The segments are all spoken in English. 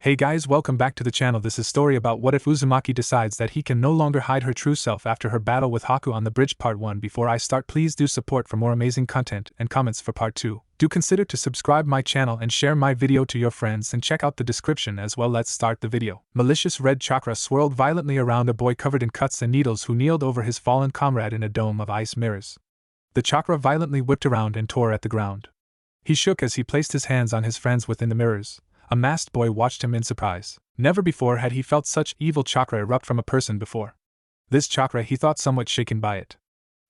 Hey guys, welcome back to the channel. This is story about what if Uzumaki decides that he can no longer hide her true self after her battle with Haku on the bridge. Part 1. Before I start, please do support for more amazing content and comments for part 2. Do consider to subscribe my channel and share my video to your friends and check out the description as well. Let's start the video. Malicious red chakra swirled violently around a boy covered in cuts and needles who kneeled over his fallen comrade in a dome of ice mirrors. The chakra violently whipped around and tore at the ground. He shook as he placed his hands on his friends within the mirrors. A masked boy watched him in surprise. Never before had he felt such evil chakra erupt from a person before. This chakra he thought somewhat shaken by it.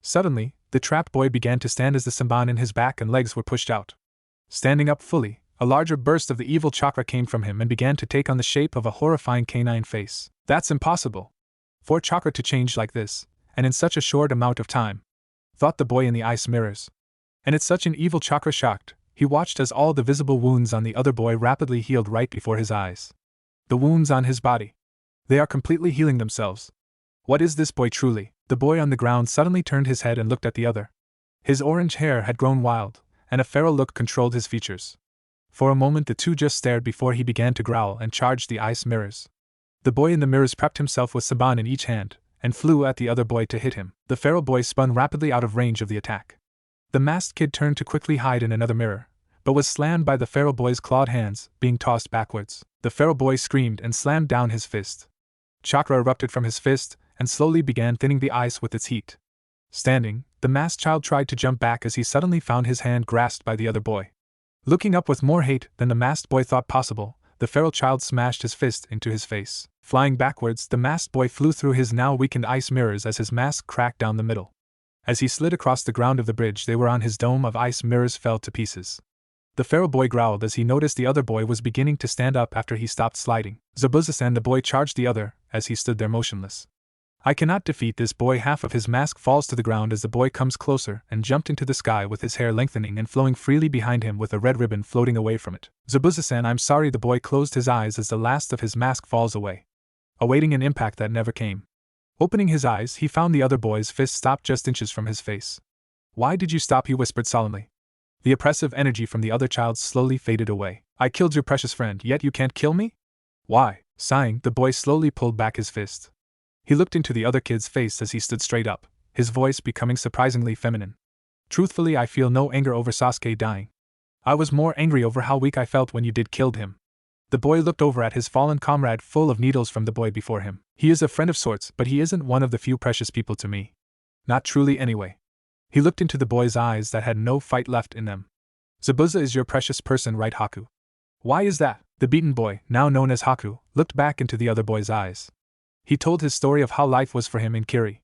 Suddenly, the trapped boy began to stand as the samban in his back and legs were pushed out. Standing up fully, a larger burst of the evil chakra came from him and began to take on the shape of a horrifying canine face. That's impossible. For chakra to change like this, and in such a short amount of time, thought the boy in the ice mirrors. And it's such an evil chakra shocked. He watched as all the visible wounds on the other boy rapidly healed right before his eyes. The wounds on his body. They are completely healing themselves. What is this boy truly? The boy on the ground suddenly turned his head and looked at the other. His orange hair had grown wild, and a feral look controlled his features. For a moment the two just stared before he began to growl and charge the ice mirrors. The boy in the mirrors prepped himself with saban in each hand, and flew at the other boy to hit him. The feral boy spun rapidly out of range of the attack. The masked kid turned to quickly hide in another mirror, but was slammed by the feral boy's clawed hands, being tossed backwards. The feral boy screamed and slammed down his fist. Chakra erupted from his fist, and slowly began thinning the ice with its heat. Standing, the masked child tried to jump back as he suddenly found his hand grasped by the other boy. Looking up with more hate than the masked boy thought possible, the feral child smashed his fist into his face. Flying backwards, the masked boy flew through his now weakened ice mirrors as his mask cracked down the middle. As he slid across the ground of the bridge they were on, his dome of ice mirrors fell to pieces. The feral boy growled as he noticed the other boy was beginning to stand up after he stopped sliding. Zabuza-san, the boy charged the other, as he stood there motionless. I cannot defeat this boy. Half of his mask falls to the ground as the boy comes closer and jumped into the sky with his hair lengthening and flowing freely behind him with a red ribbon floating away from it. Zabuza-san, I'm sorry. The boy closed his eyes as the last of his mask falls away, awaiting an impact that never came. Opening his eyes, he found the other boy's fist stopped just inches from his face. Why did you stop? He whispered solemnly. The oppressive energy from the other child slowly faded away. I killed your precious friend, yet you can't kill me? Why? Sighing, the boy slowly pulled back his fist. He looked into the other kid's face as he stood straight up, his voice becoming surprisingly feminine. Truthfully, I feel no anger over Sasuke dying. I was more angry over how weak I felt when you did killed him. The boy looked over at his fallen comrade full of needles from the boy before him. He is a friend of sorts, but he isn't one of the few precious people to me. Not truly anyway. He looked into the boy's eyes that had no fight left in them. Zabuza is your precious person, right, Haku? Why is that? The beaten boy, now known as Haku, looked back into the other boy's eyes. He told his story of how life was for him in Kiri,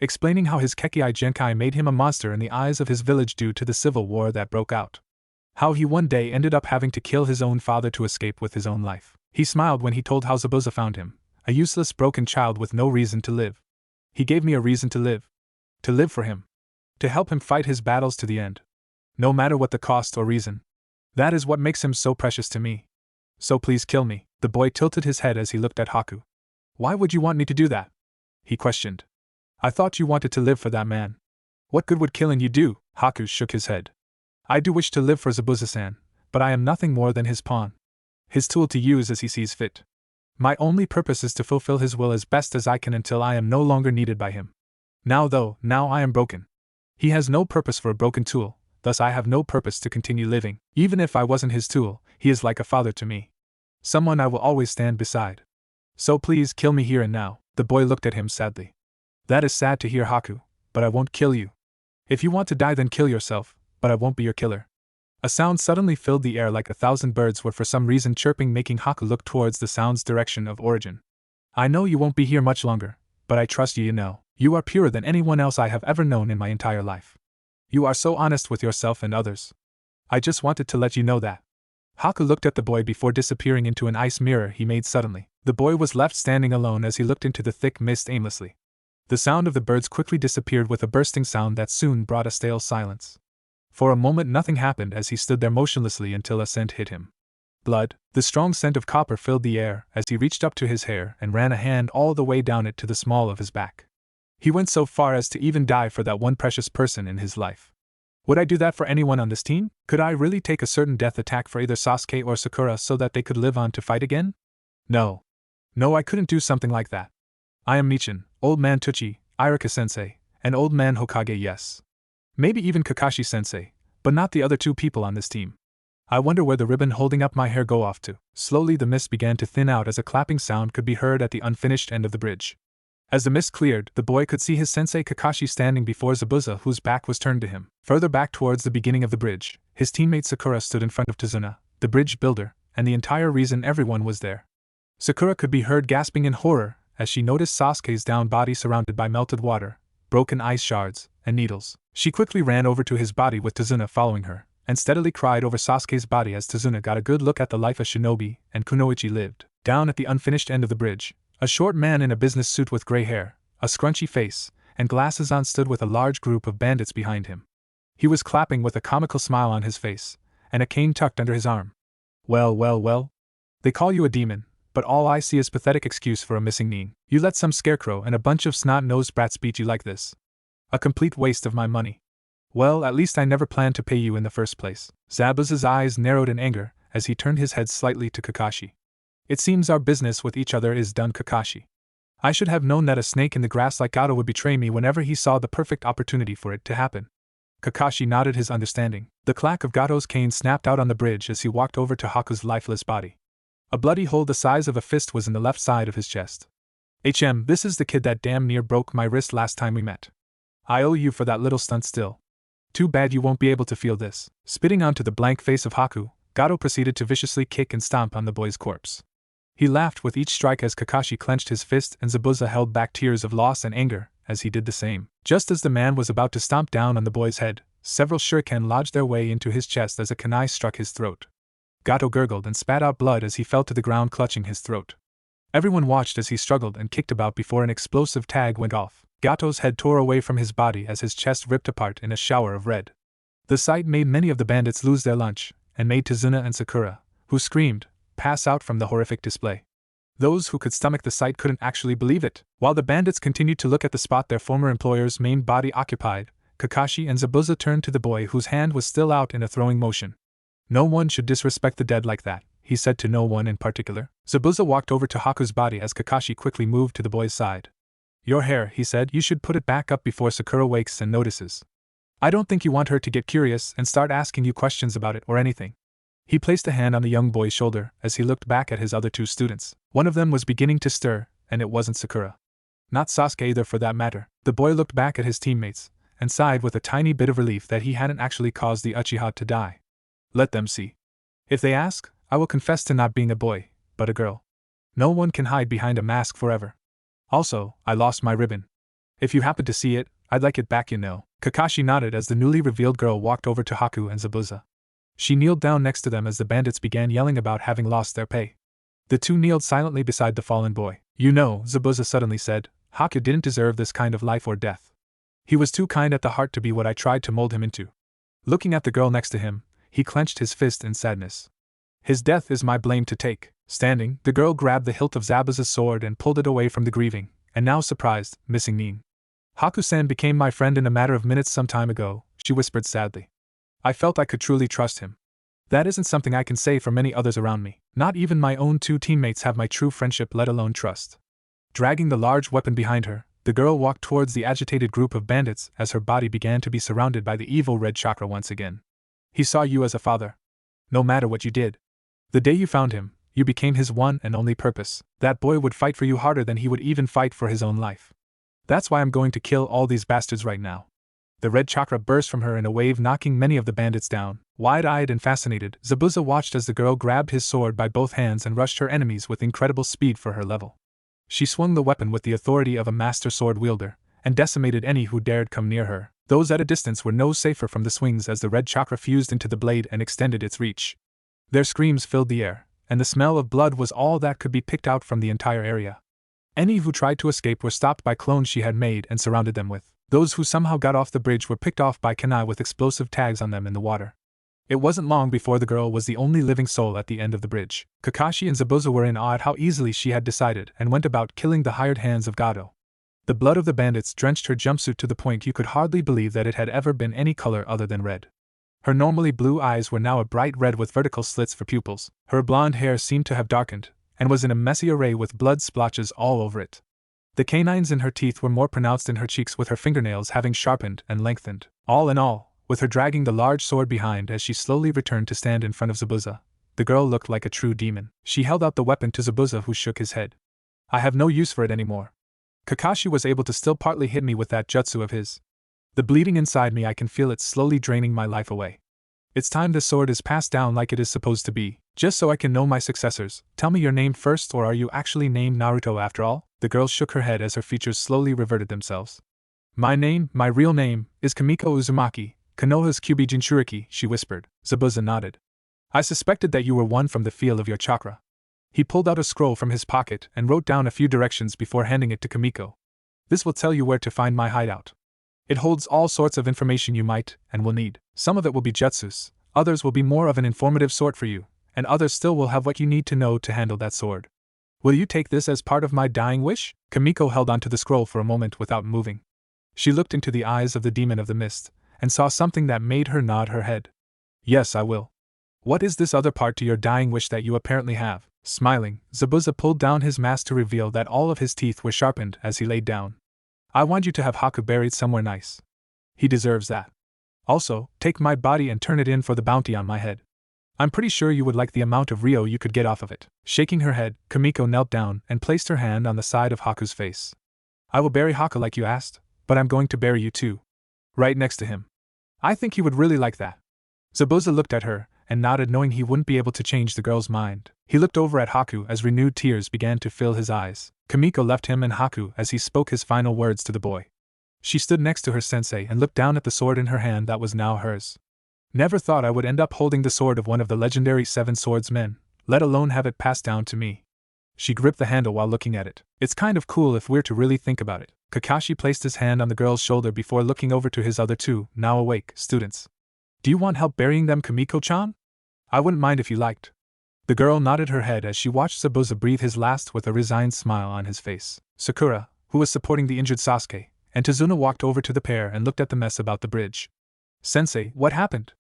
explaining how his Kekkai Genkai made him a monster in the eyes of his village due to the civil war that broke out. How he one day ended up having to kill his own father to escape with his own life. He smiled when he told how Zabuza found him, a useless broken child with no reason to live. He gave me a reason to live. To live for him. To help him fight his battles to the end. No matter what the cost or reason. That is what makes him so precious to me. So please kill me. The boy tilted his head as he looked at Haku. Why would you want me to do that? He questioned. I thought you wanted to live for that man. What good would killing you do? Haku shook his head. I do wish to live for Zabuza-san, but I am nothing more than his pawn. His tool to use as he sees fit. My only purpose is to fulfill his will as best as I can until I am no longer needed by him. Now I am broken. He has no purpose for a broken tool, thus I have no purpose to continue living. Even if I wasn't his tool, he is like a father to me. Someone I will always stand beside. So please kill me here and now. The boy looked at him sadly. That is sad to hear, Haku, but I won't kill you. If you want to die then kill yourself, but I won't be your killer. A sound suddenly filled the air like 1,000 birds were for some reason chirping, making Haku look towards the sound's direction of origin. I know you won't be here much longer, but I trust you know. You are purer than anyone else I have ever known in my entire life. You are so honest with yourself and others. I just wanted to let you know that. Haku looked at the boy before disappearing into an ice mirror he made suddenly. The boy was left standing alone as he looked into the thick mist aimlessly. The sound of the birds quickly disappeared with a bursting sound that soon brought a stale silence. For a moment nothing happened as he stood there motionlessly until a scent hit him. Blood. The strong scent of copper filled the air as he reached up to his hair and ran a hand all the way down it to the small of his back. He went so far as to even die for that one precious person in his life. Would I do that for anyone on this team? Could I really take a certain death attack for either Sasuke or Sakura so that they could live on to fight again? No. No, I couldn't do something like that. I am Michin, Old Man Tuchi, Irika-sensei, and Old Man Hokage, yes. Maybe even Kakashi-sensei, but not the other two people on this team. I wonder where the ribbon holding up my hair go off to. Slowly the mist began to thin out as a clapping sound could be heard at the unfinished end of the bridge. As the mist cleared, the boy could see his sensei Kakashi standing before Zabuza, whose back was turned to him. Further back towards the beginning of the bridge, his teammate Sakura stood in front of Tazuna, the bridge builder, and the entire reason everyone was there. Sakura could be heard gasping in horror as she noticed Sasuke's downed body surrounded by melted water, broken ice shards, and needles. She quickly ran over to his body with Tazuna following her, and steadily cried over Sasuke's body as Tazuna got a good look at the life a shinobi and kunoichi lived. Down at the unfinished end of the bridge, a short man in a business suit with gray hair, a scrunchy face, and glasses on stood with a large group of bandits behind him. He was clapping with a comical smile on his face, and a cane tucked under his arm. Well, well, well. They call you a demon, but all I see is pathetic excuse for a missing knee. You let some scarecrow and a bunch of snot-nosed brats beat you like this. A complete waste of my money. Well, at least I never planned to pay you in the first place. Zabuza's eyes narrowed in anger as he turned his head slightly to Kakashi. It seems our business with each other is done, Kakashi. I should have known that a snake in the grass like Gato would betray me whenever he saw the perfect opportunity for it to happen. Kakashi nodded his understanding. The clack of Gato's cane snapped out on the bridge as he walked over to Haku's lifeless body. A bloody hole the size of a fist was in the left side of his chest. This is the kid that damn near broke my wrist last time we met. I owe you for that little stunt still. Too bad you won't be able to feel this. Spitting onto the blank face of Haku, Gato proceeded to viciously kick and stomp on the boy's corpse. He laughed with each strike as Kakashi clenched his fist and Zabuza held back tears of loss and anger as he did the same. Just as the man was about to stomp down on the boy's head, several shuriken lodged their way into his chest as a kunai struck his throat. Gato gurgled and spat out blood as he fell to the ground clutching his throat. Everyone watched as he struggled and kicked about before an explosive tag went off. Gato's head tore away from his body as his chest ripped apart in a shower of red. The sight made many of the bandits lose their lunch, and made Tazuna and Sakura, who screamed, pass out from the horrific display. Those who could stomach the sight couldn't actually believe it. While the bandits continued to look at the spot their former employer's main body occupied, Kakashi and Zabuza turned to the boy whose hand was still out in a throwing motion. No one should disrespect the dead like that, he said to no one in particular. Zabuza walked over to Haku's body as Kakashi quickly moved to the boy's side. Your hair, he said, you should put it back up before Sakura wakes and notices. I don't think you want her to get curious and start asking you questions about it or anything. He placed a hand on the young boy's shoulder as he looked back at his other two students. One of them was beginning to stir, and it wasn't Sakura. Not Sasuke either for that matter. The boy looked back at his teammates, and sighed with a tiny bit of relief that he hadn't actually caused the Uchiha to die. Let them see. If they ask, I will confess to not being a boy, but a girl. No one can hide behind a mask forever. Also, I lost my ribbon. If you happen to see it, I'd like it back, you know. Kakashi nodded as the newly revealed girl walked over to Haku and Zabuza. She kneeled down next to them as the bandits began yelling about having lost their pay. The two kneeled silently beside the fallen boy. You know, Zabuza suddenly said, Haku didn't deserve this kind of life or death. He was too kind at the heart to be what I tried to mold him into. Looking at the girl next to him, he clenched his fist in sadness. His death is my blame to take. Standing, the girl grabbed the hilt of Zabuza's sword and pulled it away from the grieving, and now surprised, missing Nin. Haku-san became my friend in a matter of minutes some time ago, she whispered sadly. I felt I could truly trust him. That isn't something I can say for many others around me. Not even my own two teammates have my true friendship, let alone trust. Dragging the large weapon behind her, the girl walked towards the agitated group of bandits as her body began to be surrounded by the evil red chakra once again. He saw you as a father. No matter what you did. The day you found him, you became his one and only purpose. That boy would fight for you harder than he would even fight for his own life. That's why I'm going to kill all these bastards right now. The red chakra burst from her in a wave, knocking many of the bandits down. Wide-eyed and fascinated, Zabuza watched as the girl grabbed his sword by both hands and rushed her enemies with incredible speed for her level. She swung the weapon with the authority of a master sword wielder, and decimated any who dared come near her. Those at a distance were no safer from the swings as the red chakra fused into the blade and extended its reach. Their screams filled the air, and the smell of blood was all that could be picked out from the entire area. Any who tried to escape were stopped by clones she had made and surrounded them with. Those who somehow got off the bridge were picked off by kunai with explosive tags on them in the water. It wasn't long before the girl was the only living soul at the end of the bridge. Kakashi and Zabuza were in awe at how easily she had decided and went about killing the hired hands of Gato. The blood of the bandits drenched her jumpsuit to the point you could hardly believe that it had ever been any color other than red. Her normally blue eyes were now a bright red with vertical slits for pupils. Her blonde hair seemed to have darkened, and was in a messy array with blood splotches all over it. The canines in her teeth were more pronounced in her cheeks, with her fingernails having sharpened and lengthened. All in all, with her dragging the large sword behind as she slowly returned to stand in front of Zabuza, the girl looked like a true demon. She held out the weapon to Zabuza, who shook his head. I have no use for it anymore. Kakashi was able to still partly hit me with that jutsu of his. The bleeding inside me, I can feel it slowly draining my life away. It's time the sword is passed down like it is supposed to be, just so I can know my successors. Tell me your name first, or are you actually named Naruto after all? The girl shook her head as her features slowly reverted themselves. My real name, is Kamiko Uzumaki, Konoha's Kyubi Jinchuriki, she whispered. Zabuza nodded. I suspected that you were one from the feel of your chakra. He pulled out a scroll from his pocket and wrote down a few directions before handing it to Kamiko. This will tell you where to find my hideout. It holds all sorts of information you might and will need. Some of it will be jutsus, others will be more of an informative sort for you, and others still will have what you need to know to handle that sword. Will you take this as part of my dying wish? Kamiko held onto the scroll for a moment without moving. She looked into the eyes of the demon of the mist, and saw something that made her nod her head. Yes, I will. What is this other part to your dying wish that you apparently have? Smiling, Zabuza pulled down his mask to reveal that all of his teeth were sharpened as he laid down. I want you to have Haku buried somewhere nice. He deserves that. Also, take my body and turn it in for the bounty on my head. I'm pretty sure you would like the amount of Ryo you could get off of it. Shaking her head, Kamiko knelt down and placed her hand on the side of Haku's face. I will bury Haku like you asked, but I'm going to bury you too. Right next to him. I think he would really like that. Zabuza looked at her and nodded, knowing he wouldn't be able to change the girl's mind. He looked over at Haku as renewed tears began to fill his eyes. Kamiko left him and Haku as he spoke his final words to the boy. She stood next to her sensei and looked down at the sword in her hand that was now hers. Never thought I would end up holding the sword of one of the legendary 7 swordsmen, let alone have it passed down to me. She gripped the handle while looking at it. It's kind of cool if we're to really think about it. Kakashi placed his hand on the girl's shoulder before looking over to his other 2, now awake, students. Do you want help burying them, Kamiko-chan? I wouldn't mind if you liked. The girl nodded her head as she watched Zabuza breathe his last with a resigned smile on his face. Sakura, who was supporting the injured Sasuke, and Tazuna walked over to the pair and looked at the mess about the bridge. Sensei, what happened?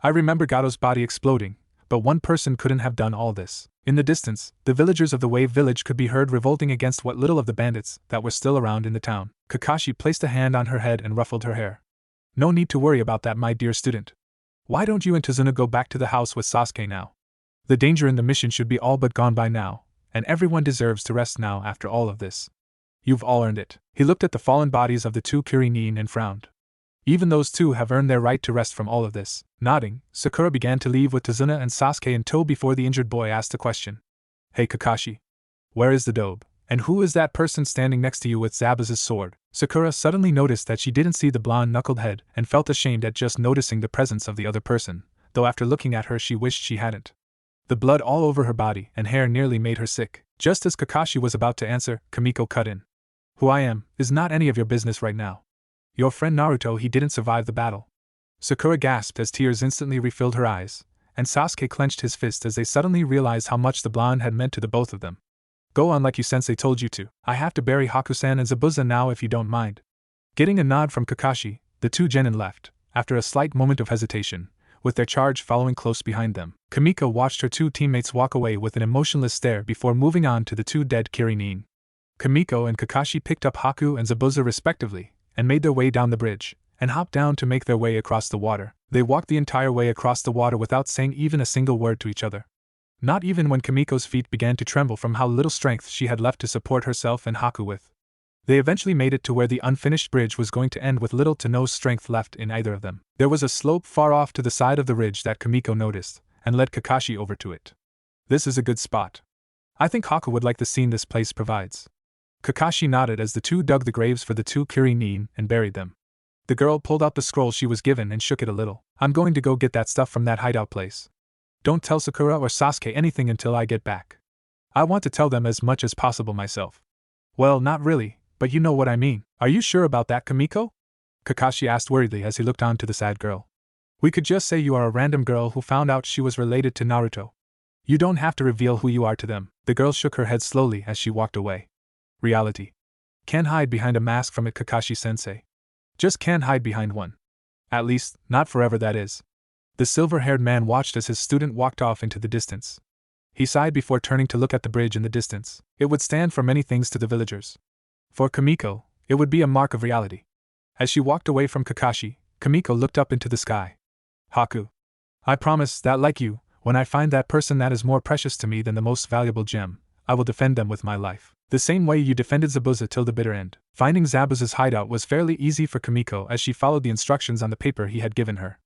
I remember Gato's body exploding, but one person couldn't have done all this. In the distance, the villagers of the Wave Village could be heard revolting against what little of the bandits that were still around in the town. Kakashi placed a hand on her head and ruffled her hair. No need to worry about that, my dear student. Why don't you and Tazuna go back to the house with Sasuke now? The danger in the mission should be all but gone by now, and everyone deserves to rest now after all of this. You've all earned it. He looked at the fallen bodies of the 2 Kirinin and frowned. Even those 2 have earned their right to rest from all of this. Nodding, Sakura began to leave with Tazuna and Sasuke in tow before the injured boy asked a question. Hey Kakashi. Where is the dobe? And who is that person standing next to you with Zabuza's sword? Sakura suddenly noticed that she didn't see the blonde-knuckled head and felt ashamed at just noticing the presence of the other person, though after looking at her she wished she hadn't. The blood all over her body and hair nearly made her sick. Just as Kakashi was about to answer, Kamiko cut in. Who I am is not any of your business right now. Your friend Naruto, he didn't survive the battle. Sakura gasped as tears instantly refilled her eyes, and Sasuke clenched his fist as they suddenly realized how much the blonde had meant to the both of them. Go on like you sensei told you to. I have to bury Haku-san and Zabuza now if you don't mind. Getting a nod from Kakashi, the 2 genin left, after a slight moment of hesitation, with their charge following close behind them. Kamiko watched her 2 teammates walk away with an emotionless stare before moving on to the 2 dead Kirinin. Kamiko and Kakashi picked up Haku and Zabuza respectively, and made their way down the bridge, and hopped down to make their way across the water. They walked the entire way across the water without saying even a single word to each other. Not even when Kamiko's feet began to tremble from how little strength she had left to support herself and Haku with. They eventually made it to where the unfinished bridge was going to end with little to no strength left in either of them. There was a slope far off to the side of the ridge that Kamiko noticed, and led Kakashi over to it. This is a good spot. I think Haku would like the scene this place provides. Kakashi nodded as the 2 dug the graves for the 2 Kirinin and buried them. The girl pulled out the scroll she was given and shook it a little. I'm going to go get that stuff from that hideout place. Don't tell Sakura or Sasuke anything until I get back. I want to tell them as much as possible myself. Well, not really, but you know what I mean. Are you sure about that, Kamiko? Kakashi asked worriedly as he looked on to the sad girl. We could just say you are a random girl who found out she was related to Naruto. You don't have to reveal who you are to them. The girl shook her head slowly as she walked away. Reality. Can't hide behind a mask from it, Kakashi-sensei. Just can't hide behind one. At least, not forever, that is. The silver-haired man watched as his student walked off into the distance. He sighed before turning to look at the bridge in the distance. It would stand for many things to the villagers. For Kamiko, it would be a mark of reality. As she walked away from Kakashi, Kamiko looked up into the sky. Haku. I promise that, like you, when I find that person that is more precious to me than the most valuable gem, I will defend them with my life. The same way you defended Zabuza till the bitter end. Finding Zabuza's hideout was fairly easy for Kamiko as she followed the instructions on the paper he had given her.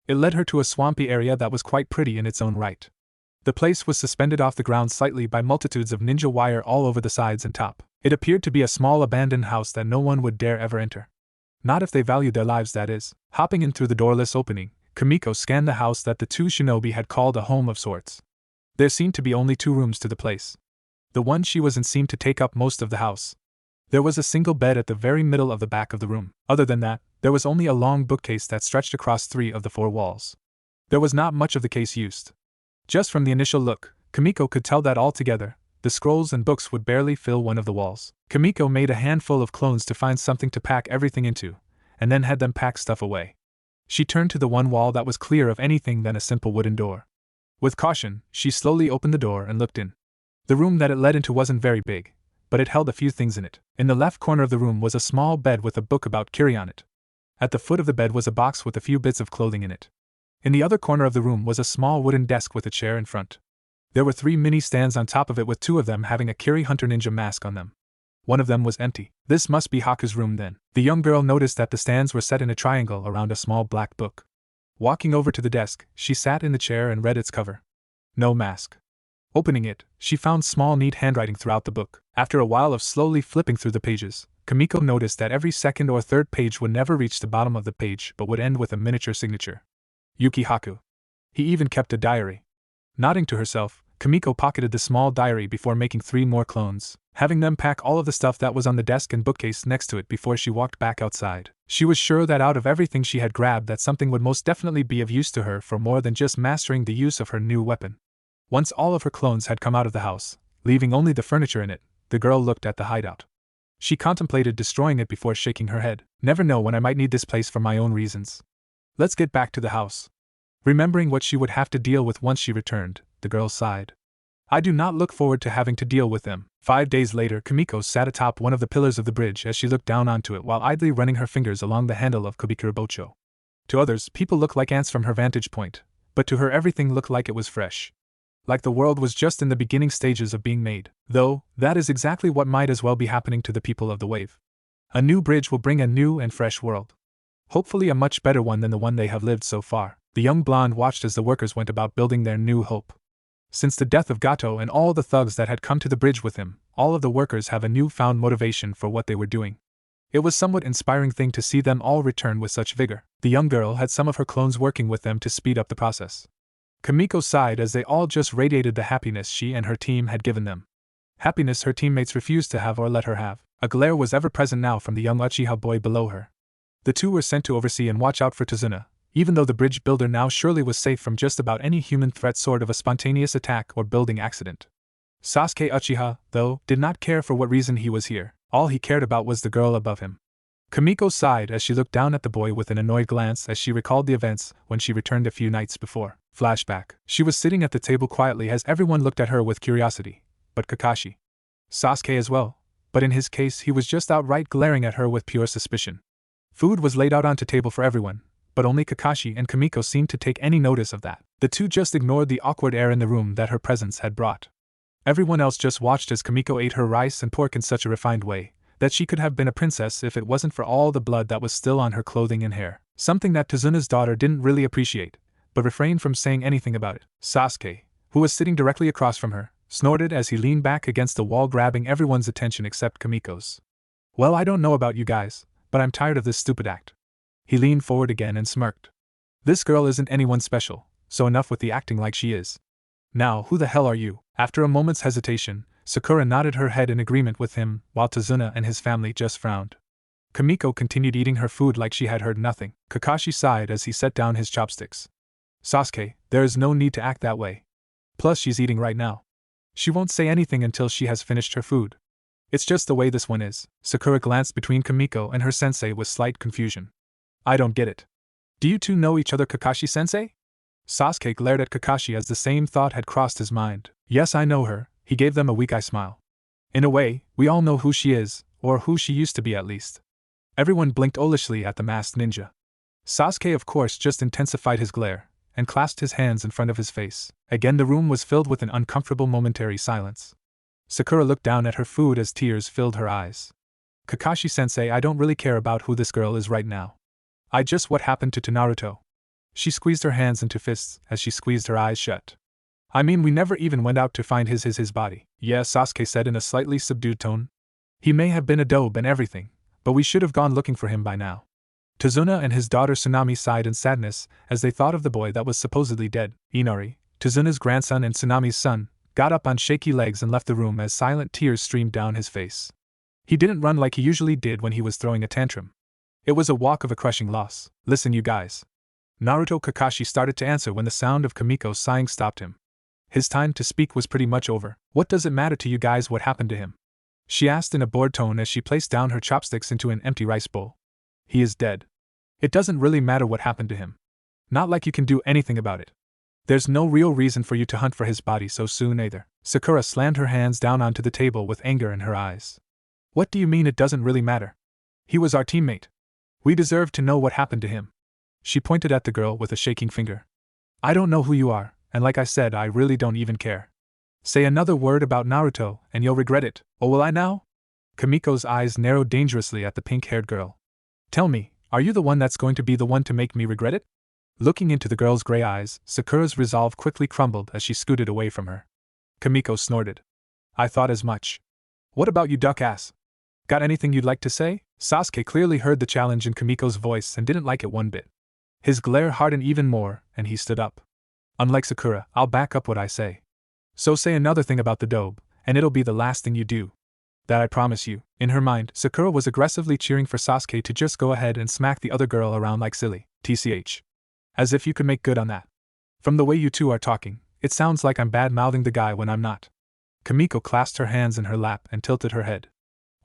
It led her to a swampy area that was quite pretty in its own right. The place was suspended off the ground slightly by multitudes of ninja wire all over the sides and top. It appeared to be a small abandoned house that no one would dare ever enter. Not if they valued their lives, that is. Hopping in through the doorless opening, Kamiko scanned the house that the two shinobi had called a home of sorts. There seemed to be only 2 rooms to the place. The one she was in seemed to take up most of the house. There was a single bed at the very middle of the back of the room. Other than that, there was only a long bookcase that stretched across 3 of the 4 walls. There was not much of the case used. Just from the initial look, Kamiko could tell that altogether, the scrolls and books would barely fill one of the walls. Kamiko made a handful of clones to find something to pack everything into, and then had them pack stuff away. She turned to the one wall that was clear of anything than a simple wooden door. With caution, she slowly opened the door and looked in. The room that it led into wasn't very big, but it held a few things in it. In the left corner of the room was a small bed with a book about Kiri on it. At the foot of the bed was a box with a few bits of clothing in it. In the other corner of the room was a small wooden desk with a chair in front. There were 3 mini stands on top of it with 2 of them having a Kiri Hunter Ninja mask on them. One of them was empty. This must be Haku's room then. The young girl noticed that the stands were set in a triangle around a small black book. Walking over to the desk, she sat in the chair and read its cover. No mask. Opening it, she found small neat handwriting throughout the book. After a while of slowly flipping through the pages, Kamiko noticed that every second or third page would never reach the bottom of the page but would end with a miniature signature. Yuki Haku. He even kept a diary. Nodding to herself, Kamiko pocketed the small diary before making 3 more clones, having them pack all of the stuff that was on the desk and bookcase next to it before she walked back outside. She was sure that out of everything she had grabbed that something would most definitely be of use to her for more than just mastering the use of her new weapon. Once all of her clones had come out of the house, leaving only the furniture in it, the girl looked at the hideout. She contemplated destroying it before shaking her head. Never know when I might need this place for my own reasons. Let's get back to the house. Remembering what she would have to deal with once she returned, the girl sighed. I do not look forward to having to deal with them. 5 days later, Kamiko sat atop one of the pillars of the bridge as she looked down onto it while idly running her fingers along the handle of Kubikurabocho. To others, people looked like ants from her vantage point, but to her everything looked like it was fresh. Like the world was just in the beginning stages of being made, though that is exactly what might as well be happening to the people of the wave. A new bridge will bring a new and fresh world. Hopefully a much better one than the one they have lived so far. The young blonde watched as the workers went about building their new hope. Since the death of Gato and all the thugs that had come to the bridge with him, all of the workers have a newfound motivation for what they were doing. It was somewhat inspiring thing to see them all return with such vigor. The young girl had some of her clones working with them to speed up the process. Kamiko sighed as they all just radiated the happiness she and her team had given them. Happiness her teammates refused to have or let her have. A glare was ever present now from the young Uchiha boy below her. The two were sent to oversee and watch out for Tazuna, even though the bridge builder now surely was safe from just about any human threat sort of a spontaneous attack or building accident. Sasuke Uchiha, though, did not care for what reason he was here. All he cared about was the girl above him. Kamiko sighed as she looked down at the boy with an annoyed glance as she recalled the events when she returned a few nights before. Flashback. She was sitting at the table quietly as everyone looked at her with curiosity, but Kakashi. Sasuke as well, but in his case he was just outright glaring at her with pure suspicion. Food was laid out onto table for everyone, but only Kakashi and Kamiko seemed to take any notice of that. The two just ignored the awkward air in the room that her presence had brought. Everyone else just watched as Kamiko ate her rice and pork in such a refined way that she could have been a princess if it wasn't for all the blood that was still on her clothing and hair. Something that Tazuna's daughter didn't really appreciate, but refrained from saying anything about it. Sasuke, who was sitting directly across from her, snorted as he leaned back against the wall, grabbing everyone's attention except Kamiko's. Well, I don't know about you guys, but I'm tired of this stupid act. He leaned forward again and smirked. This girl isn't anyone special, so enough with the acting like she is. Now, who the hell are you? After a moment's hesitation, Sakura nodded her head in agreement with him, while Tazuna and his family just frowned. Kamiko continued eating her food like she had heard nothing. Kakashi sighed as he set down his chopsticks. Sasuke, there is no need to act that way. Plus she's eating right now. She won't say anything until she has finished her food. It's just the way this one is. Sakura glanced between Kamiko and her sensei with slight confusion. I don't get it. Do you two know each other, Kakashi-sensei? Sasuke glared at Kakashi as the same thought had crossed his mind. Yes, I know her, he gave them a weak eye smile. In a way, we all know who she is, or who she used to be at least. Everyone blinked olishly at the masked ninja. Sasuke, of course, just intensified his glare, and clasped his hands in front of his face. Again the room was filled with an uncomfortable momentary silence. Sakura looked down at her food as tears filled her eyes. Kakashi-sensei, I don't really care about who this girl is right now. I just what happened to Naruto. She squeezed her hands into fists as she squeezed her eyes shut. I mean, we never even went out to find his body. Yeah, Sasuke said in a slightly subdued tone. He may have been a dope and everything, but we should have gone looking for him by now. Tazuna and his daughter Tsunami sighed in sadness as they thought of the boy that was supposedly dead. Inari, Tazuna's grandson and Tsunami's son, got up on shaky legs and left the room as silent tears streamed down his face. He didn't run like he usually did when he was throwing a tantrum. It was a walk of a crushing loss. Listen, you guys. Naruto. Kakashi started to answer when the sound of Kimiko sighing stopped him. His time to speak was pretty much over. What does it matter to you guys what happened to him? She asked in a bored tone as she placed down her chopsticks into an empty rice bowl. He is dead. It doesn't really matter what happened to him. Not like you can do anything about it. There's no real reason for you to hunt for his body so soon either. Sakura slammed her hands down onto the table with anger in her eyes. What do you mean it doesn't really matter? He was our teammate. We deserve to know what happened to him. She pointed at the girl with a shaking finger. I don't know who you are, and like I said, I really don't even care. Say another word about Naruto, and you'll regret it. Oh, will I now? Kamiko's eyes narrowed dangerously at the pink-haired girl. Tell me, are you the one that's going to be the one to make me regret it? Looking into the girl's gray eyes, Sakura's resolve quickly crumbled as she scooted away from her. Kimiko snorted. I thought as much. What about you, duck ass? Got anything you'd like to say? Sasuke clearly heard the challenge in Kimiko's voice and didn't like it one bit. His glare hardened even more, and he stood up. Unlike Sakura, I'll back up what I say. So say another thing about the dobe, and it'll be the last thing you do. That I promise you. In her mind, Sakura was aggressively cheering for Sasuke to just go ahead and smack the other girl around like silly. TCH. As if you could make good on that. From the way you two are talking, it sounds like I'm bad-mouthing the guy when I'm not. Kimiko clasped her hands in her lap and tilted her head.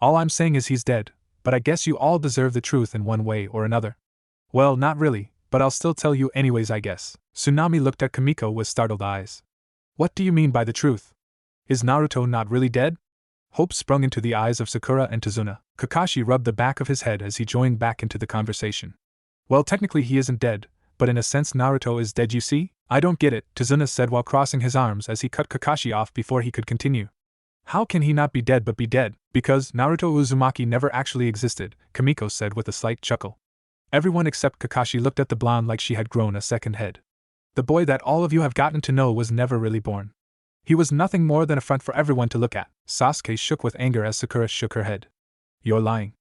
All I'm saying is he's dead, but I guess you all deserve the truth in one way or another. Well, not really, but I'll still tell you anyways, I guess. Tsunami looked at Kimiko with startled eyes. What do you mean by the truth? Is Naruto not really dead? Hope sprung into the eyes of Sakura and Tazuna. Kakashi rubbed the back of his head as he joined back into the conversation. Well, technically he isn't dead, but in a sense Naruto is dead, you see? I don't get it, Tazuna said while crossing his arms as he cut Kakashi off before he could continue. How can he not be dead but be dead? Because Naruto Uzumaki never actually existed, Kimiko said with a slight chuckle. Everyone except Kakashi looked at the blonde like she had grown a second head. The boy that all of you have gotten to know was never really born. He was nothing more than a front for everyone to look at. Sasuke shook with anger as Sakura shook her head. You're lying.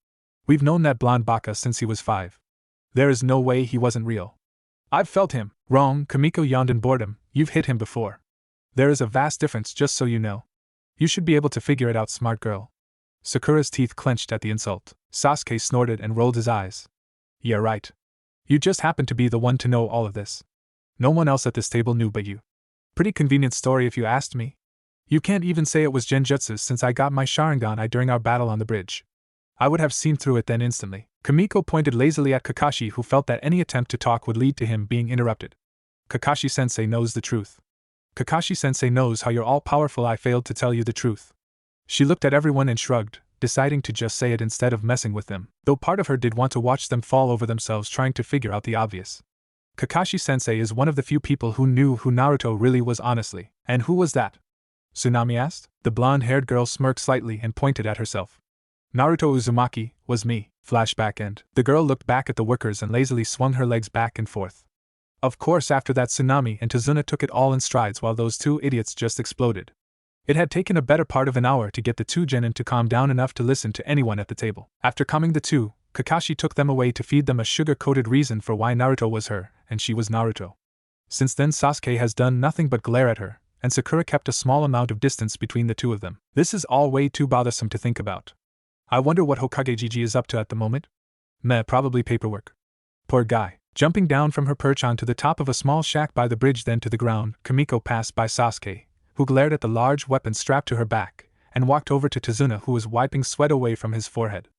We've known that blonde baka since he was 5. There is no way he wasn't real. I've felt him. Wrong, Kimiko yawned in boredom. You've hit him before. There is a vast difference, just so you know. You should be able to figure it out, smart girl. Sakura's teeth clenched at the insult. Sasuke snorted and rolled his eyes. Yeah, right. You just happen to be the one to know all of this. No one else at this table knew but you. Pretty convenient story if you asked me. You can't even say it was genjutsu since I got my Sharingan during our battle on the bridge. I would have seen through it then instantly. Kimiko pointed lazily at Kakashi, who felt that any attempt to talk would lead to him being interrupted. Kakashi-sensei knows the truth. Kakashi-sensei knows how you're all-powerful. I failed to tell you the truth. She looked at everyone and shrugged, deciding to just say it instead of messing with them, though part of her did want to watch them fall over themselves trying to figure out the obvious. Kakashi-sensei is one of the few people who knew who Naruto really was honestly. And who was that? Tsunami asked. The blonde-haired girl smirked slightly and pointed at herself. Naruto Uzumaki was me. Flashback end. The girl looked back at the workers and lazily swung her legs back and forth. Of course, after that, Tsunami and Tazuna took it all in strides while those two idiots just exploded. It had taken a better part of an hour to get the two genin to calm down enough to listen to anyone at the table. After calming the two, Kakashi took them away to feed them a sugar-coated reason for why Naruto was her, and she was Naruto. Since then, Sasuke has done nothing but glare at her, and Sakura kept a small amount of distance between the two of them. This is all way too bothersome to think about. I wonder what Hokage Gigi is up to at the moment? Meh, probably paperwork. Poor guy. Jumping down from her perch onto the top of a small shack by the bridge then to the ground, Kimiko passed by Sasuke, who glared at the large weapon strapped to her back, and walked over to Tazuna, who was wiping sweat away from his forehead.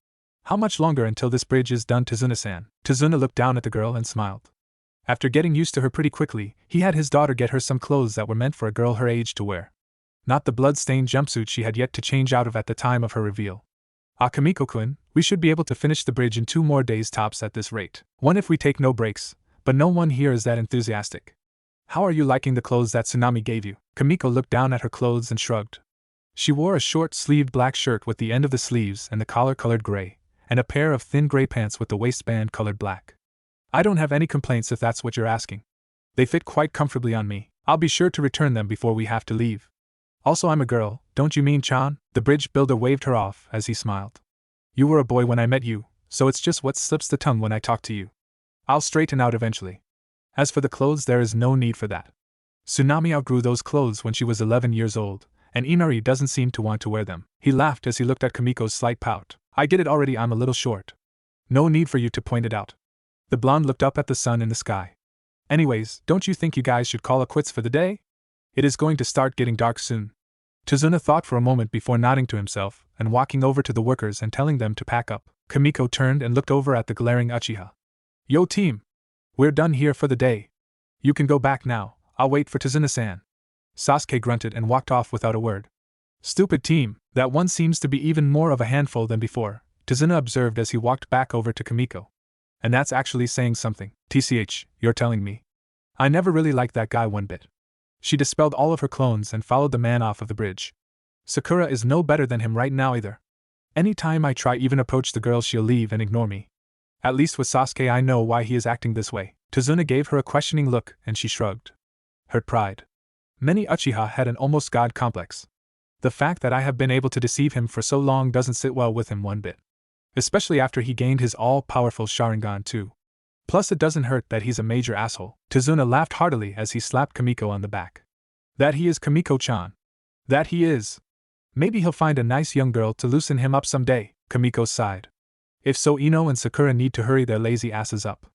How much longer until this bridge is done, Tazuna-san? Tazuna looked down at the girl and smiled. After getting used to her pretty quickly, he had his daughter get her some clothes that were meant for a girl her age to wear. not the blood-stained jumpsuit she had yet to change out of at the time of her reveal. Ah, Kamiko-kun, we should be able to finish the bridge in 2 more days tops at this rate. One if we take no breaks, but no one here is that enthusiastic. How are you liking the clothes that Tsunami gave you? Kamiko looked down at her clothes and shrugged. She wore a short-sleeved black shirt with the end of the sleeves and the collar colored gray, and a pair of thin gray pants with the waistband colored black. I don't have any complaints if that's what you're asking. They fit quite comfortably on me. I'll be sure to return them before we have to leave. Also, I'm a girl, don't you mean, Chan? The bridge builder waved her off as he smiled. You were a boy when I met you, so it's just what slips the tongue when I talk to you. I'll straighten out eventually. As for the clothes, there is no need for that. Tsunami outgrew those clothes when she was 11 years old, and Inari doesn't seem to want to wear them. He laughed as he looked at Kamiko's slight pout. I get it already, I'm a little short. No need for you to point it out. The blonde looked up at the sun in the sky. Anyways, don't you think you guys should call it quits for the day? It is going to start getting dark soon. Tazuna thought for a moment before nodding to himself and walking over to the workers and telling them to pack up. Kamiko turned and looked over at the glaring Uchiha. Yo team! We're done here for the day. You can go back now, I'll wait for Tazuna-san. Sasuke grunted and walked off without a word. Stupid team, that one seems to be even more of a handful than before, Tazuna observed as he walked back over to Kamiko. And that's actually saying something. TCH, you're telling me. I never really liked that guy one bit. She dispelled all of her clones and followed the man off of the bridge. Sakura is no better than him right now either. Any time I try even approach the girl, she'll leave and ignore me. At least with Sasuke I know why he is acting this way. Tazuna gave her a questioning look and she shrugged. Her pride. Many Uchiha had an almost god complex. The fact that I have been able to deceive him for so long doesn't sit well with him one bit. Especially after he gained his all-powerful Sharingan too. Plus it doesn't hurt that he's a major asshole. Tazuna laughed heartily as he slapped Kamiko on the back. That he is, Kamiko-chan. That he is. Maybe he'll find a nice young girl to loosen him up someday, Kamiko sighed. If so, Ino and Sakura need to hurry their lazy asses up.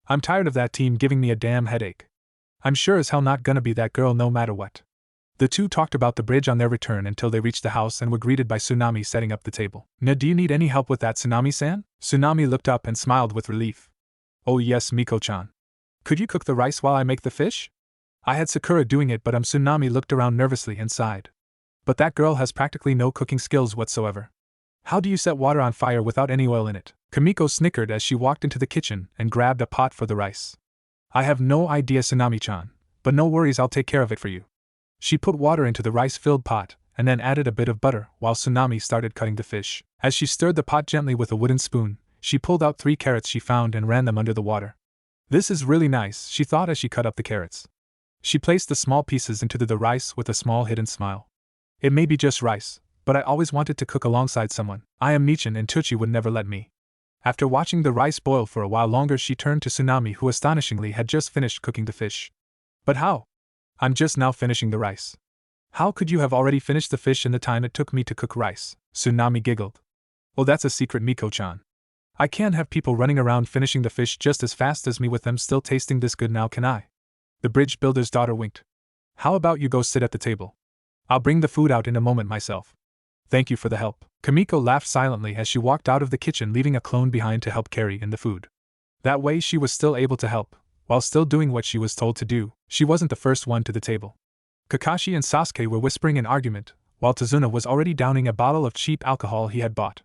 I'm tired of that team giving me a damn headache. I'm sure as hell not gonna be that girl no matter what. The two talked about the bridge on their return until they reached the house and were greeted by Tsunami setting up the table. Do you need any help with that, Tsunami-san? Tsunami looked up and smiled with relief. Oh yes, Miko-chan. Could you cook the rice while I make the fish? I had Sakura doing it, but Tsunami looked around nervously and sighed. But that girl has practically no cooking skills whatsoever. How do you set water on fire without any oil in it? Kamiko snickered as she walked into the kitchen and grabbed a pot for the rice. I have no idea, Tsunami-chan, but no worries, I'll take care of it for you. She put water into the rice-filled pot and then added a bit of butter while Tsunami started cutting the fish. As she stirred the pot gently with a wooden spoon, she pulled out 3 carrots she found and ran them under the water. This is really nice, she thought as she cut up the carrots. She placed the small pieces into the rice with a small hidden smile. It may be just rice, but I always wanted to cook alongside someone. I am Nichin and Tucci would never let me. After watching the rice boil for a while longer, she turned to Tsunami, who astonishingly had just finished cooking the fish. But how? I'm just now finishing the rice. How could you have already finished the fish in the time it took me to cook rice? Tsunami giggled. Well, that's a secret, Miko-chan. I can't have people running around finishing the fish just as fast as me with them still tasting this good now, can I? The bridge builder's daughter winked. How about you go sit at the table? I'll bring the food out in a moment myself. Thank you for the help. Kamiko laughed silently as she walked out of the kitchen, leaving a clone behind to help carry in the food. That way she was still able to help, while still doing what she was told to do. She wasn't the first one to the table. Kakashi and Sasuke were whispering an argument, while Tazuna was already downing a bottle of cheap alcohol he had bought.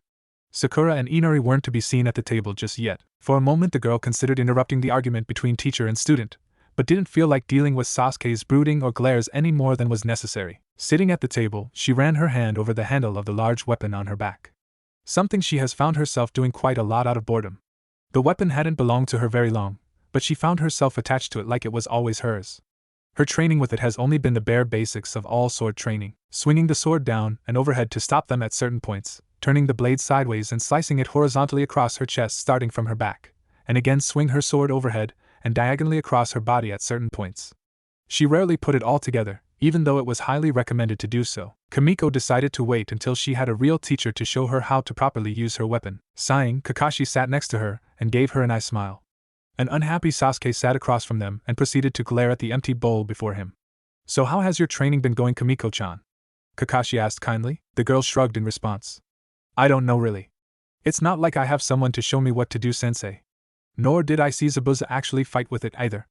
Sakura and Inari weren't to be seen at the table just yet. For a moment the girl considered interrupting the argument between teacher and student, but didn't feel like dealing with Sasuke's brooding or glares any more than was necessary. Sitting at the table, she ran her hand over the handle of the large weapon on her back. Something she has found herself doing quite a lot out of boredom. The weapon hadn't belonged to her very long, but she found herself attached to it like it was always hers. Her training with it has only been the bare basics of all sword training, swinging the sword down and overhead to stop them at certain points, turning the blade sideways and slicing it horizontally across her chest starting from her back, and again swing her sword overhead and diagonally across her body at certain points. She rarely put it all together, even though it was highly recommended to do so. Kamiko decided to wait until she had a real teacher to show her how to properly use her weapon. Sighing, Kakashi sat next to her and gave her an eye smile. An unhappy Sasuke sat across from them and proceeded to glare at the empty bowl before him. So how has your training been going, Kamiko-chan? Kakashi asked kindly. The girl shrugged in response. I don't know really. It's not like I have someone to show me what to do, sensei. Nor did I see Zabuza actually fight with it either.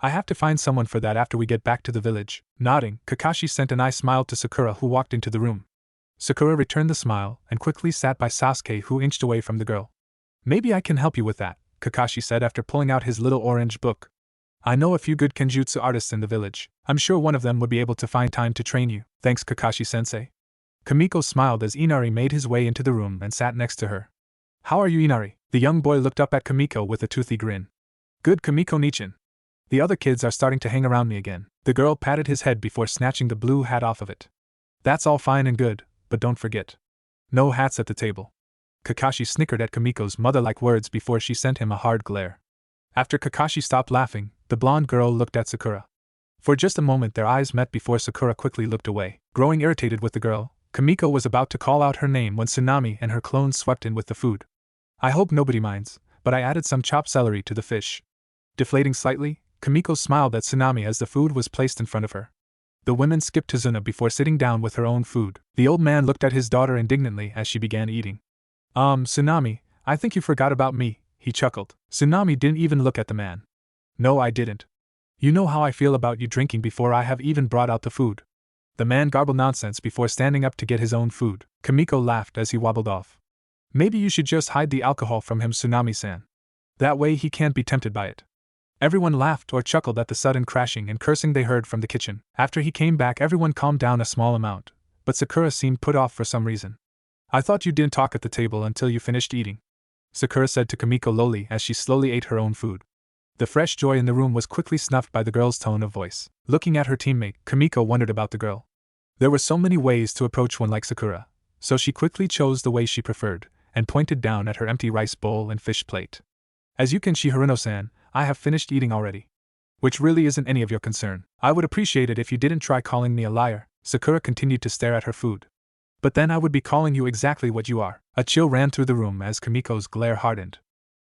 I have to find someone for that after we get back to the village. Nodding, Kakashi sent an eye smile to Sakura, who walked into the room. Sakura returned the smile and quickly sat by Sasuke, who inched away from the girl. Maybe I can help you with that, Kakashi said after pulling out his little orange book. I know a few good kenjutsu artists in the village. I'm sure one of them would be able to find time to train you. Thanks, Kakashi-sensei. Kamiko smiled as Inari made his way into the room and sat next to her. How are you, Inari? The young boy looked up at Kamiko with a toothy grin. Good, Kamiko-nichin. The other kids are starting to hang around me again. The girl patted his head before snatching the blue hat off of it. That's all fine and good, but don't forget. No hats at the table. Kakashi snickered at Kamiko's mother-like words before she sent him a hard glare. After Kakashi stopped laughing, the blonde girl looked at Sakura. For just a moment their eyes met before Sakura quickly looked away. Growing irritated with the girl, Kamiko was about to call out her name when Tsunami and her clones swept in with the food. I hope nobody minds, but I added some chopped celery to the fish. Deflating slightly, Kamiko smiled at Tsunami as the food was placed in front of her. The women skipped to Zuna before sitting down with her own food. The old man looked at his daughter indignantly as she began eating. Tsunami, I think you forgot about me, he chuckled. Tsunami didn't even look at the man. No, I didn't. You know how I feel about you drinking before I have even brought out the food. The man garbled nonsense before standing up to get his own food. Kamiko laughed as he wobbled off. Maybe you should just hide the alcohol from him, Tsunami-san. That way he can't be tempted by it. Everyone laughed or chuckled at the sudden crashing and cursing they heard from the kitchen. After he came back, everyone calmed down a small amount, but Sakura seemed put off for some reason. I thought you didn't talk at the table until you finished eating, Sakura said to Kamiko lowly as she slowly ate her own food. The fresh joy in the room was quickly snuffed by the girl's tone of voice. Looking at her teammate, Kamiko wondered about the girl. There were so many ways to approach one like Sakura, so she quickly chose the way she preferred, and pointed down at her empty rice bowl and fish plate. As you can see, Haruno-san, I have finished eating already. Which really isn't any of your concern. I would appreciate it if you didn't try calling me a liar. Sakura continued to stare at her food. But then I would be calling you exactly what you are. A chill ran through the room as Kamiko's glare hardened.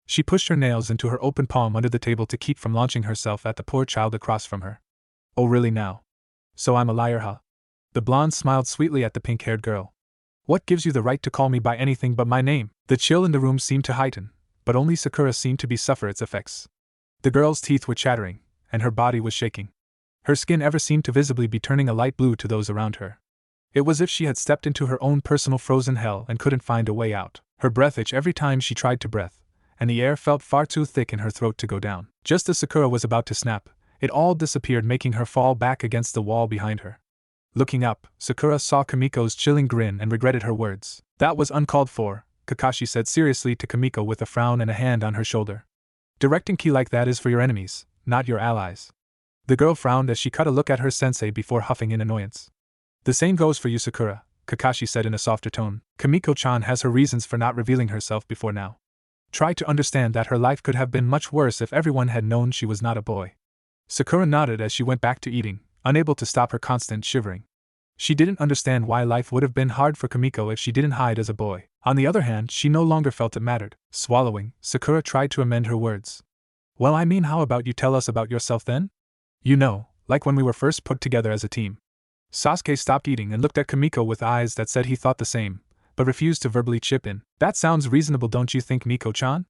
She pushed her nails into her open palm under the table to keep from launching herself at the poor child across from her. Oh really now? So I'm a liar, huh? The blonde smiled sweetly at the pink-haired girl. What gives you the right to call me by anything but my name? The chill in the room seemed to heighten, but only Sakura seemed to suffer its effects. The girl's teeth were chattering, and her body was shaking. Her skin ever seemed to visibly be turning a light blue to those around her. It was as if she had stepped into her own personal frozen hell and couldn't find a way out. Her breath itched every time she tried to breathe, and the air felt far too thick in her throat to go down. Just as Sakura was about to snap, it all disappeared, making her fall back against the wall behind her. Looking up, Sakura saw Kamiko's chilling grin and regretted her words. That was uncalled for, Kakashi said seriously to Kamiko with a frown and a hand on her shoulder. Directing ki like that is for your enemies, not your allies. The girl frowned as she cut a look at her sensei before huffing in annoyance. The same goes for you, Sakura, Kakashi said in a softer tone. Kamiko-chan has her reasons for not revealing herself before now. Try to understand that her life could have been much worse if everyone had known she was not a boy. Sakura nodded as she went back to eating, unable to stop her constant shivering. She didn't understand why life would have been hard for Kamiko if she didn't hide as a boy. On the other hand, she no longer felt it mattered. Swallowing, Sakura tried to amend her words. Well, I mean, how about you tell us about yourself then? You know, like when we were first put together as a team. Sasuke stopped eating and looked at Kamiko with eyes that said he thought the same, but refused to verbally chip in. That sounds reasonable, don't you think, Miko-chan?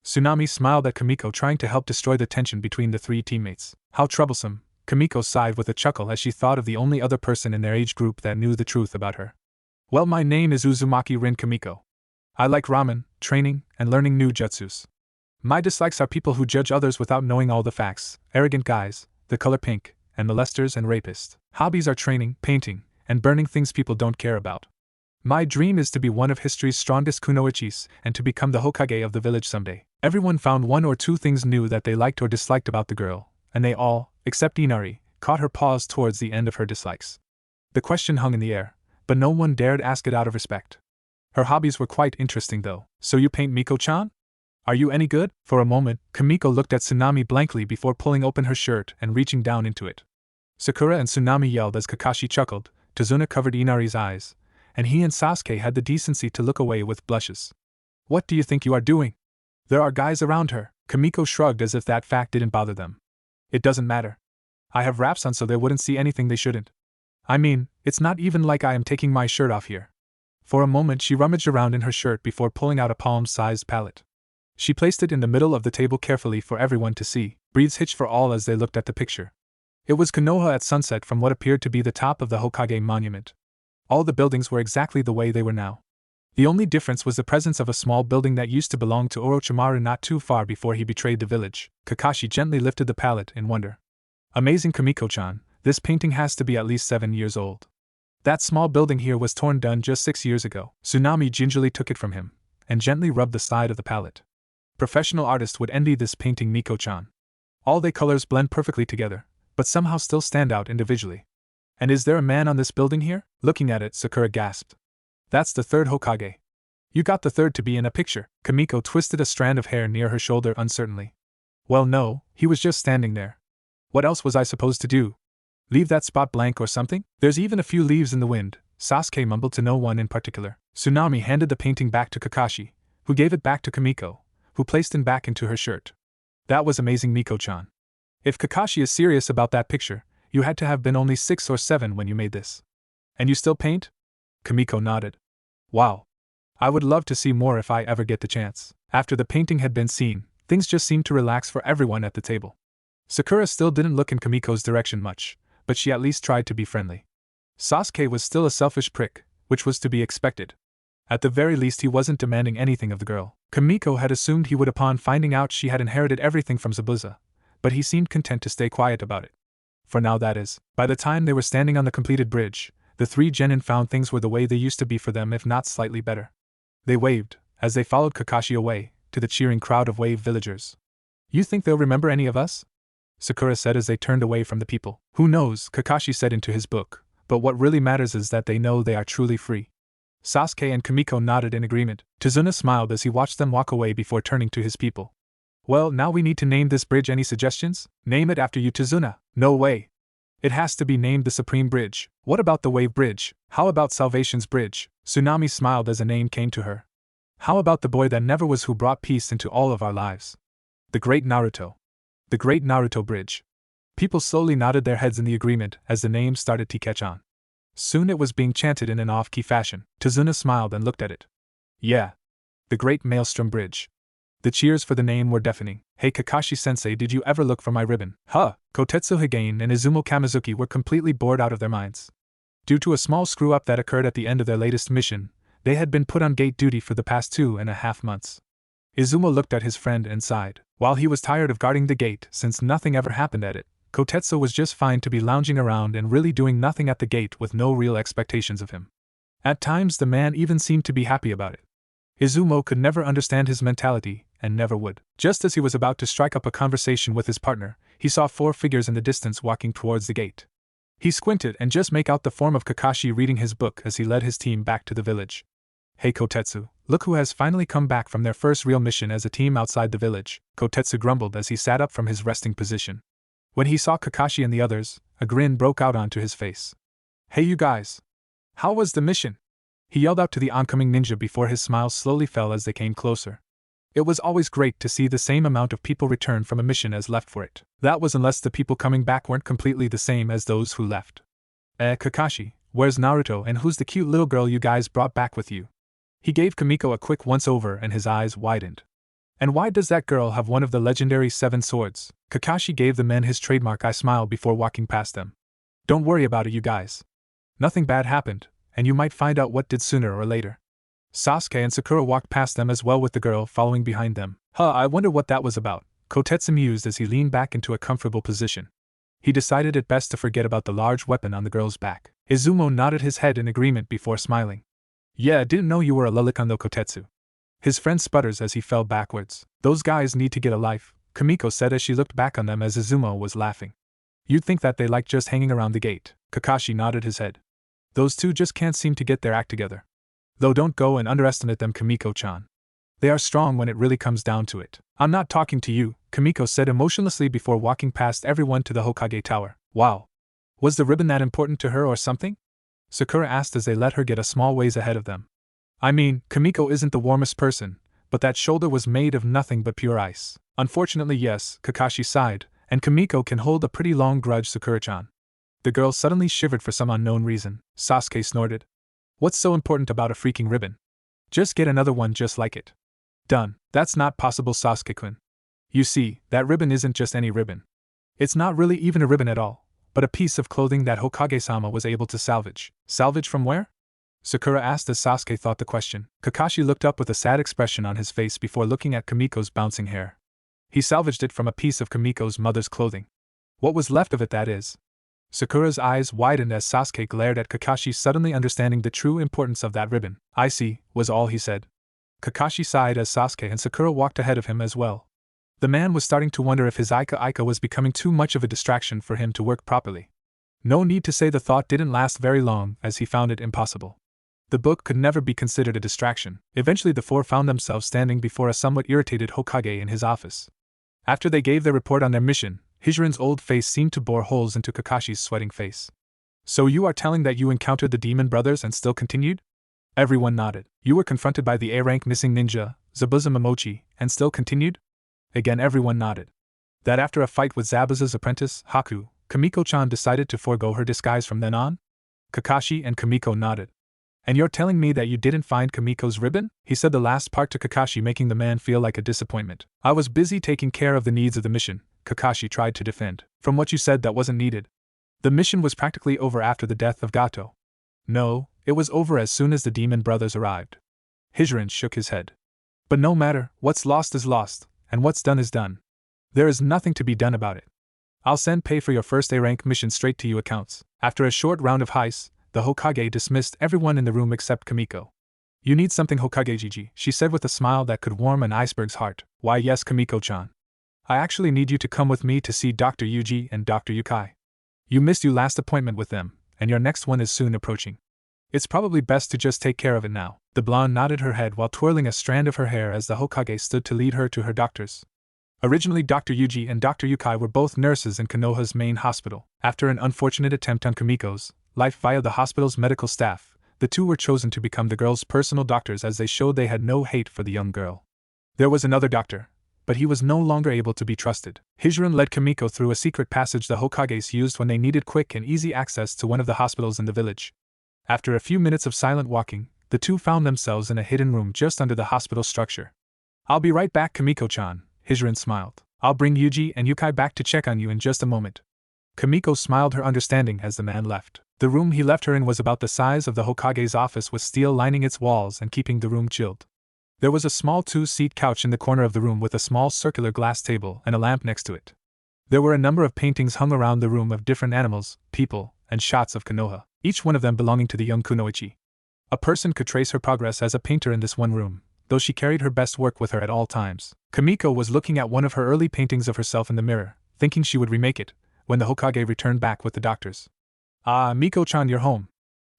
Tsunami smiled at Kamiko, trying to help destroy the tension between the three teammates. How troublesome. Kamiko sighed with a chuckle as she thought of the only other person in their age group that knew the truth about her. Well, my name is Uzumaki Rin Kamiko. I like ramen, training, and learning new jutsus. My dislikes are people who judge others without knowing all the facts, arrogant guys, the color pink, and molesters and rapists. Hobbies are training, painting, and burning things people don't care about. My dream is to be one of history's strongest kunoichis and to become the Hokage of the village someday. Everyone found one or two things new that they liked or disliked about the girl, and they all, except Inari, caught her paws towards the end of her dislikes. The question hung in the air, but no one dared ask it out of respect. Her hobbies were quite interesting though. So you paint, Miko-chan? Are you any good? For a moment, Kamiko looked at Tsunami blankly before pulling open her shirt and reaching down into it. Sakura and Tsunami yelled as Kakashi chuckled. Tazuna covered Inari's eyes, and he and Sasuke had the decency to look away with blushes. What do you think you are doing? There are guys around her. Kamiko shrugged as if that fact didn't bother them. It doesn't matter. I have wraps on so they wouldn't see anything they shouldn't. I mean, it's not even like I am taking my shirt off here. For a moment she rummaged around in her shirt before pulling out a palm-sized palette. She placed it in the middle of the table carefully for everyone to see. Breathes hitched for all as they looked at the picture. It was Konoha at sunset from what appeared to be the top of the Hokage monument. All the buildings were exactly the way they were now. The only difference was the presence of a small building that used to belong to Orochimaru not too far before he betrayed the village. Kakashi gently lifted the palette in wonder. Amazing, Kamiko-chan, this painting has to be at least 7 years old. That small building here was torn down just 6 years ago. Tsunami gingerly took it from him and gently rubbed the side of the palette. Professional artists would envy this painting, Miko-chan. All the colors blend perfectly together, but somehow still stand out individually. And is there a man on this building here? Looking at it, Sakura gasped. That's the third Hokage. You got the third to be in a picture. Kamiko twisted a strand of hair near her shoulder uncertainly. Well, no, he was just standing there. What else was I supposed to do? Leave that spot blank or something? There's even a few leaves in the wind, Sasuke mumbled to no one in particular. Tsunami handed the painting back to Kakashi, who gave it back to Kamiko, who placed it back into her shirt. That was amazing, Miko-chan. If Kakashi is serious about that picture, you had to have been only 6 or 7 when you made this. And you still paint? Kamiko nodded. Wow. I would love to see more if I ever get the chance. After the painting had been seen, things just seemed to relax for everyone at the table. Sakura still didn't look in Kamiko's direction much, but she at least tried to be friendly. Sasuke was still a selfish prick, which was to be expected. At the very least, he wasn't demanding anything of the girl. Kamiko had assumed he would upon finding out she had inherited everything from Zabuza, but he seemed content to stay quiet about it. For now, that is. By the time they were standing on the completed bridge, the 3 genin found things were the way they used to be for them, if not slightly better. They waved, as they followed Kakashi away, to the cheering crowd of wave villagers. You think they'll remember any of us? Sakura said as they turned away from the people. Who knows, Kakashi said into his book, but what really matters is that they know they are truly free. Sasuke and Kamiko nodded in agreement. Tazuna smiled as he watched them walk away before turning to his people. Well, now we need to name this bridge. Any suggestions? Name it after you, Tazuna. No way. It has to be named the Supreme Bridge. What about the Wave Bridge? How about Salvation's Bridge? Tsunami smiled as a name came to her. How about the boy that never was, who brought peace into all of our lives? The Great Naruto. The Great Naruto Bridge. People slowly nodded their heads in the agreement as the name started to catch on. Soon it was being chanted in an off-key fashion. Tazuna smiled and looked at it. Yeah. The Great Maelstrom Bridge. The cheers for the name were deafening. Hey Kakashi-sensei, did you ever look for my ribbon? Huh! Kotetsu Higain and Izumo Kamizuki were completely bored out of their minds. Due to a small screw-up that occurred at the end of their latest mission, they had been put on gate duty for the past 2.5 months. Izumo looked at his friend and sighed. While he was tired of guarding the gate since nothing ever happened at it, Kotetsu was just fine to be lounging around and really doing nothing at the gate with no real expectations of him. At times the man even seemed to be happy about it. Izumo could never understand his mentality, and never would. Just as he was about to strike up a conversation with his partner, he saw 4 figures in the distance walking towards the gate. He squinted and just made out the form of Kakashi reading his book as he led his team back to the village. Hey Kotetsu, look who has finally come back from their first real mission as a team outside the village, Kotetsu grumbled as he sat up from his resting position. When he saw Kakashi and the others, a grin broke out onto his face. Hey you guys! How was the mission? He yelled out to the oncoming ninja before his smile slowly fell as they came closer. It was always great to see the same amount of people return from a mission as left for it. That was unless the people coming back weren't completely the same as those who left. Kakashi, where's Naruto and who's the cute little girl you guys brought back with you? He gave Kamiko a quick once-over and his eyes widened. And why does that girl have one of the legendary 7 swords? Kakashi gave the men his trademark eye smile before walking past them. Don't worry about it, you guys. Nothing bad happened, and you might find out what did sooner or later. Sasuke and Sakura walked past them as well, with the girl following behind them. I wonder what that was about, Kotetsu mused as he leaned back into a comfortable position. He decided it best to forget about the large weapon on the girl's back. Izumo nodded his head in agreement before smiling. Yeah, didn't know you were a lolicon though, Kotetsu. His friend sputters as he fell backwards. Those guys need to get a life, Kamiko said as she looked back on them as Izumo was laughing. You'd think that they like just hanging around the gate. Kakashi nodded his head. Those two just can't seem to get their act together. Though don't go and underestimate them, Kamiko-chan. They are strong when it really comes down to it. I'm not talking to you, Kamiko said emotionlessly before walking past everyone to the Hokage Tower. Wow. Was the ribbon that important to her or something? Sakura asked as they let her get a small ways ahead of them. I mean, Kamiko isn't the warmest person, but that shoulder was made of nothing but pure ice. Unfortunately, yes, Kakashi sighed, and Kamiko can hold a pretty long grudge, Sakura-chan. The girl suddenly shivered for some unknown reason. Sasuke snorted. What's so important about a freaking ribbon? Just get another one just like it. Done. That's not possible, Sasuke-kun. You see, that ribbon isn't just any ribbon. It's not really even a ribbon at all, but a piece of clothing that Hokage-sama was able to salvage. Salvage from where? Sakura asked as Sasuke thought the question. Kakashi looked up with a sad expression on his face before looking at Kamiko's bouncing hair. He salvaged it from a piece of Kamiko's mother's clothing. What was left of it, that is. Sakura's eyes widened as Sasuke glared at Kakashi, suddenly understanding the true importance of that ribbon. I see, was all he said. Kakashi sighed as Sasuke and Sakura walked ahead of him as well. The man was starting to wonder if his Aika was becoming too much of a distraction for him to work properly. No need to say the thought didn't last very long, as he found it impossible. The book could never be considered a distraction. Eventually the four found themselves standing before a somewhat irritated Hokage in his office. After they gave their report on their mission, Hijirin's old face seemed to bore holes into Kakashi's sweating face. So you are telling that you encountered the demon brothers and still continued? Everyone nodded. You were confronted by the A-rank missing ninja, Zabuza Momochi, and still continued? Again everyone nodded. That after a fight with Zabuza's apprentice, Haku, Kamiko-chan decided to forego her disguise from then on? Kakashi and Kamiko nodded. And you're telling me that you didn't find Kamiko's ribbon? He said the last part to Kakashi, making the man feel like a disappointment. I was busy taking care of the needs of the mission, Kakashi tried to defend. From what you said, that wasn't needed. The mission was practically over after the death of Gato. No, it was over as soon as the demon brothers arrived. Hijirin shook his head. But no matter, what's lost is lost, and what's done is done. There is nothing to be done about it. I'll send pay for your first A-rank mission straight to you accounts. After a short round of heis, the Hokage dismissed everyone in the room except Kamiko. You need something, Hokage-jiji, she said with a smile that could warm an iceberg's heart. Why yes, Kamiko-chan. I actually need you to come with me to see Dr. Yuji and Dr. Yukai. You missed your last appointment with them, and your next one is soon approaching. It's probably best to just take care of it now. The blonde nodded her head while twirling a strand of her hair as the Hokage stood to lead her to her doctors. Originally, Dr. Yuji and Dr. Yukai were both nurses in Konoha's main hospital. After an unfortunate attempt on Kamiko's life via the hospital's medical staff, the two were chosen to become the girl's personal doctors as they showed they had no hate for the young girl. There was another doctor, but he was no longer able to be trusted. Hijirin led Kamiko through a secret passage the Hokages used when they needed quick and easy access to one of the hospitals in the village. After a few minutes of silent walking, the two found themselves in a hidden room just under the hospital structure. I'll be right back, Kamiko-chan, Hijirin smiled. I'll bring Yuji and Yukai back to check on you in just a moment. Kamiko smiled her understanding as the man left. The room he left her in was about the size of the Hokage's office, with steel lining its walls and keeping the room chilled. There was a small two-seat couch in the corner of the room with a small circular glass table and a lamp next to it. There were a number of paintings hung around the room of different animals, people, and shots of Konoha, each one of them belonging to the young kunoichi. A person could trace her progress as a painter in this one room, though she carried her best work with her at all times. Kamiko was looking at one of her early paintings of herself in the mirror, thinking she would remake it, when the Hokage returned back with the doctors. Ah, Miko-chan, you're home,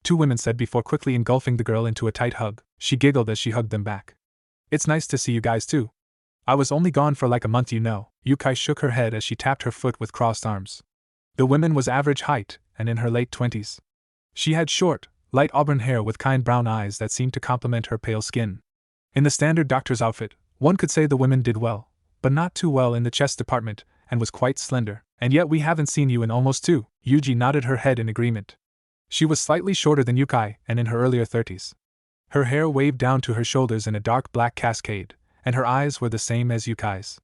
two women said before quickly engulfing the girl into a tight hug. She giggled as she hugged them back. It's nice to see you guys too. I was only gone for like a month, you know. Yukai shook her head as she tapped her foot with crossed arms. The woman was average height, and in her late 20s. She had short, light auburn hair with kind brown eyes that seemed to complement her pale skin. In the standard doctor's outfit, one could say the woman did well, but not too well in the chest department, and was quite slender. And yet we haven't seen you in almost 2. Yuji nodded her head in agreement. She was slightly shorter than Yukai and in her earlier 30s. Her hair waved down to her shoulders in a dark black cascade, and her eyes were the same as Yukai's.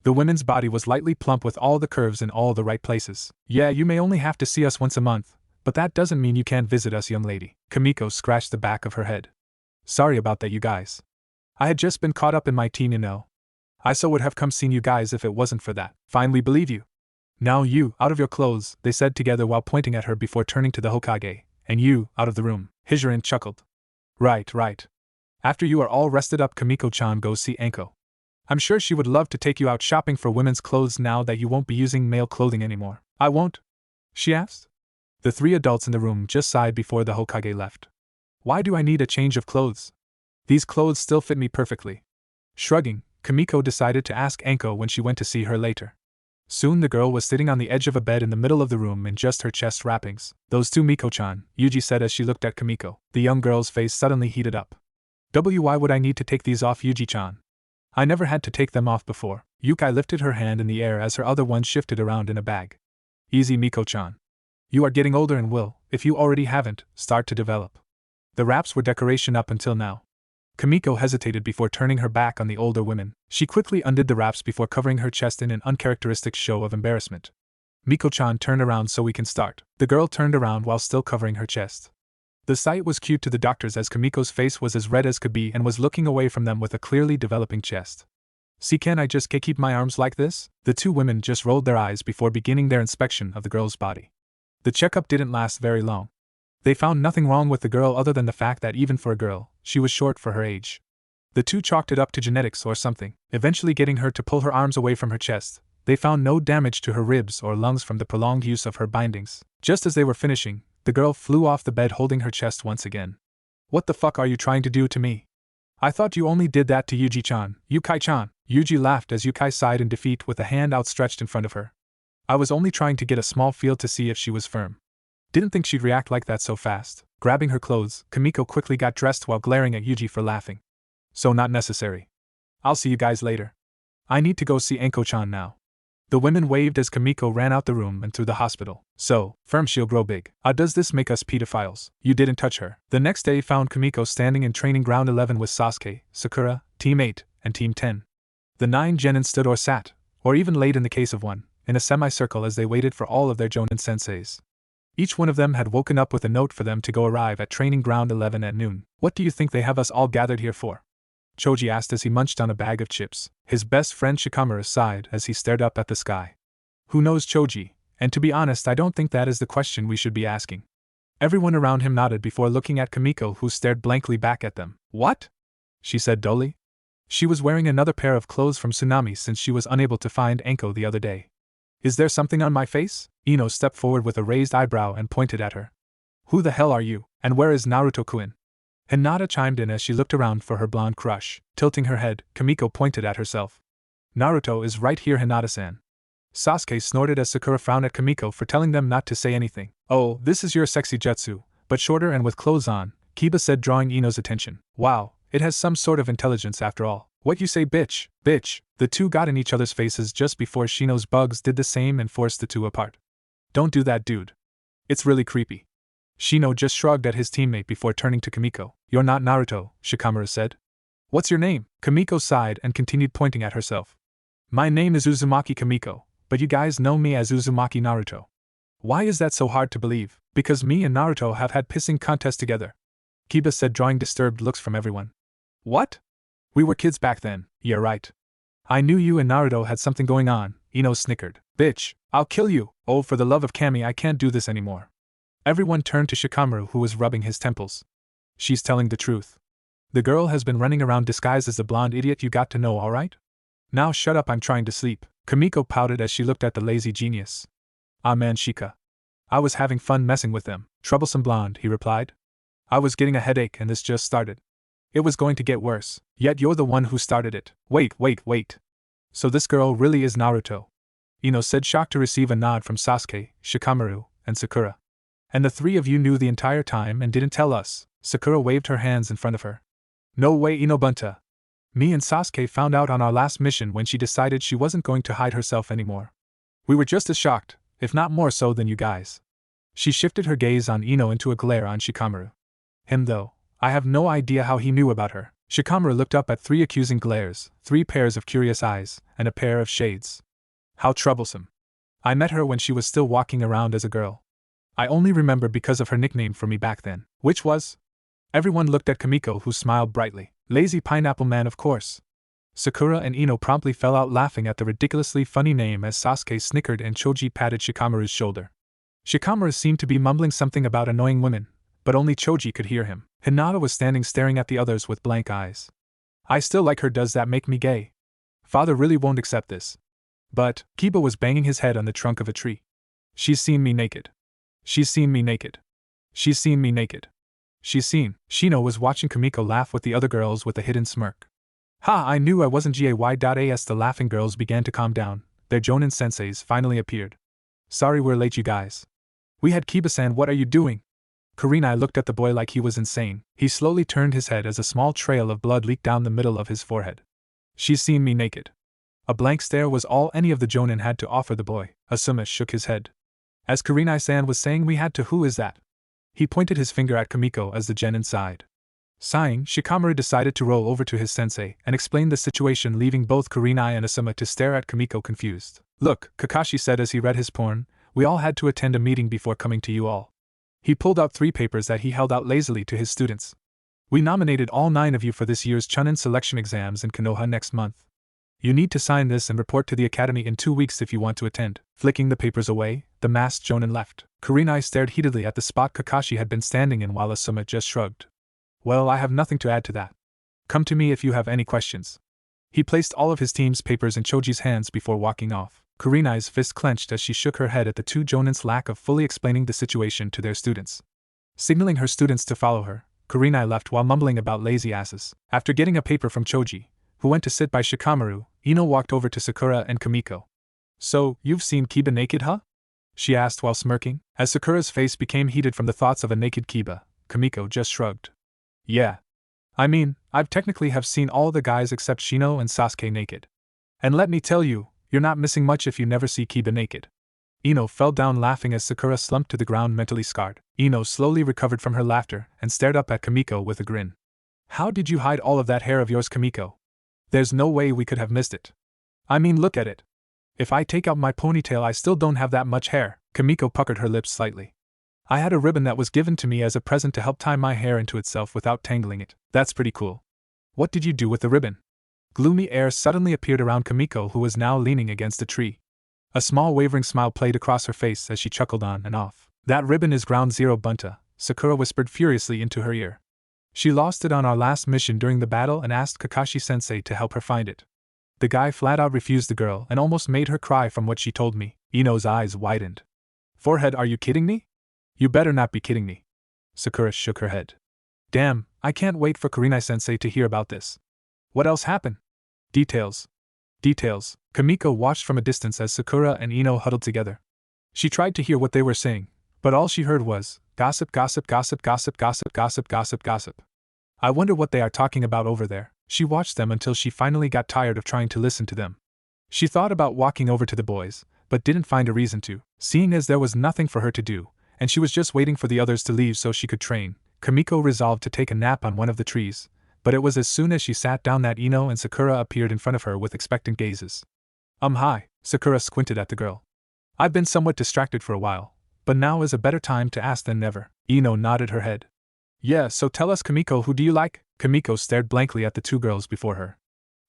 The woman's body was lightly plump with all the curves in all the right places. Yeah, you may only have to see us once a month, but that doesn't mean you can't visit us, young lady. Kamiko scratched the back of her head. Sorry about that, you guys. I had just been caught up in my team, you know. I so would have come seen you guys if it wasn't for that. Fine, we believe you. Now you, out of your clothes, they said together while pointing at her before turning to the Hokage. And you, out of the room. Hijirin chuckled. Right. After you are all rested up, Kamiko-chan, go see Anko. I'm sure she would love to take you out shopping for women's clothes now that you won't be using male clothing anymore. I won't? She asked. The 3 adults in the room just sighed before the Hokage left. Why do I need a change of clothes? These clothes still fit me perfectly. Shrugging, Kamiko decided to ask Anko when she went to see her later. Soon the girl was sitting on the edge of a bed in the middle of the room in just her chest wrappings. Those two, Miko-chan, Yuji said as she looked at Kamiko. The young girl's face suddenly heated up. Why would I need to take these off, Yuji-chan? I never had to take them off before. Yukai lifted her hand in the air as her other one shifted around in a bag. Easy, Miko-chan. You are getting older and will, if you already haven't, start to develop. The wraps were decoration up until now. Kamiko hesitated before turning her back on the older women. She quickly undid the wraps before covering her chest in an uncharacteristic show of embarrassment. Miko-chan, turn around so we can start. The girl turned around while still covering her chest. The sight was cute to the doctors as Kamiko's face was as red as could be and was looking away from them with a clearly developing chest. See, can I just keep my arms like this? The two women just rolled their eyes before beginning their inspection of the girl's body. The checkup didn't last very long. They found nothing wrong with the girl other than the fact that even for a girl, she was short for her age. The two chalked it up to genetics or something, eventually getting her to pull her arms away from her chest. They found no damage to her ribs or lungs from the prolonged use of her bindings. Just as they were finishing, the girl flew off the bed holding her chest once again. What the fuck are you trying to do to me? I thought you only did that to Yuji-chan. Yukai-chan. Yuji laughed as Yukai sighed in defeat with a hand outstretched in front of her. I was only trying to get a small feel to see if she was firm. Didn't think she'd react like that so fast. Grabbing her clothes, Kamiko quickly got dressed while glaring at Yuji for laughing. So not necessary. I'll see you guys later. I need to go see Enko-chan now. The women waved as Kamiko ran out the room and through the hospital. So, firm she'll grow big. Does this make us pedophiles? You didn't touch her. The next day found Kamiko standing in training ground 11 with Sasuke, Sakura, Team 8, and Team 10. The 9 genin stood or sat, or even laid in the case of one, in a semicircle as they waited for all of their jonin senseis. Each one of them had woken up with a note for them to go arrive at training ground 11 at noon. What do you think they have us all gathered here for? Choji asked as he munched on a bag of chips. His best friend Shikamura sighed as he stared up at the sky. Who knows, Choji, and to be honest I don't think that is the question we should be asking. Everyone around him nodded before looking at Kamiko, who stared blankly back at them. What? She said dully. She was wearing another pair of clothes from Tsunami since she was unable to find Enko the other day. Is there something on my face? Ino stepped forward with a raised eyebrow and pointed at her. Who the hell are you, and where is Naruto-kun? Hinata chimed in as she looked around for her blonde crush. Tilting her head, Kamiko pointed at herself. Naruto is right here, Hinata-san. Sasuke snorted as Sakura frowned at Kamiko for telling them not to say anything. Oh, this is your sexy jutsu, but shorter and with clothes on, Kiba said, drawing Ino's attention. Wow, it has some sort of intelligence after all. What you say, bitch? Bitch. The two got in each other's faces just before Shino's bugs did the same and forced the two apart. Don't do that, dude. It's really creepy. Shino just shrugged at his teammate before turning to Kamiko. You're not Naruto, Shikamura said. What's your name? Kamiko sighed and continued pointing at herself. My name is Uzumaki Kamiko, but you guys know me as Uzumaki Naruto. Why is that so hard to believe? Because me and Naruto have had pissing contests together, Kiba said, drawing disturbed looks from everyone. What? We were kids back then. Yeah, right. I knew you and Naruto had something going on, Ino snickered. Bitch, I'll kill you. Oh, for the love of Kami, I can't do this anymore. Everyone turned to Shikamaru, who was rubbing his temples. She's telling the truth. The girl has been running around disguised as the blonde idiot you got to know, alright? Now shut up, I'm trying to sleep. Kamiko pouted as she looked at the lazy genius. Ah man, Shika. I was having fun messing with them. Troublesome blonde, he replied. I was getting a headache and this just started. It was going to get worse, yet you're the one who started it. Wait. So this girl really is Naruto? Ino said, shocked to receive a nod from Sasuke, Shikamaru, and Sakura. And the three of you knew the entire time and didn't tell us? Sakura waved her hands in front of her. No way, Inobunta. Me and Sasuke found out on our last mission when she decided she wasn't going to hide herself anymore. We were just as shocked, if not more so than you guys. She shifted her gaze on Ino into a glare on Shikamaru. Him though, I have no idea how he knew about her. Shikamaru looked up at 3 accusing glares, 3 pairs of curious eyes, and a pair of shades. How troublesome. I met her when she was still walking around as a girl. I only remember because of her nickname for me back then, which was? Everyone looked at Kamiko, who smiled brightly. Lazy Pineapple Man, of course. Sakura and Ino promptly fell out laughing at the ridiculously funny name as Sasuke snickered and Choji patted Shikamaru's shoulder. Shikamaru seemed to be mumbling something about annoying women, but only Choji could hear him. Hinata was standing staring at the others with blank eyes. I still like her, does that make me gay? Father really won't accept this. But, Kiba was banging his head on the trunk of a tree. She's seen me naked. She's seen me naked. She's seen me naked. She's seen. Shino was watching Kamiko laugh with the other girls with a hidden smirk. Ha, I knew I wasn't GAY.as the laughing girls began to calm down. Their Jonin senseis finally appeared. Sorry we're late, you guys. We had Kiba-san, what are you doing? Kurenai looked at the boy like he was insane. He slowly turned his head as a small trail of blood leaked down the middle of his forehead. She's seen me naked. A blank stare was all any of the Jonin had to offer the boy. Asuma shook his head. As Kurenai-san was saying, we had to. Who is that? He pointed his finger at Kamiko as the genin sighed. Sighing, Shikamaru decided to roll over to his sensei and explain the situation, leaving both Kurenai and Asuma to stare at Kamiko confused. Look, Kakashi said as he read his porn, we all had to attend a meeting before coming to you all. He pulled out 3 papers that he held out lazily to his students. We nominated all 9 of you for this year's Chunin selection exams in Konoha next month. You need to sign this and report to the academy in 2 weeks if you want to attend. Flicking the papers away, the masked jonin left. Kurenai stared heatedly at the spot Kakashi had been standing in while Asuma just shrugged. Well, I have nothing to add to that. Come to me if you have any questions. He placed all of his team's papers in Choji's hands before walking off. Kurenai's fist clenched as she shook her head at the 2 jonin's lack of fully explaining the situation to their students. Signaling her students to follow her, Kurenai left while mumbling about lazy asses. After getting a paper from Choji, who went to sit by Shikamaru, Ino walked over to Sakura and Kamiko. So, you've seen Kiba naked, huh? She asked while smirking. As Sakura's face became heated from the thoughts of a naked Kiba, Kamiko just shrugged. Yeah. I mean, I've technically have seen all the guys except Shino and Sasuke naked. And let me tell you, you're not missing much if you never see Kiba naked. Ino fell down laughing as Sakura slumped to the ground mentally scarred. Ino slowly recovered from her laughter and stared up at Kamiko with a grin. How did you hide all of that hair of yours, Kamiko? There's no way we could have missed it. I mean, look at it. If I take out my ponytail, I still don't have that much hair. Kamiko puckered her lips slightly. I had a ribbon that was given to me as a present to help tie my hair into itself without tangling it. That's pretty cool. What did you do with the ribbon? Gloomy air suddenly appeared around Kamiko, who was now leaning against a tree. A small wavering smile played across her face as she chuckled on and off. That ribbon is Ground Zero Bunta, Sakura whispered furiously into her ear. She lost it on our last mission during the battle and asked Kakashi-sensei to help her find it. The guy flat out refused the girl and almost made her cry from what she told me. Ino's eyes widened. Forehead, are you kidding me? You better not be kidding me. Sakura shook her head. Damn, I can't wait for Kurenai-sensei to hear about this. What else happened? Details. Kamiko watched from a distance as Sakura and Ino huddled together. She tried to hear what they were saying, but all she heard was, gossip. I wonder what they are talking about over there. She watched them until she finally got tired of trying to listen to them. She thought about walking over to the boys, but didn't find a reason to, seeing as there was nothing for her to do, and she was just waiting for the others to leave so she could train. Kamiko resolved to take a nap on one of the trees, but it was as soon as she sat down that Ino and Sakura appeared in front of her with expectant gazes. Hi, Sakura squinted at the girl. I've been somewhat distracted for a while, but now is a better time to ask than never. Ino nodded her head. Yeah, so tell us, Kamiko, who do you like? Kamiko stared blankly at the 2 girls before her.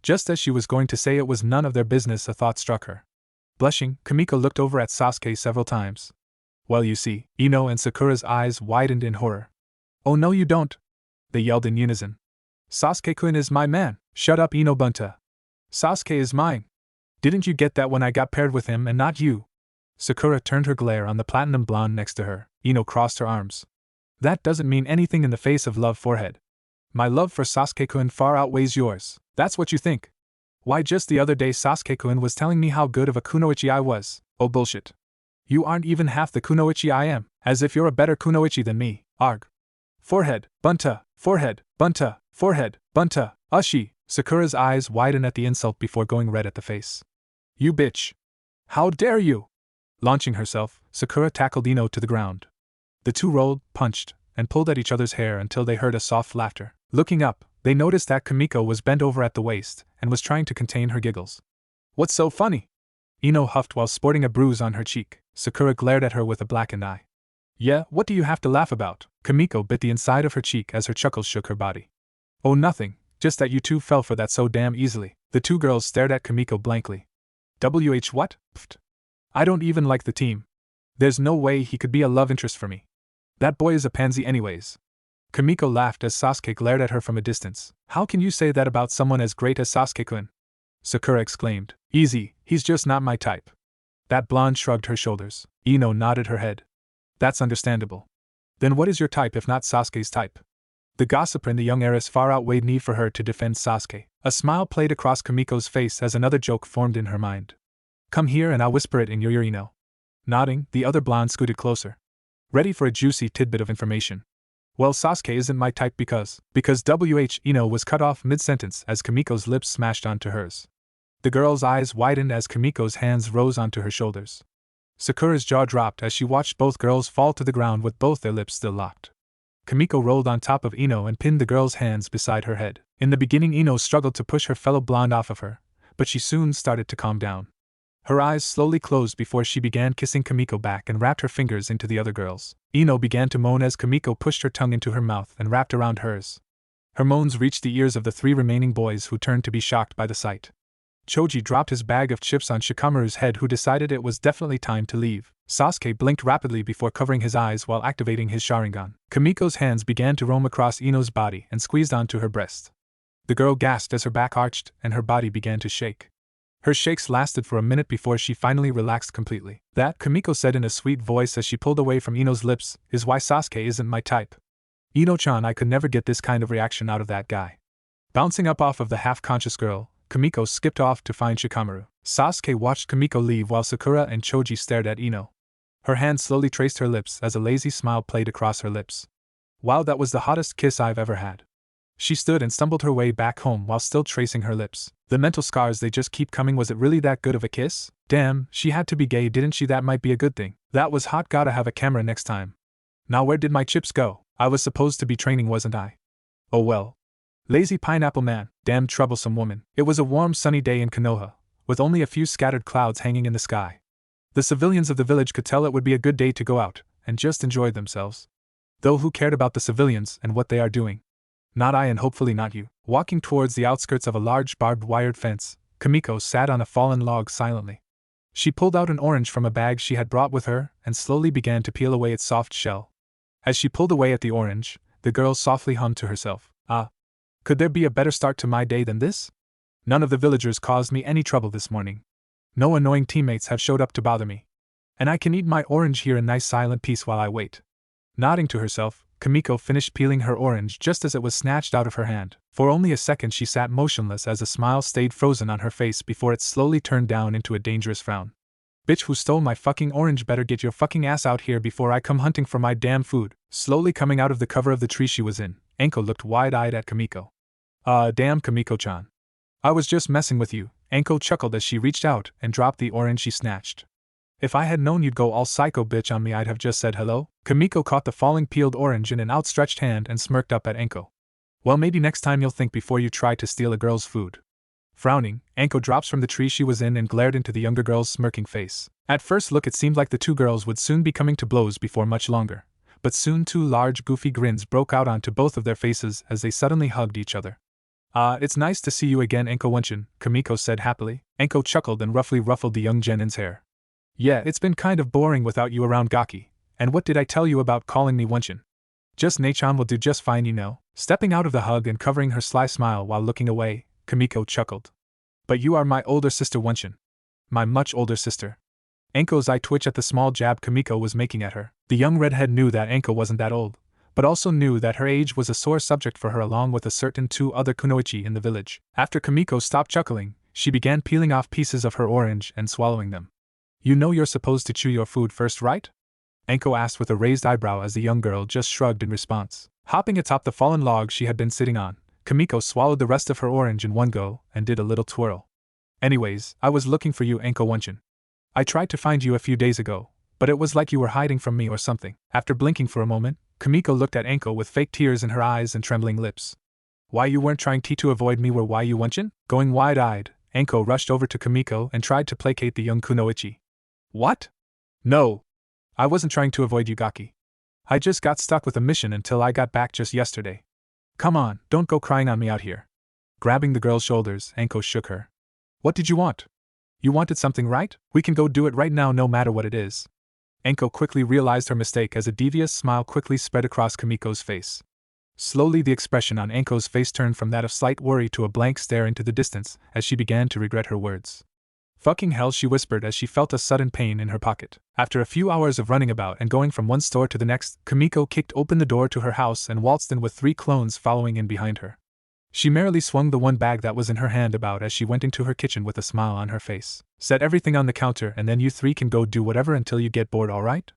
Just as she was going to say it was none of their business, a thought struck her. Blushing, Kamiko looked over at Sasuke several times. Well, you see, Ino and Sakura's eyes widened in horror. Oh no you don't! They yelled in unison. Sasuke-kun is my man. Shut up, Ino Bunta. Sasuke is mine. Didn't you get that when I got paired with him and not you? Sakura turned her glare on the platinum blonde next to her. Ino crossed her arms. That doesn't mean anything in the face of love, forehead. My love for Sasuke-kun far outweighs yours. That's what you think. Why, just the other day Sasuke-kun was telling me how good of a kunoichi I was. Oh bullshit. You aren't even half the kunoichi I am, as if you're a better kunoichi than me. Arg. Forehead, Bunta, forehead, Bunta, forehead, Bunta, Ushi. Sakura's eyes widened at the insult before going red at the face. You bitch. How dare you? Launching herself, Sakura tackled Ino to the ground. The 2 rolled, punched, and pulled at each other's hair until they heard a soft laughter. Looking up, they noticed that Kamiko was bent over at the waist and was trying to contain her giggles. What's so funny? Ino huffed while sporting a bruise on her cheek. Sakura glared at her with a blackened eye. Yeah, what do you have to laugh about? Kamiko bit the inside of her cheek as her chuckles shook her body. Oh nothing, just that you 2 fell for that so damn easily. The 2 girls stared at Kamiko blankly. What? Pfft. I don't even like the team. There's no way he could be a love interest for me. That boy is a pansy anyways. Kamiko laughed as Sasuke glared at her from a distance. How can you say that about someone as great as Sasuke-kun? Sakura exclaimed. Easy, he's just not my type. That blonde shrugged her shoulders. Ino nodded her head. That's understandable. Then what is your type if not Sasuke's type? The gossip in the young heiress far outweighed need for her to defend Sasuke. A smile played across Kamiko's face as another joke formed in her mind. Come here and I'll whisper it in your ear, Ino. Nodding, the other blonde scooted closer. Ready for a juicy tidbit of information. Well, Sasuke isn't my type because Ino was cut off mid-sentence as Kamiko's lips smashed onto hers. The girl's eyes widened as Kamiko's hands rose onto her shoulders. Sakura's jaw dropped as she watched both girls fall to the ground with both their lips still locked. Kamiko rolled on top of Ino and pinned the girl's hands beside her head. In the beginning, Ino struggled to push her fellow blonde off of her, but she soon started to calm down. Her eyes slowly closed before she began kissing Kamiko back and wrapped her fingers into the other girl's. Ino began to moan as Kamiko pushed her tongue into her mouth and wrapped around hers. Her moans reached the ears of the 3 remaining boys, who turned to be shocked by the sight. Choji dropped his bag of chips on Shikamaru's head, who decided it was definitely time to leave. Sasuke blinked rapidly before covering his eyes while activating his Sharingan. Kamiko's hands began to roam across Ino's body and squeezed onto her breast. The girl gasped as her back arched and her body began to shake. Her shakes lasted for a minute before she finally relaxed completely. That, Kamiko said in a sweet voice as she pulled away from Ino's lips, is why Sasuke isn't my type. Ino-chan, I could never get this kind of reaction out of that guy. Bouncing up off of the half-conscious girl, Kamiko skipped off to find Shikamaru. Sasuke watched Kamiko leave while Sakura and Choji stared at Ino. Her hand slowly traced her lips as a lazy smile played across her lips. Wow, that was the hottest kiss I've ever had. She stood and stumbled her way back home while still tracing her lips. The mental scars, they just keep coming. Was it really that good of a kiss? Damn, she had to be gay, didn't she? That might be a good thing. That was hot, gotta have a camera next time. Now where did my chips go? I was supposed to be training, wasn't I? Oh well. Lazy pineapple man, damn troublesome woman. It was a warm sunny day in Konoha, with only a few scattered clouds hanging in the sky. The civilians of the village could tell it would be a good day to go out and just enjoy themselves. Though who cared about the civilians and what they are doing? Not I, and hopefully not you. Walking towards the outskirts of a large barbed wired fence, Kamiko sat on a fallen log silently. She pulled out an orange from a bag she had brought with her and slowly began to peel away its soft shell. As she pulled away at the orange, the girl softly hummed to herself, "Ah, could there be a better start to my day than this? None of the villagers caused me any trouble this morning. No annoying teammates have showed up to bother me. And I can eat my orange here in nice silent peace while I wait." Nodding to herself, Kamiko finished peeling her orange just as it was snatched out of her hand. For only a second she sat motionless as a smile stayed frozen on her face before it slowly turned down into a dangerous frown. "Bitch, who stole my fucking orange better get your fucking ass out here before I come hunting for my damn food." Slowly coming out of the cover of the tree she was in, Anko looked wide-eyed at Kamiko. Damn, Kamiko-chan. I was just messing with you," Anko chuckled as she reached out and dropped the orange she snatched. "If I had known you'd go all psycho bitch on me, I'd have just said hello." Kamiko caught the falling peeled orange in an outstretched hand and smirked up at Anko. "Well, maybe next time you'll think before you try to steal a girl's food." Frowning, Anko drops from the tree she was in and glared into the younger girl's smirking face. At first look, it seemed like the two girls would soon be coming to blows before much longer, but soon 2 large goofy grins broke out onto both of their faces as they suddenly hugged each other. It's nice to see you again, Anko Wenshin," Kamiko said happily. Anko chuckled and roughly ruffled the young genin's hair. "Yeah, it's been kind of boring without you around, Gaki. And what did I tell you about calling me Wenshin? Just Nachan will do just fine, you know." Stepping out of the hug and covering her sly smile while looking away, Kamiko chuckled. "But you are my older sister, Wenshin. My much older sister." Anko's eye twitched at the small jab Kamiko was making at her. The young redhead knew that Anko wasn't that old, but also knew that her age was a sore subject for her, along with a certain 2 other kunoichi in the village. After Kamiko stopped chuckling, she began peeling off pieces of her orange and swallowing them. "You know you're supposed to chew your food first, right?" Anko asked with a raised eyebrow as the young girl just shrugged in response. Hopping atop the fallen log she had been sitting on, Kamiko swallowed the rest of her orange in one go and did a little twirl. "Anyways, I was looking for you, Anko Wenshin. I tried to find you a few days ago, but it was like you were hiding from me or something." After blinking for a moment, Kamiko looked at Anko with fake tears in her eyes and trembling lips. "Why, you weren't trying to avoid me, were why you, Wenshin?" Going wide-eyed, Anko rushed over to Kamiko and tried to placate the young kunoichi. "What? No. I wasn't trying to avoid you, Gaki. I just got stuck with a mission until I got back just yesterday. Come on, don't go crying on me out here." Grabbing the girl's shoulders, Anko shook her. "What did you want? You wanted something, right? We can go do it right now, no matter what it is." Anko quickly realized her mistake as a devious smile quickly spread across Kamiko's face. Slowly the expression on Anko's face turned from that of slight worry to a blank stare into the distance as she began to regret her words. "Fucking hell," she whispered as she felt a sudden pain in her pocket. After a few hours of running about and going from one store to the next, Kamiko kicked open the door to her house and waltzed in with 3 clones following in behind her. She merely swung the one bag that was in her hand about as she went into her kitchen with a smile on her face. "Set everything on the counter and then you 3 can go do whatever until you get bored, alright?"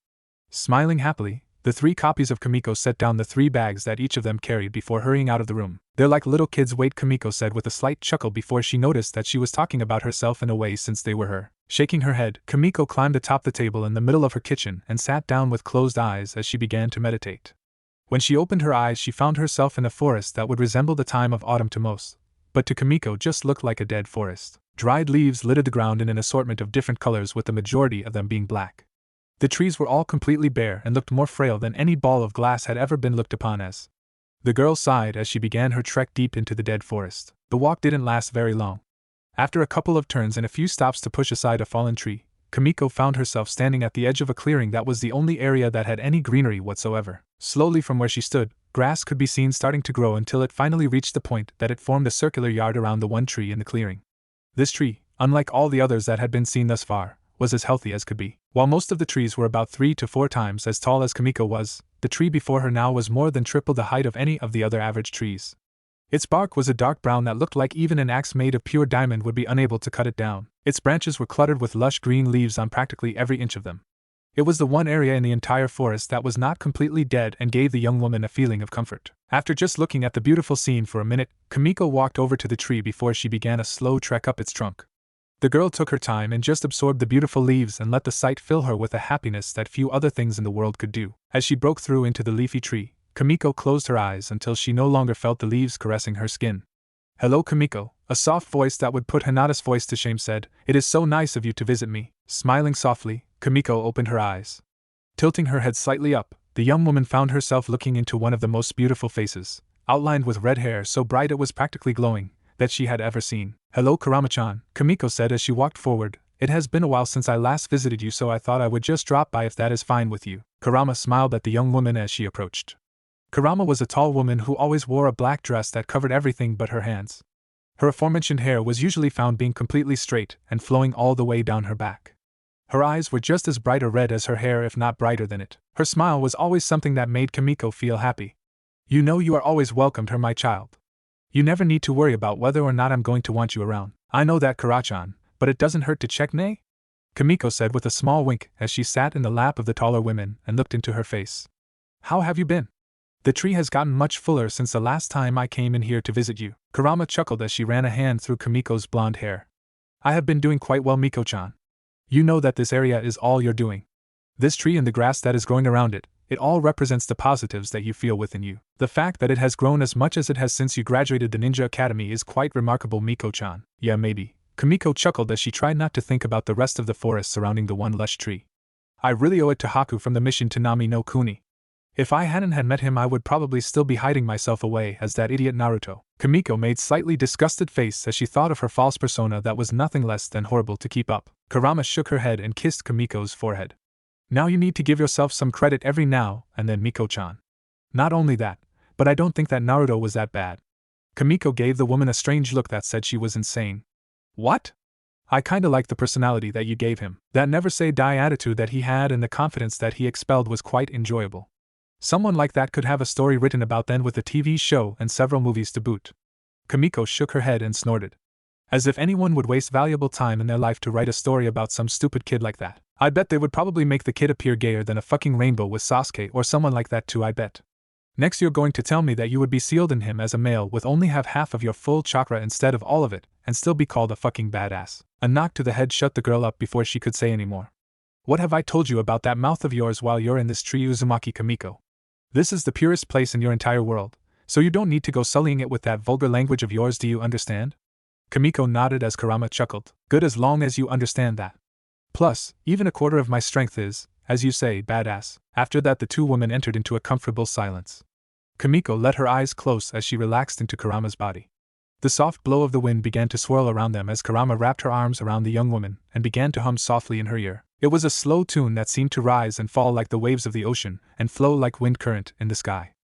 Smiling happily, the 3 copies of Kamiko set down the 3 bags that each of them carried before hurrying out of the room. "They're like little kids, wait," Kamiko said with a slight chuckle before she noticed that she was talking about herself in a way since they were her. Shaking her head, Kamiko climbed atop the table in the middle of her kitchen and sat down with closed eyes as she began to meditate. When she opened her eyes, she found herself in a forest that would resemble the time of autumn to most, but to Kamiko just looked like a dead forest. Dried leaves littered the ground in an assortment of different colors, with the majority of them being black. The trees were all completely bare and looked more frail than any ball of glass had ever been looked upon as. The girl sighed as she began her trek deep into the dead forest. The walk didn't last very long. After a couple of turns and a few stops to push aside a fallen tree, Kamiko found herself standing at the edge of a clearing that was the only area that had any greenery whatsoever. Slowly from where she stood, grass could be seen starting to grow until it finally reached the point that it formed a circular yard around the one tree in the clearing. This tree, unlike all the others that had been seen thus far, was as healthy as could be. While most of the trees were about 3 to 4 times as tall as Kamiko was, the tree before her now was more than triple the height of any of the other average trees. Its bark was a dark brown that looked like even an axe made of pure diamond would be unable to cut it down. Its branches were cluttered with lush green leaves on practically every inch of them. It was the one area in the entire forest that was not completely dead and gave the young woman a feeling of comfort. After just looking at the beautiful scene for a minute, Kamiko walked over to the tree before she began a slow trek up its trunk. The girl took her time and just absorbed the beautiful leaves and let the sight fill her with a happiness that few other things in the world could do. As she broke through into the leafy tree, Kamiko closed her eyes until she no longer felt the leaves caressing her skin. "Hello, Kamiko," a soft voice that would put Hinata's voice to shame said. "It is so nice of you to visit me." Smiling softly, Kamiko opened her eyes. Tilting her head slightly up, the young woman found herself looking into one of the most beautiful faces, outlined with red hair so bright it was practically glowing, that she had ever seen. "Hello, Kurama-chan," Kamiko said as she walked forward. "It has been a while since I last visited you, so I thought I would just drop by if that is fine with you." Kurama smiled at the young woman as she approached. Kurama was a tall woman who always wore a black dress that covered everything but her hands. Her aforementioned hair was usually found being completely straight and flowing all the way down her back. Her eyes were just as bright or red as her hair, if not brighter than it. Her smile was always something that made Kamiko feel happy. "You know you are always welcomed here, my child. You never need to worry about whether or not I'm going to want you around." "I know that, Kurachan, but it doesn't hurt to check, nay?" Kamiko said with a small wink as she sat in the lap of the taller woman and looked into her face. "How have you been? The tree has gotten much fuller since the last time I came in here to visit you." Kurama chuckled as she ran a hand through Kamiko's blonde hair. "I have been doing quite well, Miko-chan. You know that this area is all you're doing. This tree and the grass that is growing around it, it all represents the positives that you feel within you. The fact that it has grown as much as it has since you graduated the Ninja Academy is quite remarkable, Miko-chan." "Yeah, maybe." Kamiko chuckled as she tried not to think about the rest of the forest surrounding the one lush tree. "I really owe it to Haku from the mission to Nami no Kuni. If I hadn't had met him, I would probably still be hiding myself away as that idiot Naruto." Kamiko made slightly disgusted face as she thought of her false persona that was nothing less than horrible to keep up. Kurama shook her head and kissed Kamiko's forehead. "Now you need to give yourself some credit every now and then, Miko-chan. Not only that, but I don't think that Naruto was that bad." Kamiko gave the woman a strange look that said she was insane. "What? I kinda like the personality that you gave him. That never-say-die attitude that he had and the confidence that he expelled was quite enjoyable. Someone like that could have a story written about then with a TV show and several movies to boot." Kamiko shook her head and snorted. "As if anyone would waste valuable time in their life to write a story about some stupid kid like that. I bet they would probably make the kid appear gayer than a fucking rainbow with Sasuke or someone like that too, I bet. Next you're going to tell me that you would be sealed in him as a male with only have half of your full chakra instead of all of it, and still be called a fucking badass." A knock to the head shut the girl up before she could say any more. "What have I told you about that mouth of yours while you're in this tree, Uzumaki Kamiko? This is the purest place in your entire world, so you don't need to go sullying it with that vulgar language of yours, do you understand?" Kamiko nodded as Kurama chuckled. "Good, as long as you understand that. Plus, even a quarter of my strength is, as you say, badass." After that the two women entered into a comfortable silence. Kamiko let her eyes close as she relaxed into Kurama's body. The soft blow of the wind began to swirl around them as Kurama wrapped her arms around the young woman and began to hum softly in her ear. It was a slow tune that seemed to rise and fall like the waves of the ocean and flow like wind current in the sky.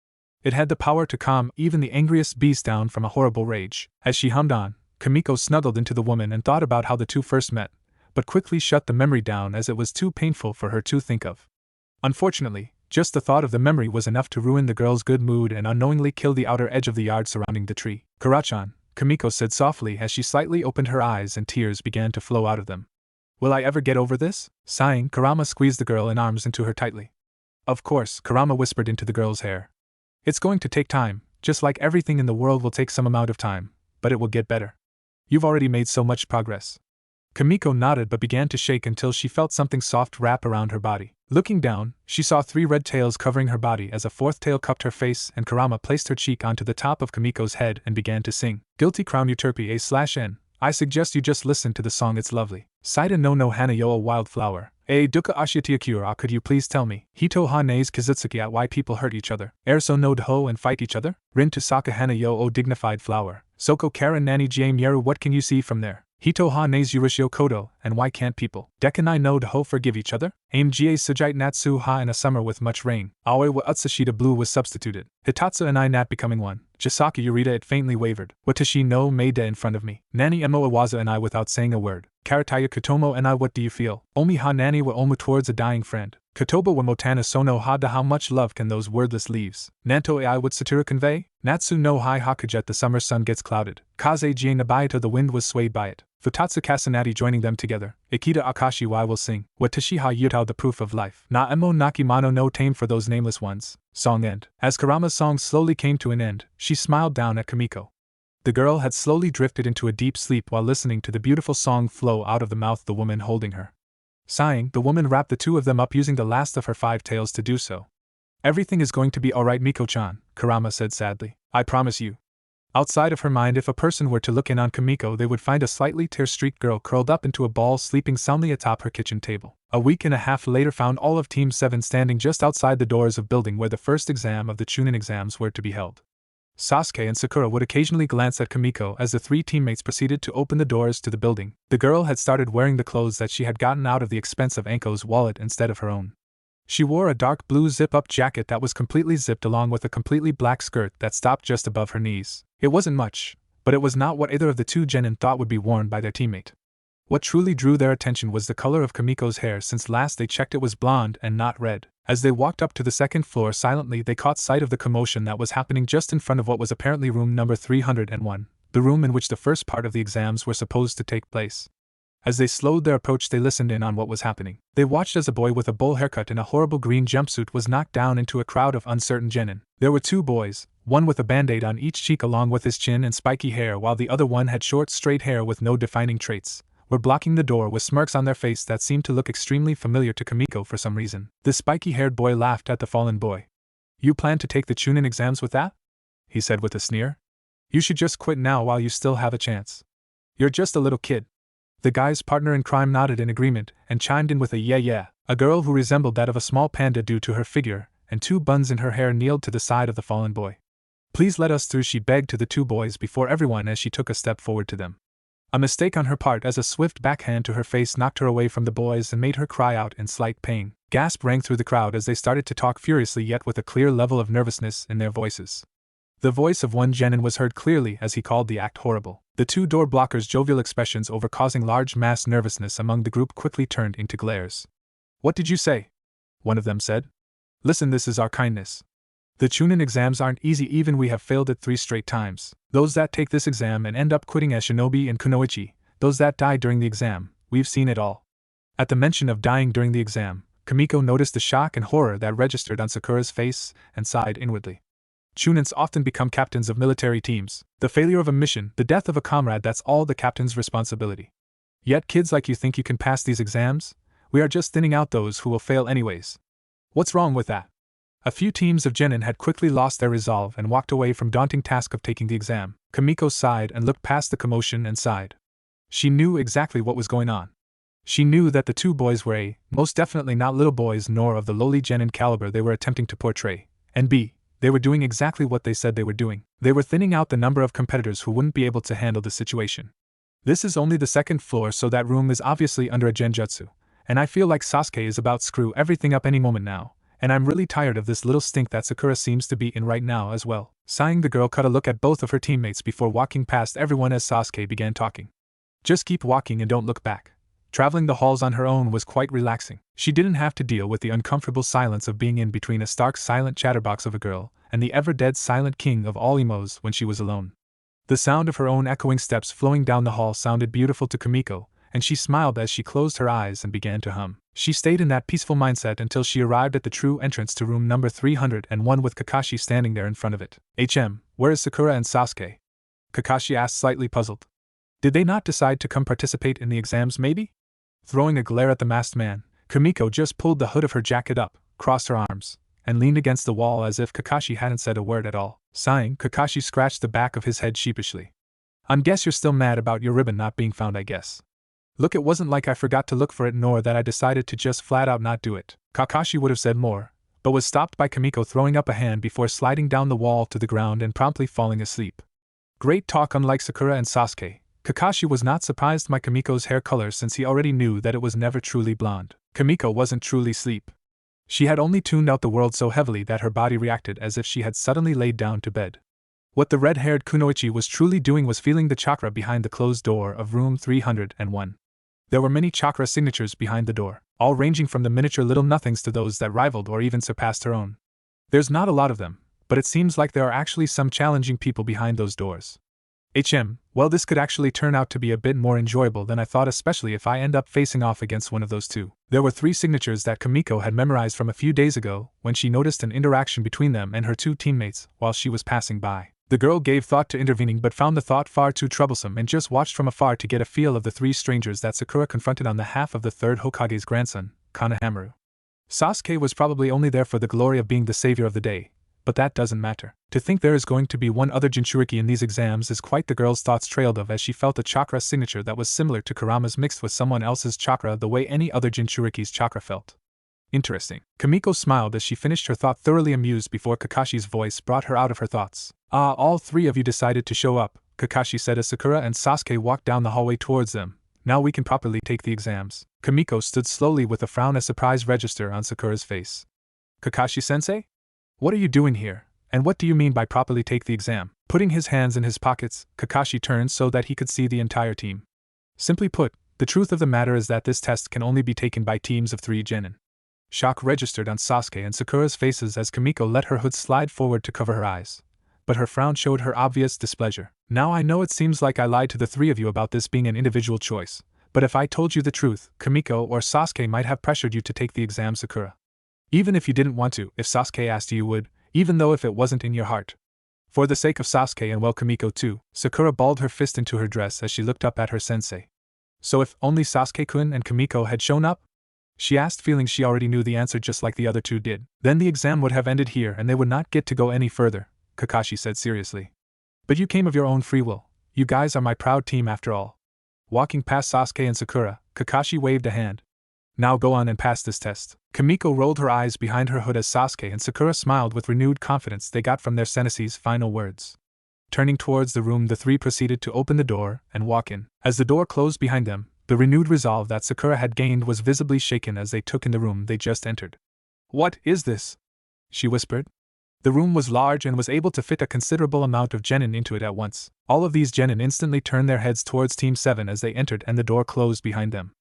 It had the power to calm even the angriest beast down from a horrible rage. As she hummed on, Kamiko snuggled into the woman and thought about how the two first met, but quickly shut the memory down as it was too painful for her to think of. Unfortunately, just the thought of the memory was enough to ruin the girl's good mood and unknowingly kill the outer edge of the yard surrounding the tree. "Kurachan," Kamiko said softly as she slightly opened her eyes and tears began to flow out of them. "Will I ever get over this?" Sighing, Kurama squeezed the girl in arms into her tightly. "Of course," Kurama whispered into the girl's hair. "It's going to take time, just like everything in the world will take some amount of time, but it will get better. You've already made so much progress." Kamiko nodded but began to shake until she felt something soft wrap around her body. Looking down, she saw 3 red tails covering her body as a 4th tail cupped her face and Kurama placed her cheek onto the top of Kamiko's head and began to sing. Guilty Crown Euterpe A/N. I suggest you just listen to the song, it's lovely. Saida no hana yo a wildflower. Duka ashiatiakura, could you please tell me? Hito ha nays kizutsuki at why people hurt each other. Erso no dho and fight each other? Rin to saka hana yo o dignified flower. Soko kara nani jame yeru, what can you see from there? Hito ha nays yurishio kodo, and why can't people? Dekanai no dho forgive each other? Aim ga sujite natsu ha in a summer with much rain. Aoi wa utsashita blue was substituted. Hitatsu and I nat becoming one. Jisaka Yurita it faintly wavered. Watashi no Meida in front of me. Nani emo Iwaza and I without saying a word. Karataya Kotomo and I, what do you feel? Omi ha nani wa omu towards a dying friend. Kotoba wa motana sono ha da, how much love can those wordless leaves? Nanto ai what Satura convey? Natsu no hai hakujet, the summer sun gets clouded. Kaze jie nabayata, the wind was swayed by it. Futatsu Kasanati joining them together. Ikeda Akashi why will sing. Watashi ha yutao, the proof of life. Na emo nakimano no tame for those nameless ones. Song end. As Kurama's song slowly came to an end, she smiled down at Kamiko. The girl had slowly drifted into a deep sleep while listening to the beautiful song flow out of the mouth of the woman holding her. Sighing, the woman wrapped the 2 of them up using the last of her 5 tails to do so. Everything is going to be alright, Miko-chan, Kurama said sadly. I promise you. Outside of her mind, if a person were to look in on Kamiko, they would find a slightly tear-streaked girl curled up into a ball sleeping soundly atop her kitchen table. A week and a half later found all of Team 7 standing just outside the doors of building where the first exam of the Chunin exams were to be held. Sasuke and Sakura would occasionally glance at Kamiko as the 3 teammates proceeded to open the doors to the building. The girl had started wearing the clothes that she had gotten out of the expense of Anko's wallet instead of her own. She wore a dark blue zip-up jacket that was completely zipped along with a completely black skirt that stopped just above her knees. It wasn't much, but it was not what either of the 2 genin thought would be worn by their teammate. What truly drew their attention was the color of Kamiko's hair, since last they checked it was blonde and not red. As they walked up to the 2nd floor silently, they caught sight of the commotion that was happening just in front of what was apparently room number 301, the room in which the first part of the exams were supposed to take place. As they slowed their approach, they listened in on what was happening. They watched as a boy with a bowl haircut and a horrible green jumpsuit was knocked down into a crowd of uncertain genin. There were 2 boys, one with a band-aid on each cheek along with his chin and spiky hair, while the other one had short straight hair with no defining traits, were blocking the door with smirks on their face that seemed to look extremely familiar to Kamiko for some reason. The spiky-haired boy laughed at the fallen boy. You plan to take the Chunin exams with that? He said with a sneer. You should just quit now while you still have a chance. You're just a little kid. The guy's partner in crime nodded in agreement and chimed in with a yeah. A girl who resembled that of a small panda due to her figure and 2 buns in her hair kneeled to the side of the fallen boy. Please let us through, she begged to the 2 boys before everyone as she took a step forward to them. A mistake on her part, as a swift backhand to her face knocked her away from the boys and made her cry out in slight pain. Gasp rang through the crowd as they started to talk furiously, yet with a clear level of nervousness in their voices. The voice of one genin was heard clearly as he called the act horrible. The 2 door blockers' jovial expressions over causing large mass nervousness among the group quickly turned into glares. What did you say? One of them said. Listen, this is our kindness. The Chunin exams aren't easy, even we have failed it 3 straight times. Those that take this exam and end up quitting as shinobi and kunoichi, those that die during the exam, we've seen it all. At the mention of dying during the exam, Kamiko noticed the shock and horror that registered on Sakura's face and sighed inwardly. Chunins often become captains of military teams. The failure of a mission, the death of a comrade, that's all the captain's responsibility. Yet kids like you think you can pass these exams? We are just thinning out those who will fail anyways. What's wrong with that? A few teams of genin had quickly lost their resolve and walked away from daunting task of taking the exam. Kamiko sighed and looked past the commotion and sighed. She knew exactly what was going on. She knew that the 2 boys were most definitely not little boys nor of the lowly genin caliber they were attempting to portray, and b, they were doing exactly what they said they were doing. They were thinning out the number of competitors who wouldn't be able to handle the situation. This is only the 2nd floor, so that room is obviously under a genjutsu, and I feel like Sasuke is about to screw everything up any moment now. And I'm really tired of this little stink that Sakura seems to be in right now as well. Sighing, the girl cut a look at both of her teammates before walking past everyone as Sasuke began talking. Just keep walking and don't look back. Traveling the halls on her own was quite relaxing. She didn't have to deal with the uncomfortable silence of being in between a stark silent chatterbox of a girl and the ever-dead silent king of all emos when she was alone. The sound of her own echoing steps flowing down the hall sounded beautiful to Kamiko, and she smiled as she closed her eyes and began to hum. She stayed in that peaceful mindset until she arrived at the true entrance to room number 301 with Kakashi standing there in front of it. Where is Sakura and Sasuke? Kakashi asked, slightly puzzled. Did they not decide to come participate in the exams maybe? Throwing a glare at the masked man, Kamiko just pulled the hood of her jacket up, crossed her arms, and leaned against the wall as if Kakashi hadn't said a word at all. Sighing, Kakashi scratched the back of his head sheepishly. Guess you're still mad about your ribbon not being found, I guess. Look, it wasn't like I forgot to look for it nor that I decided to just flat out not do it. Kakashi would have said more, but was stopped by Kamiko throwing up a hand before sliding down the wall to the ground and promptly falling asleep. Great talk. Unlike Sakura and Sasuke, Kakashi was not surprised by Kamiko's hair color since he already knew that it was never truly blonde. Kamiko wasn't truly asleep. She had only tuned out the world so heavily that her body reacted as if she had suddenly laid down to bed. What the red-haired kunoichi was truly doing was feeling the chakra behind the closed door of room 301. There were many chakra signatures behind the door, all ranging from the miniature little nothings to those that rivaled or even surpassed her own. There's not a lot of them, but it seems like there are actually some challenging people behind those doors. Well, this could actually turn out to be a bit more enjoyable than I thought, especially if I end up facing off against one of those two. There were 3 signatures that Kamiko had memorized from a few days ago when she noticed an interaction between them and her 2 teammates while she was passing by. The girl gave thought to intervening but found the thought far too troublesome and just watched from afar to get a feel of the 3 strangers that Sakura confronted on the half of the 3rd Hokage's grandson, Konohamaru. Sasuke was probably only there for the glory of being the savior of the day, but that doesn't matter. To think there is going to be one other Jinchuriki in these exams is quite the girl's thoughts trailed of as she felt a chakra signature that was similar to Kurama's mixed with someone else's chakra the way any other Jinchuriki's chakra felt. Interesting. Kamiko smiled as she finished her thought, thoroughly amused before Kakashi's voice brought her out of her thoughts. All 3 of you decided to show up, Kakashi said as Sakura and Sasuke walked down the hallway towards them. Now we can properly take the exams. Kamiko stood slowly with a frown as surprise registered on Sakura's face. Kakashi-sensei? What are you doing here, and what do you mean by properly take the exam? Putting his hands in his pockets, Kakashi turned so that he could see the entire team. Simply put, the truth of the matter is that this test can only be taken by teams of 3 genin. Shock registered on Sasuke and Sakura's faces as Kamiko let her hood slide forward to cover her eyes, but her frown showed her obvious displeasure. Now I know it seems like I lied to the 3 of you about this being an individual choice, but if I told you the truth, Kamiko or Sasuke might have pressured you to take the exam, Sakura. Even if you didn't want to, if Sasuke asked you would, even though if it wasn't in your heart. For the sake of Sasuke and well Kamiko too, Sakura balled her fist into her dress as she looked up at her sensei. So if only Sasuke-kun and Kamiko had shown up? She asked, feeling she already knew the answer just like the other 2 did. Then the exam would have ended here and they would not get to go any further, Kakashi said seriously. But you came of your own free will. You guys are my proud team after all. Walking past Sasuke and Sakura, Kakashi waved a hand. Now go on and pass this test. Kamiko rolled her eyes behind her hood as Sasuke and Sakura smiled with renewed confidence they got from their sensei's final words. Turning towards the room, the 3 proceeded to open the door and walk in. As the door closed behind them, the renewed resolve that Sakura had gained was visibly shaken as they took in the room they just entered. What is this? She whispered. The room was large and was able to fit a considerable amount of genin into it at once. All of these genin instantly turned their heads towards Team 7 as they entered and the door closed behind them.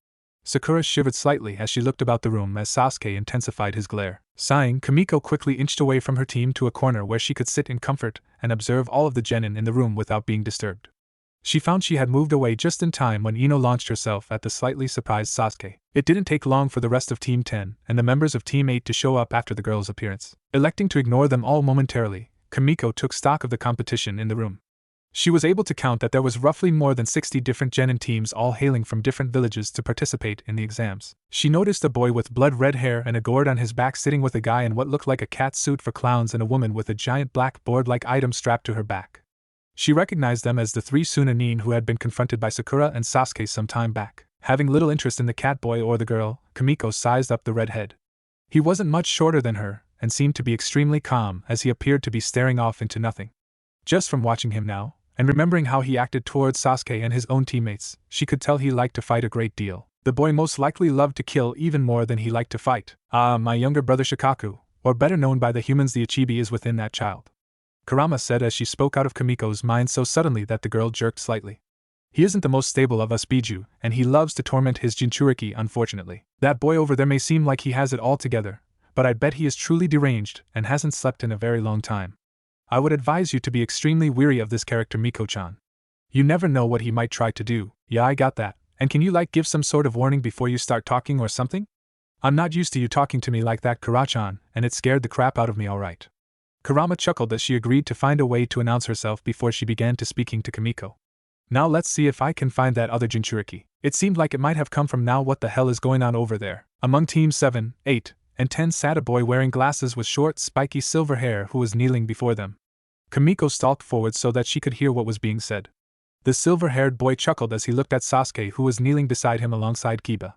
Sakura shivered slightly as she looked about the room as Sasuke intensified his glare. Sighing, Kamiko quickly inched away from her team to a corner where she could sit in comfort and observe all of the genin in the room without being disturbed. She found she had moved away just in time when Ino launched herself at the slightly surprised Sasuke. It didn't take long for the rest of Team 10 and the members of Team 8 to show up after the girl's appearance. Electing to ignore them all momentarily, Kamiko took stock of the competition in the room. She was able to count that there was roughly more than 60 different genin teams all hailing from different villages to participate in the exams. She noticed a boy with blood-red hair and a gourd on his back sitting with a guy in what looked like a cat suit for clowns and a woman with a giant black board-like item strapped to her back. She recognized them as the 3 Sunanin who had been confronted by Sakura and Sasuke some time back. Having little interest in the cat boy or the girl, Kamiko sized up the redhead. He wasn't much shorter than her, and seemed to be extremely calm as he appeared to be staring off into nothing. Just from watching him now, and remembering how he acted towards Sasuke and his own teammates, she could tell he liked to fight a great deal. The boy most likely loved to kill even more than he liked to fight. My younger brother Shikaku, or better known by the humans, the Ichibi, is within that child, Kurama said as she spoke out of Kamiko's mind so suddenly that the girl jerked slightly. He isn't the most stable of us Biju, and he loves to torment his Jinchuriki, unfortunately. That boy over there may seem like he has it all together, but I bet he is truly deranged and hasn't slept in a very long time. I would advise you to be extremely wary of this character Miko-chan. You never know what he might try to do. Yeah, I got that. And can you give some sort of warning before you start talking or something? I'm not used to you talking to me like that, Kura-chan, and it scared the crap out of me, alright. Kurama chuckled as she agreed to find a way to announce herself before she began to speaking to Kamiko. Now let's see if I can find that other Jinchuriki. It seemed like it might have come from now. What the hell is going on over there? Among Team 7, 8, and 10 sat a boy wearing glasses with short, spiky silver hair who was kneeling before them. Kamiko stalked forward so that she could hear what was being said. The silver-haired boy chuckled as he looked at Sasuke, who was kneeling beside him alongside Kiba.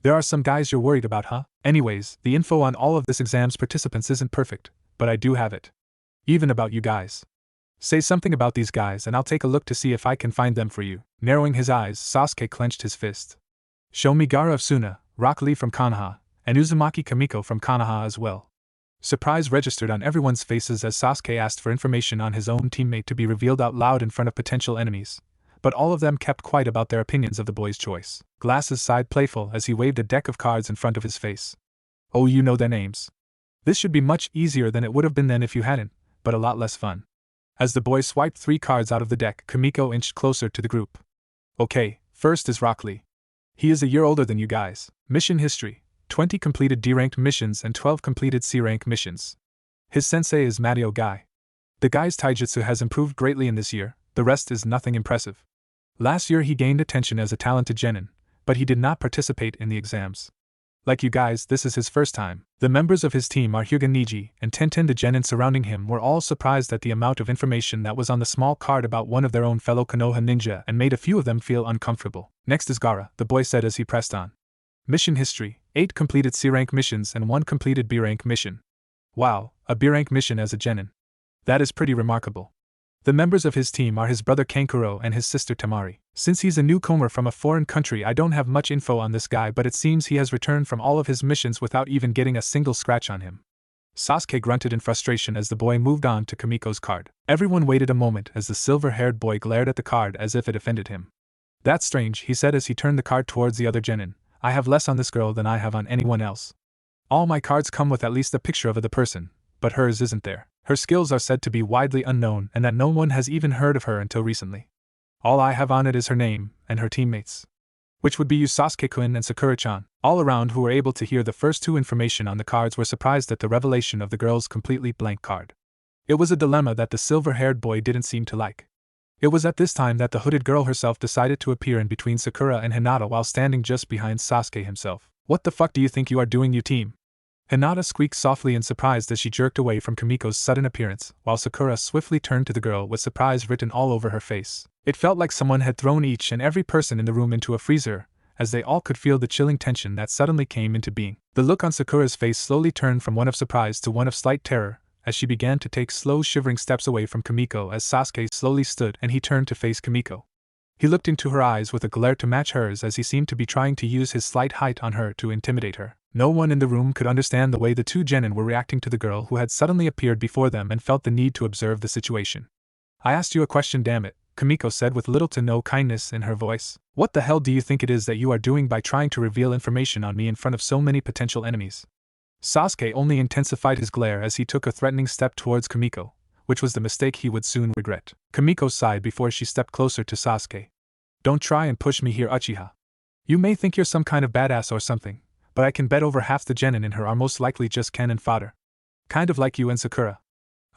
There are some guys you're worried about, huh? Anyways, the info on all of this exam's participants isn't perfect, but I do have it. Even about you guys. Say something about these guys and I'll take a look to see if I can find them for you. Narrowing his eyes, Sasuke clenched his fist. Show me Gaara of Suna, Rock Lee from Konoha, and Uzumaki Kamiko from Konoha as well. Surprise registered on everyone's faces as Sasuke asked for information on his own teammate to be revealed out loud in front of potential enemies, but all of them kept quiet about their opinions of the boy's choice. Glasses sighed playful as he waved a deck of cards in front of his face. Oh, you know their names. This should be much easier than it would have been then if you hadn't, but a lot less fun. As the boy swiped 3 cards out of the deck, Kamiko inched closer to the group. Okay, first is Rock Lee. He is a year older than you guys. Mission history: 20 completed D-ranked missions and 12 completed C-rank missions. His sensei is Madio Guy. The guy's taijutsu has improved greatly in this year, the rest is nothing impressive. Last year he gained attention as a talented genin, but he did not participate in the exams. Like you guys, this is his first time. The members of his team are Hyuga Niji and Tenten. The genin surrounding him were all surprised at the amount of information that was on the small card about one of their own fellow Konoha ninja and made a few of them feel uncomfortable. Next is Gaara, the boy said as he pressed on. Mission history: 8 completed C-rank missions and 1 completed B-rank mission. Wow, a B-rank mission as a genin. That is pretty remarkable. The members of his team are his brother Kankuro and his sister Tamari. Since he's a newcomer from a foreign country, I don't have much info on this guy, but it seems he has returned from all of his missions without even getting a single scratch on him. Sasuke grunted in frustration as the boy moved on to Kamiko's card. Everyone waited a moment as the silver-haired boy glared at the card as if it offended him. That's strange, he said as he turned the card towards the other genin. I have less on this girl than I have on anyone else. All my cards come with at least a picture of the person, but hers isn't there. Her skills are said to be widely unknown and that no one has even heard of her until recently. All I have on it is her name and her teammates. Which would be you, Sasuke-kun and Sakura-chan. All around who were able to hear the first 2 information on the cards were surprised at the revelation of the girl's completely blank card. It was a dilemma that the silver-haired boy didn't seem to like. It was at this time that the hooded girl herself decided to appear in between Sakura and Hinata while standing just behind Sasuke himself. What the fuck do you think you are doing, you team? Hinata squeaked softly in surprise as she jerked away from Kamiko's sudden appearance, while Sakura swiftly turned to the girl with surprise written all over her face. It felt like someone had thrown each and every person in the room into a freezer, as they all could feel the chilling tension that suddenly came into being. The look on Sakura's face slowly turned from one of surprise to one of slight terror, as she began to take slow shivering steps away from Kamiko as Sasuke slowly stood and he turned to face Kamiko. He looked into her eyes with a glare to match hers as he seemed to be trying to use his slight height on her to intimidate her. No one in the room could understand the way the 2 genin were reacting to the girl who had suddenly appeared before them and felt the need to observe the situation. I asked you a question, damn it, Kamiko said with little to no kindness in her voice. What the hell do you think it is that you are doing by trying to reveal information on me in front of so many potential enemies? Sasuke only intensified his glare as he took a threatening step towards Kamiko, which was the mistake he would soon regret. Kamiko sighed before she stepped closer to Sasuke. Don't try and push me here, Uchiha. You may think you're some kind of badass or something, but I can bet over half the genin in her are most likely just cannon fodder. Kind of like you and Sakura.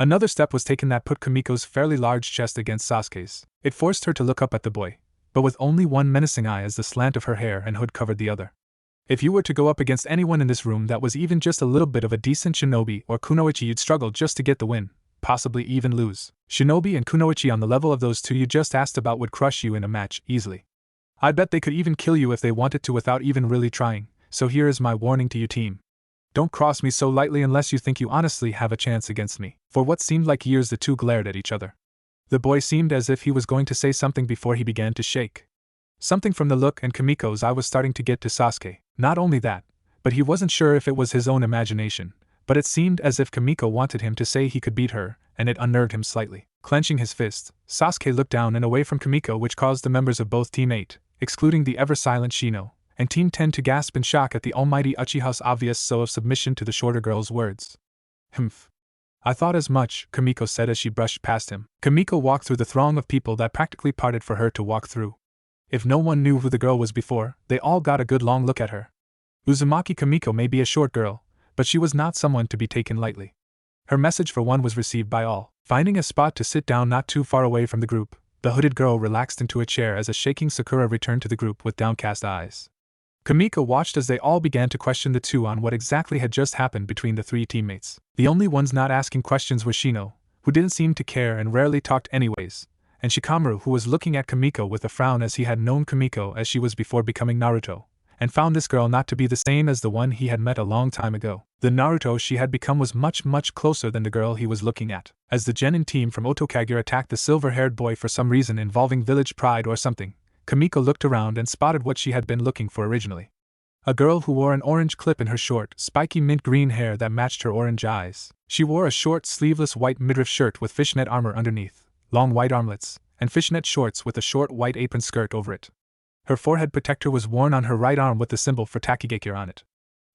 Another step was taken that put Kamiko's fairly large chest against Sasuke's. It forced her to look up at the boy, but with only one menacing eye as the slant of her hair and hood covered the other. If you were to go up against anyone in this room that was even just a little bit of a decent shinobi or kunoichi, you'd struggle just to get the win, possibly even lose. Shinobi and kunoichi on the level of those 2 you just asked about would crush you in a match easily. I bet they could even kill you if they wanted to without even really trying, so here is my warning to you, team. Don't cross me so lightly unless you think you honestly have a chance against me. For what seemed like years the 2 glared at each other. The boy seemed as if he was going to say something before he began to shake. Something from the look and Kamiko's eye was starting to get to Sasuke. Not only that, but he wasn't sure if it was his own imagination, but it seemed as if Kamiko wanted him to say he could beat her, and it unnerved him slightly. Clenching his fist, Sasuke looked down and away from Kamiko, which caused the members of both Team 8, excluding the ever-silent Shino, and Team 10 to gasp in shock at the almighty Uchiha's obvious show of submission to the shorter girl's words. Humph. I thought as much, Kamiko said as she brushed past him. Kamiko walked through the throng of people that practically parted for her to walk through. If no one knew who the girl was before, they all got a good long look at her. Uzumaki Kamiko may be a short girl, but she was not someone to be taken lightly. Her message for one was received by all. Finding a spot to sit down not too far away from the group, The hooded girl relaxed into a chair as a shaking Sakura returned to the group with downcast eyes. Kamiko watched as they all began to question the two on what exactly had just happened between the three teammates. The only ones not asking questions were Shino, who didn't seem to care and rarely talked anyways, and Shikamaru, who was looking at Kamiko with a frown as he had known Kamiko as she was before becoming Naruto, and found this girl not to be the same as the one he had met a long time ago. The Naruto she had become was much closer than the girl he was looking at. As the Genin team from Otokagure attacked the silver-haired boy for some reason involving village pride or something, Kamiko looked around and spotted what she had been looking for originally. A girl who wore an orange clip in her short, spiky mint green hair that matched her orange eyes. She wore a short, sleeveless white midriff shirt with fishnet armor underneath, long white armlets, and fishnet shorts with a short white apron skirt over it. Her forehead protector was worn on her right arm with the symbol for Takigakure on it.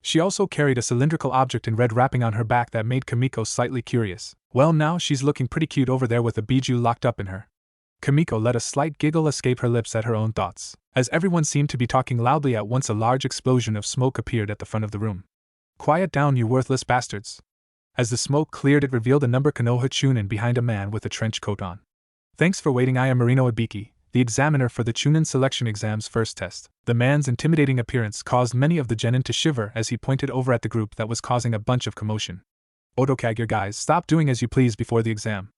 She also carried a cylindrical object in red wrapping on her back that made Kamiko slightly curious. Well, now she's looking pretty cute over there with a bijou locked up in her. Kamiko let a slight giggle escape her lips at her own thoughts. As everyone seemed to be talking loudly at once, a large explosion of smoke appeared at the front of the room. "Quiet down, you worthless bastards." As the smoke cleared, it revealed a number Konoha Chunin behind a man with a trench coat on. "Thanks for waiting, I am Marino Ibiki, the examiner for the Chunin selection exam's first test." The man's intimidating appearance caused many of the genin to shiver as he pointed over at the group that was causing a bunch of commotion. "Otokagure guys, stop doing as you please before the exam.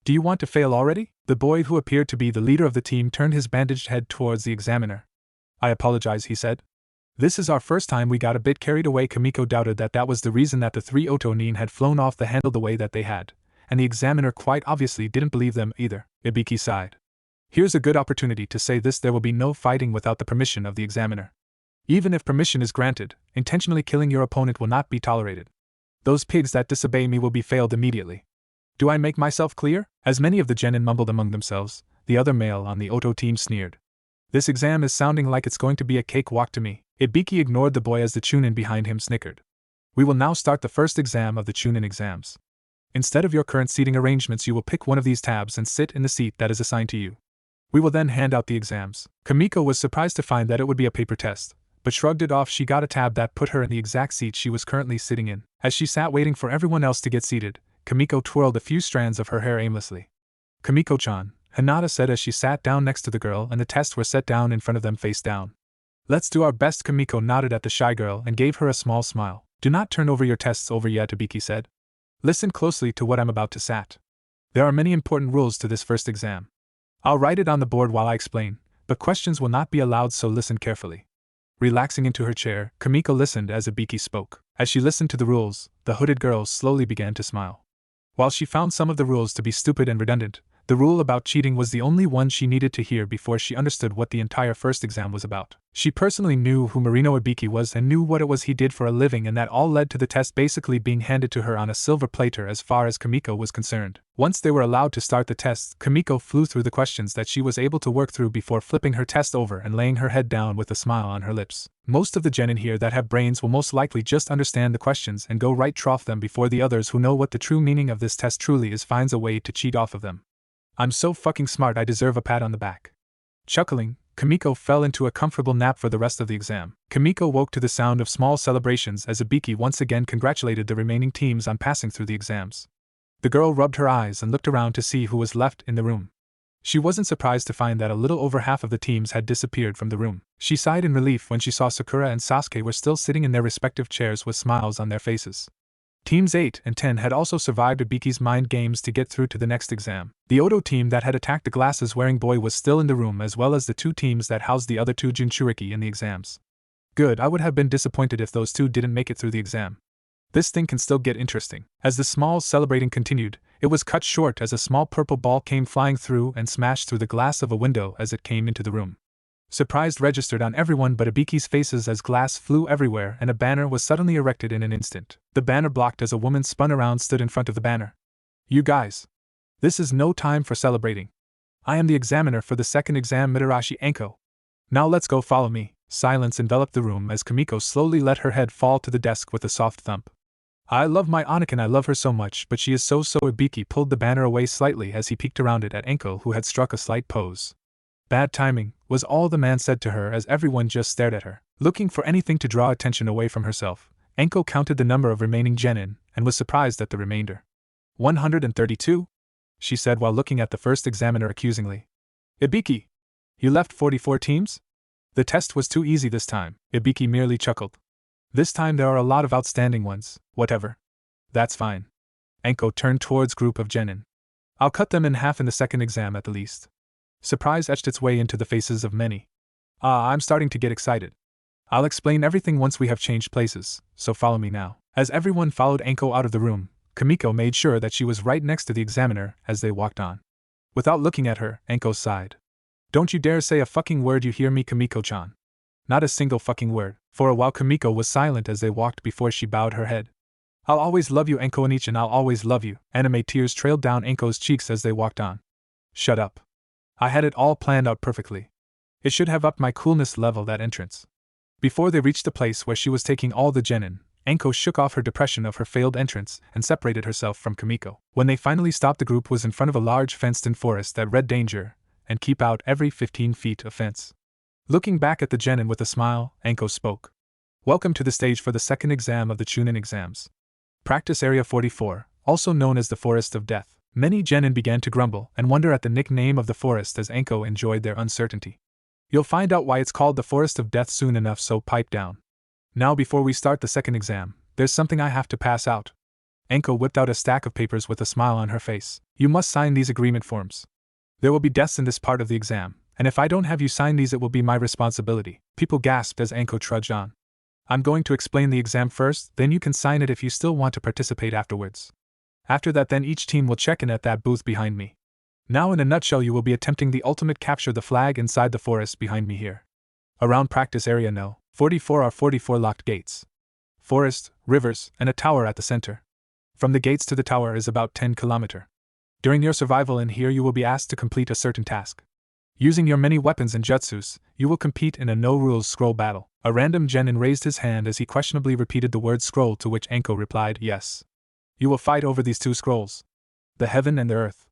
Do you want to fail already?" The boy who appeared to be the leader of the team turned his bandaged head towards the examiner. "I apologize," he said. "This is our first time, we got a bit carried away." Kamiko doubted that was the reason that the three Otonin had flown off the handle the way that they had, and the examiner quite obviously didn't believe them either. Ibiki sighed. "Here's a good opportunity to say this: there will be no fighting without the permission of the examiner. Even if permission is granted, intentionally killing your opponent will not be tolerated. Those pigs that disobey me will be failed immediately. Do I make myself clear?" As many of the genin mumbled among themselves, the other male on the Oto team sneered. "This exam is sounding like it's going to be a cakewalk to me." Ibiki ignored the boy as the Chunin behind him snickered. "We will now start the first exam of the Chunin exams. Instead of your current seating arrangements, you will pick one of these tabs and sit in the seat that is assigned to you. We will then hand out the exams." Kamiko was surprised to find that it would be a paper test, but shrugged it off. She got a tab that put her in the exact seat she was currently sitting in. As she sat waiting for everyone else to get seated, Kamiko twirled a few strands of her hair aimlessly. "Kamiko-chan," Hinata said as she sat down next to the girl and the tests were set down in front of them face down. "Let's do our best." Kamiko nodded at the shy girl and gave her a small smile. "Do not turn over your tests over yet," Ibiki said. "Listen closely to what I'm about to say. There are many important rules to this first exam. I'll write it on the board while I explain, but questions will not be allowed, so listen carefully." Relaxing into her chair, Kamiko listened as Ibiki spoke. As she listened to the rules, the hooded girl slowly began to smile. While she found some of the rules to be stupid and redundant, the rule about cheating was the only one she needed to hear before she understood what the entire first exam was about. She personally knew who Marino Ibiki was and knew what it was he did for a living, and that all led to the test basically being handed to her on a silver platter as far as Kamiko was concerned. Once they were allowed to start the tests, Kamiko flew through the questions that she was able to work through before flipping her test over and laying her head down with a smile on her lips. Most of the genin here that have brains will most likely just understand the questions and go right trough them before the others who know what the true meaning of this test truly is finds a way to cheat off of them. "I'm so fucking smart, I deserve a pat on the back." Chuckling, Kamiko fell into a comfortable nap for the rest of the exam. Kamiko woke to the sound of small celebrations as Ibiki once again congratulated the remaining teams on passing through the exams. The girl rubbed her eyes and looked around to see who was left in the room. She wasn't surprised to find that a little over half of the teams had disappeared from the room. She sighed in relief when she saw Sakura and Sasuke were still sitting in their respective chairs with smiles on their faces. Teams 8 and 10 had also survived Ibiki's mind games to get through to the next exam. The Odo team that had attacked the glasses-wearing boy was still in the room, as well as the two teams that housed the other two Jinchuriki in the exams. Good, I would have been disappointed if those two didn't make it through the exam. This thing can still get interesting. As the small celebrating continued, it was cut short as a small purple ball came flying through and smashed through the glass of a window as it came into the room. Surprise registered on everyone but Ibiki's faces as glass flew everywhere and a banner was suddenly erected in an instant. The banner blocked as a woman spun around stood in front of the banner. "You guys. This is no time for celebrating. I am the examiner for the second exam, Mitarashi Anko. Now let's go, follow me." Silence enveloped the room as Kamiko slowly let her head fall to the desk with a soft thump. "I love my Anakin, I love her so much, but she is so. Ibiki pulled the banner away slightly as he peeked around it at Anko, who had struck a slight pose. "Bad timing," was all the man said to her as everyone just stared at her. Looking for anything to draw attention away from herself, Anko counted the number of remaining genin and was surprised at the remainder. 132? She said while looking at the first examiner accusingly. Ibiki! You left 44 teams? The test was too easy this time, Ibiki merely chuckled. This time there are a lot of outstanding ones, whatever. That's fine. Anko turned towards group of genin. I'll cut them in half in the second exam at the least. Surprise etched its way into the faces of many. I'm starting to get excited. I'll explain everything once we have changed places, so follow me now. As everyone followed Anko out of the room, Kamiko made sure that she was right next to the examiner as they walked on. Without looking at her, Anko sighed. Don't you dare say a fucking word, you hear me, Kamiko-chan. Not a single fucking word. For a while Kamiko was silent as they walked before she bowed her head. I'll always love you, Anko Onichi, and I'll always love you. Anime tears trailed down Anko's cheeks as they walked on. Shut up. I had it all planned out perfectly. It should have upped my coolness level, that entrance. Before they reached the place where she was taking all the genin, Anko shook off her depression of her failed entrance and separated herself from Kamiko. When they finally stopped, the group was in front of a large fenced-in forest that read danger and keep out every 15 feet of fence. Looking back at the genin with a smile, Anko spoke. Welcome to the stage for the second exam of the Chunin exams. Practice Area 44, also known as the Forest of Death. Many genin began to grumble and wonder at the nickname of the forest as Anko enjoyed their uncertainty. You'll find out why it's called the Forest of Death soon enough, so pipe down. Now before we start the second exam, there's something I have to pass out. Anko whipped out a stack of papers with a smile on her face. You must sign these agreement forms. There will be deaths in this part of the exam, and if I don't have you sign these it will be my responsibility. People gasped as Anko trudged on. I'm going to explain the exam first, then you can sign it if you still want to participate afterwards. After that then each team will check in at that booth behind me. Now in a nutshell you will be attempting the ultimate capture the flag inside the forest behind me here. Around practice area No. 44 are 44 locked gates. Forest, rivers, and a tower at the center. From the gates to the tower is about 10 km. During your survival in here you will be asked to complete a certain task. Using your many weapons and jutsus, you will compete in a no-rules scroll battle. A random genin raised his hand as he questionably repeated the word scroll, to which Anko replied yes. You will fight over these two scrolls. The heaven and the earth.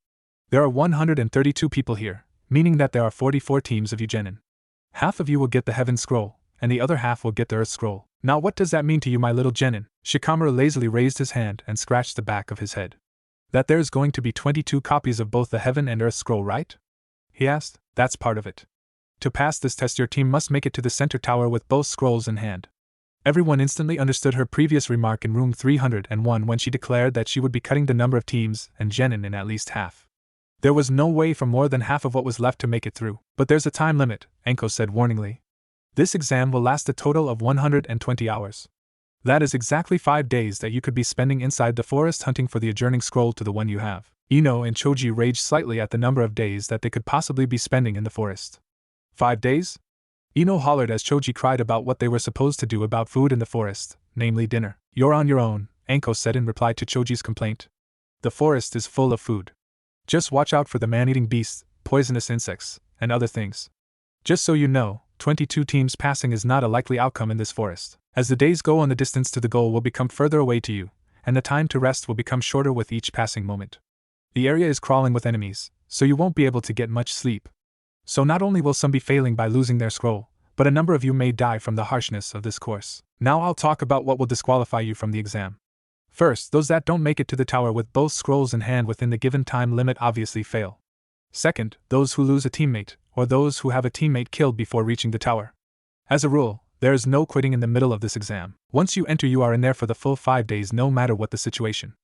There are 132 people here, meaning that there are 44 teams of you genin. Half of you will get the heaven scroll, and the other half will get the earth scroll. Now what does that mean to you, my little genin? Shikamaru lazily raised his hand and scratched the back of his head. That there's going to be 22 copies of both the heaven and earth scroll, right? He asked. That's part of it. To pass this test your team must make it to the center tower with both scrolls in hand. Everyone instantly understood her previous remark in room 301 when she declared that she would be cutting the number of teams and genin in at least half. There was no way for more than half of what was left to make it through. But there's a time limit, Anko said warningly. This exam will last a total of 120 hours. That is exactly 5 days that you could be spending inside the forest hunting for the adjourning scroll to the one you have. Ino and Choji raged slightly at the number of days that they could possibly be spending in the forest. 5 days? Ino hollered as Choji cried about what they were supposed to do about food in the forest, namely dinner. You're on your own, Anko said in reply to Choji's complaint. The forest is full of food. Just watch out for the man-eating beasts, poisonous insects, and other things. Just so you know, 22 teams passing is not a likely outcome in this forest. As the days go on, the distance to the goal will become further away to you, and the time to rest will become shorter with each passing moment. The area is crawling with enemies, so you won't be able to get much sleep. So not only will some be failing by losing their scroll, but a number of you may die from the harshness of this course. Now I'll talk about what will disqualify you from the exam. First, those that don't make it to the tower with both scrolls in hand within the given time limit obviously fail. Second, those who lose a teammate, or those who have a teammate killed before reaching the tower. As a rule, there is no quitting in the middle of this exam. Once you enter you are in there for the full 5 days no matter what the situation.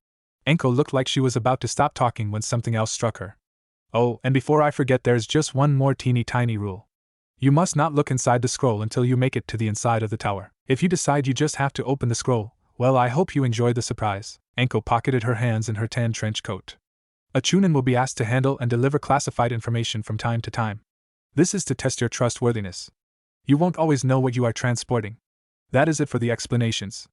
Anko looked like she was about to stop talking when something else struck her. Oh, and before I forget, there's just one more teeny tiny rule. You must not look inside the scroll until you make it to the inside of the tower. If you decide you just have to open the scroll, well, I hope you enjoy the surprise. Anko pocketed her hands in her tan trench coat. A Chunin will be asked to handle and deliver classified information from time to time. This is to test your trustworthiness. You won't always know what you are transporting. That is it for the explanations.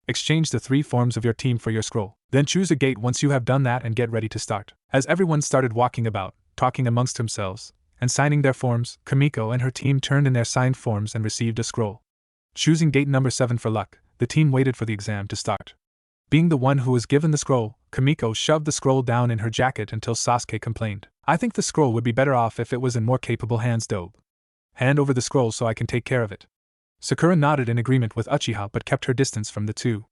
Exchange the 3 forms of your team for your scroll. Then choose a gate once you have done that and get ready to start. As everyone started walking about, talking amongst themselves, and signing their forms, Kamiko and her team turned in their signed forms and received a scroll. Choosing gate number 7 for luck, the team waited for the exam to start. Being the one who was given the scroll, Kamiko shoved the scroll down in her jacket until Sasuke complained. I think the scroll would be better off if it was in more capable hands, Dobe. Hand over the scroll so I can take care of it. Sakura nodded in agreement with Uchiha but kept her distance from the two.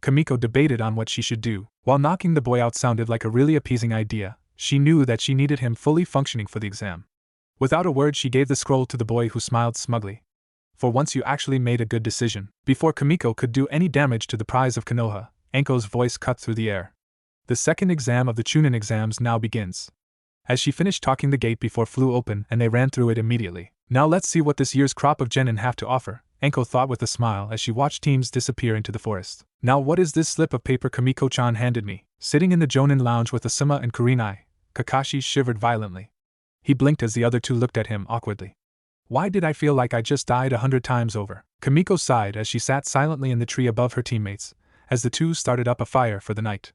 Kamiko debated on what she should do. While knocking the boy out sounded like a really appeasing idea, she knew that she needed him fully functioning for the exam. Without a word, she gave the scroll to the boy, who smiled smugly. For once you actually made a good decision. Before Kamiko could do any damage to the prize of Konoha, Anko's voice cut through the air. The second exam of the Chunin exams now begins. As she finished talking, the gate before flew open and they ran through it immediately. Now let's see what this year's crop of genin have to offer, Anko thought with a smile as she watched teams disappear into the forest. Now what is this slip of paper Kamiko-chan handed me? Sitting in the Jonin lounge with Asuma and Kurenai, Kakashi shivered violently. He blinked as the other two looked at him awkwardly. Why did I feel like I just died 100 times over? Kamiko sighed as she sat silently in the tree above her teammates, as the two started up a fire for the night.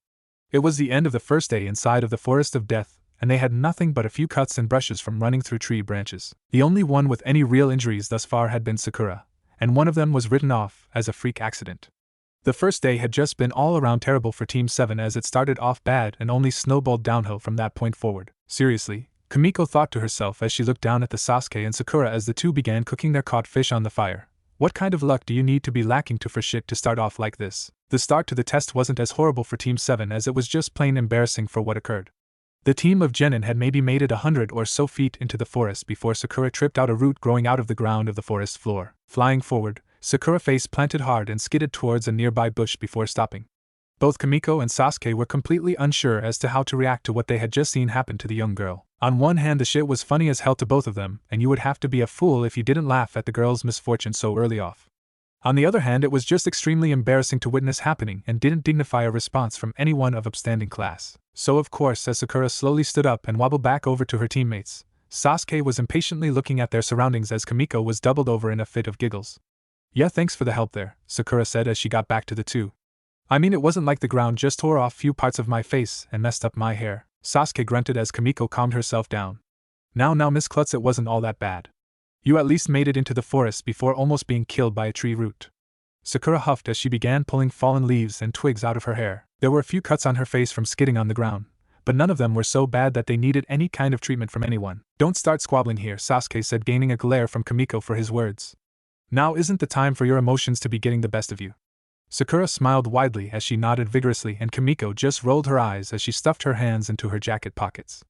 It was the end of the first day inside of the Forest of Death, and they had nothing but a few cuts and brushes from running through tree branches. The only one with any real injuries thus far had been Sakura, and one of them was written off as a freak accident. The first day had just been all around terrible for Team 7 as it started off bad and only snowballed downhill from that point forward. Seriously, Kamiko thought to herself as she looked down at the Sasuke and Sakura as the two began cooking their caught fish on the fire. What kind of luck do you need to be lacking for shit to start off like this? The start to the test wasn't as horrible for Team 7 as it was just plain embarrassing for what occurred. The team of genin had maybe made it 100 or so feet into the forest before Sakura tripped out a root growing out of the ground of the forest floor. Flying forward, Sakura face planted hard and skidded towards a nearby bush before stopping. Both Kamiko and Sasuke were completely unsure as to how to react to what they had just seen happen to the young girl. On one hand, the shit was funny as hell to both of them, and you would have to be a fool if you didn't laugh at the girl's misfortune so early off. On the other hand, it was just extremely embarrassing to witness happening and didn't dignify a response from anyone of upstanding class. So of course, as Sakura slowly stood up and wobbled back over to her teammates, Sasuke was impatiently looking at their surroundings as Kamiko was doubled over in a fit of giggles. Yeah, thanks for the help there, Sakura said as she got back to the two. I mean, it wasn't like the ground just tore off few parts of my face and messed up my hair, Sasuke grunted as Kamiko calmed herself down. Now Miss Klutz, it wasn't all that bad. You at least made it into the forest before almost being killed by a tree root. Sakura huffed as she began pulling fallen leaves and twigs out of her hair. There were a few cuts on her face from skidding on the ground, but none of them were so bad that they needed any kind of treatment from anyone. Don't start squabbling here, Sasuke said, gaining a glare from Kamiko for his words. Now isn't the time for your emotions to be getting the best of you. Sakura smiled widely as she nodded vigorously, and Kamiko just rolled her eyes as she stuffed her hands into her jacket pockets.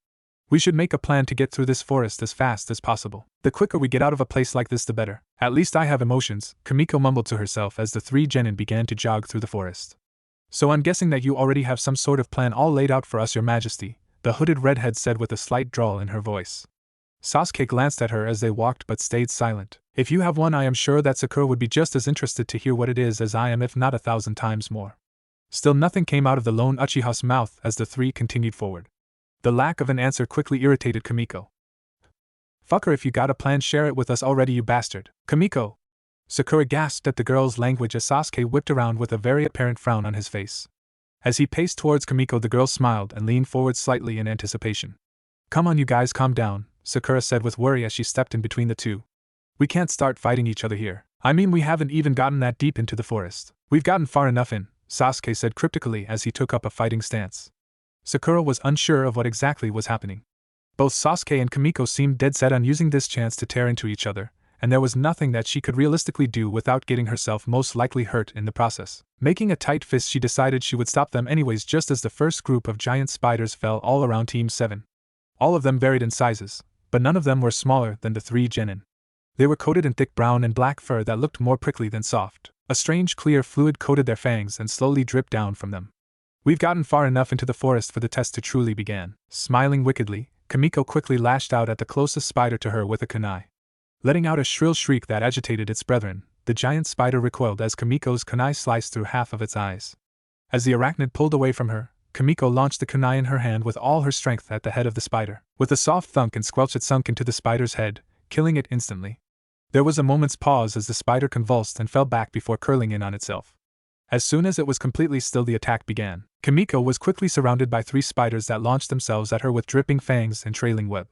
We should make a plan to get through this forest as fast as possible. The quicker we get out of a place like this, the better. At least I have emotions, Kamiko mumbled to herself as the three genin began to jog through the forest. So I'm guessing that you already have some sort of plan all laid out for us, Your Majesty, the hooded redhead said with a slight drawl in her voice. Sasuke glanced at her as they walked but stayed silent. If you have one, I am sure that Sakura would be just as interested to hear what it is as I am, if not 1,000 times more. Still nothing came out of the lone Uchiha's mouth as the three continued forward. The lack of an answer quickly irritated Kamiko. Fucker, if you got a plan, share it with us already, you bastard. Kamiko! Sakura gasped at the girl's language as Sasuke whipped around with a very apparent frown on his face. As he paced towards Kamiko, the girl smiled and leaned forward slightly in anticipation. Come on, you guys, calm down, Sakura said with worry as she stepped in between the two. We can't start fighting each other here. I mean, we haven't even gotten that deep into the forest. We've gotten far enough in, Sasuke said cryptically as he took up a fighting stance. Sakura was unsure of what exactly was happening. Both Sasuke and Kamiko seemed dead set on using this chance to tear into each other, and there was nothing that she could realistically do without getting herself most likely hurt in the process. Making a tight fist, she decided she would stop them anyways just as the first group of giant spiders fell all around Team 7. All of them varied in sizes, but none of them were smaller than the three genin. They were coated in thick brown and black fur that looked more prickly than soft. A strange clear fluid coated their fangs and slowly dripped down from them. We've gotten far enough into the forest for the test to truly begin. Smiling wickedly, Kamiko quickly lashed out at the closest spider to her with a kunai. Letting out a shrill shriek that agitated its brethren, the giant spider recoiled as Kamiko's kunai sliced through half of its eyes. As the arachnid pulled away from her, Kamiko launched the kunai in her hand with all her strength at the head of the spider. With a soft thunk and squelch, it sunk into the spider's head, killing it instantly. There was a moment's pause as the spider convulsed and fell back before curling in on itself. As soon as it was completely still, the attack began. Kamiko was quickly surrounded by three spiders that launched themselves at her with dripping fangs and trailing web.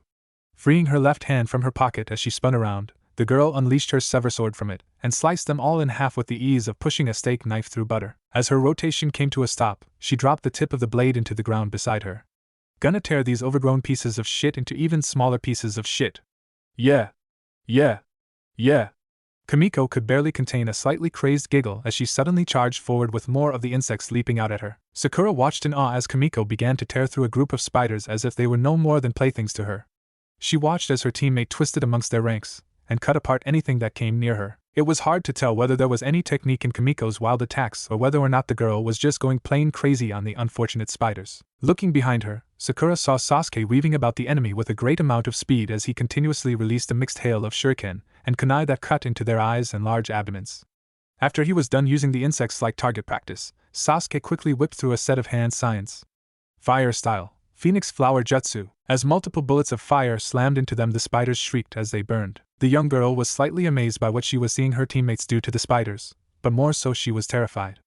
Freeing her left hand from her pocket as she spun around, the girl unleashed her sever sword from it and sliced them all in half with the ease of pushing a steak knife through butter. As her rotation came to a stop, she dropped the tip of the blade into the ground beside her. Gonna tear these overgrown pieces of shit into even smaller pieces of shit. Yeah. Kamiko could barely contain a slightly crazed giggle as she suddenly charged forward with more of the insects leaping out at her. Sakura watched in awe as Kamiko began to tear through a group of spiders as if they were no more than playthings to her. She watched as her teammate twisted amongst their ranks, and cut apart anything that came near her. It was hard to tell whether there was any technique in Kimiko's wild attacks or whether or not the girl was just going plain crazy on the unfortunate spiders. Looking behind her, Sakura saw Sasuke weaving about the enemy with a great amount of speed as he continuously released a mixed hail of shuriken and kunai that cut into their eyes and large abdomens. After he was done using the insects like target practice, Sasuke quickly whipped through a set of hand signs. Fire style, Phoenix Flower Jutsu. As multiple bullets of fire slammed into them, the spiders shrieked as they burned. The young girl was slightly amazed by what she was seeing her teammates do to the spiders, but more so she was terrified.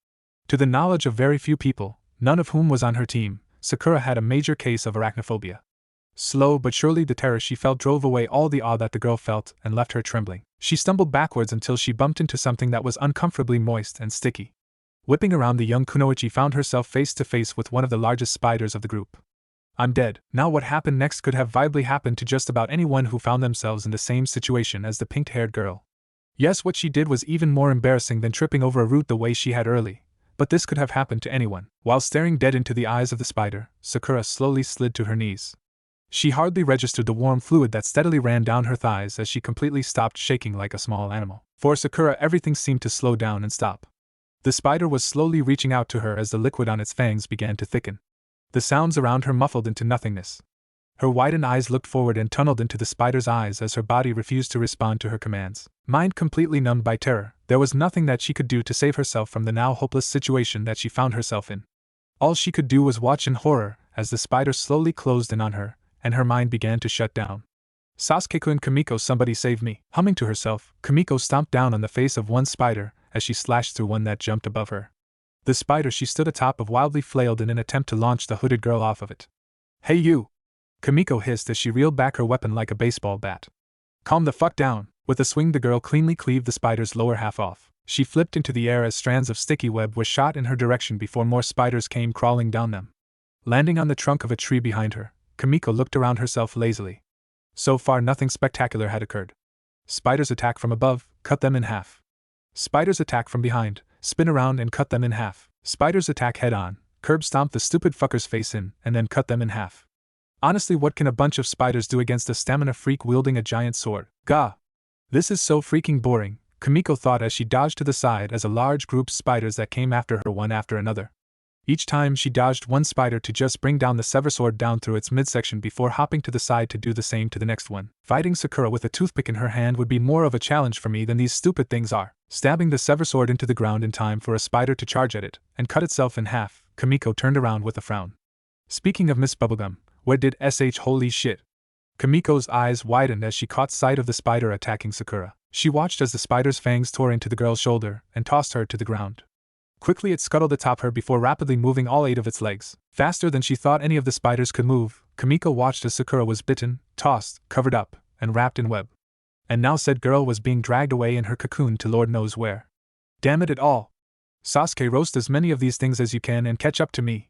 To the knowledge of very few people, none of whom was on her team, Sakura had a major case of arachnophobia. Slow but surely the terror she felt drove away all the awe that the girl felt and left her trembling. She stumbled backwards until she bumped into something that was uncomfortably moist and sticky. Whipping around, the young kunoichi found herself face to face with one of the largest spiders of the group. I'm dead. Now what happened next could have viably happened to just about anyone who found themselves in the same situation as the pink-haired girl. Yes, what she did was even more embarrassing than tripping over a root the way she had early, but this could have happened to anyone. While staring dead into the eyes of the spider, Sakura slowly slid to her knees. She hardly registered the warm fluid that steadily ran down her thighs as she completely stopped shaking like a small animal. For Sakura, everything seemed to slow down and stop. The spider was slowly reaching out to her as the liquid on its fangs began to thicken. The sounds around her muffled into nothingness. Her widened eyes looked forward and tunneled into the spider's eyes as her body refused to respond to her commands. Mind completely numbed by terror, there was nothing that she could do to save herself from the now hopeless situation that she found herself in. All she could do was watch in horror as the spider slowly closed in on her, and her mind began to shut down. Sasuke-kun, Kimiko, somebody save me. Humming to herself, Kimiko stomped down on the face of one spider as she slashed through one that jumped above her. The spider she stood atop of wildly flailed in an attempt to launch the hooded girl off of it. Hey you! Kimiko hissed as she reeled back her weapon like a baseball bat. Calm the fuck down. With a swing, the girl cleanly cleaved the spider's lower half off. She flipped into the air as strands of sticky web were shot in her direction before more spiders came crawling down them. Landing on the trunk of a tree behind her, Kimiko looked around herself lazily. So far nothing spectacular had occurred. Spiders attack from above, cut them in half. Spiders attack from behind, spin around and cut them in half. Spiders attack head on, curb stomp the stupid fucker's face in, and then cut them in half. Honestly, what can a bunch of spiders do against a stamina freak wielding a giant sword? Gah! This is so freaking boring, Kimiko thought as she dodged to the side as a large group of spiders that came after her one after another. Each time she dodged one spider to just bring down the sever sword down through its midsection before hopping to the side to do the same to the next one. Fighting Sakura with a toothpick in her hand would be more of a challenge for me than these stupid things are. Stabbing the sever sword into the ground in time for a spider to charge at it and cut itself in half, Kimiko turned around with a frown. Speaking of Miss Bubblegum, where did holy shit? Kimiko's eyes widened as she caught sight of the spider attacking Sakura. She watched as the spider's fangs tore into the girl's shoulder and tossed her to the ground. Quickly it scuttled atop her before rapidly moving all 8 of its legs. Faster than she thought any of the spiders could move, Kimiko watched as Sakura was bitten, tossed, covered up, and wrapped in web. And now said girl was being dragged away in her cocoon to Lord knows where. Damn it all! Sasuke, roast as many of these things as you can and catch up to me.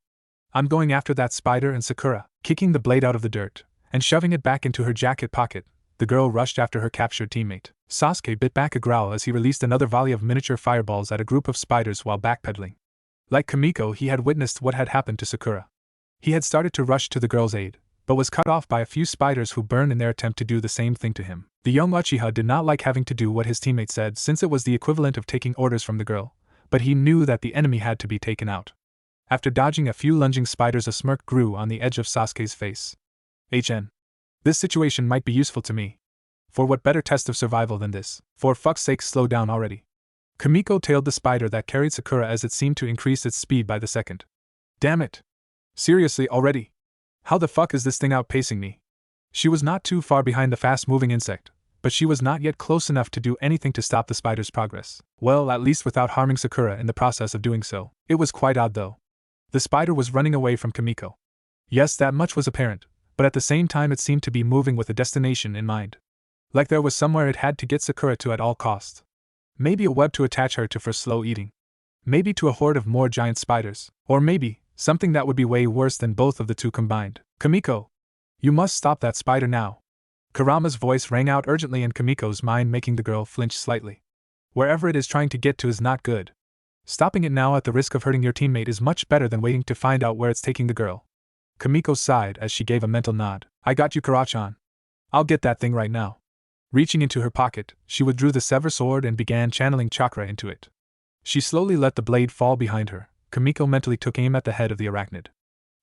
I'm going after that spider. And Sakura, kicking the blade out of the dirt, and shoving it back into her jacket pocket, the girl rushed after her captured teammate. Sasuke bit back a growl as he released another volley of miniature fireballs at a group of spiders while backpedaling. Like Kimiko, he had witnessed what had happened to Sakura. He had started to rush to the girl's aid, but was cut off by a few spiders who burned in their attempt to do the same thing to him. The young Uchiha did not like having to do what his teammate said since it was the equivalent of taking orders from the girl, but he knew that the enemy had to be taken out. After dodging a few lunging spiders, a smirk grew on the edge of Sasuke's face. This situation might be useful to me. For what better test of survival than this? For fuck's sake, slow down already. Kimiko tailed the spider that carried Sakura as it seemed to increase its speed by the second. Damn it! Seriously already? How the fuck is this thing outpacing me? She was not too far behind the fast-moving insect, but she was not yet close enough to do anything to stop the spider's progress. Well, at least without harming Sakura in the process of doing so. It was quite odd though. The spider was running away from Kimiko. Yes, that much was apparent, but at the same time it seemed to be moving with a destination in mind. Like there was somewhere it had to get Sakura to at all costs. Maybe a web to attach her to for slow eating. Maybe to a horde of more giant spiders. Or maybe something that would be way worse than both of the two combined. Kimiko! You must stop that spider now. Kurama's voice rang out urgently in Kimiko's mind, making the girl flinch slightly. Wherever it is trying to get to is not good. Stopping it now at the risk of hurting your teammate is much better than waiting to find out where it's taking the girl. Kimiko sighed as she gave a mental nod. I got you, Kurachan. I'll get that thing right now. Reaching into her pocket, she withdrew the sever sword and began channeling chakra into it. She slowly let the blade fall behind her. Kamiko mentally took aim at the head of the arachnid.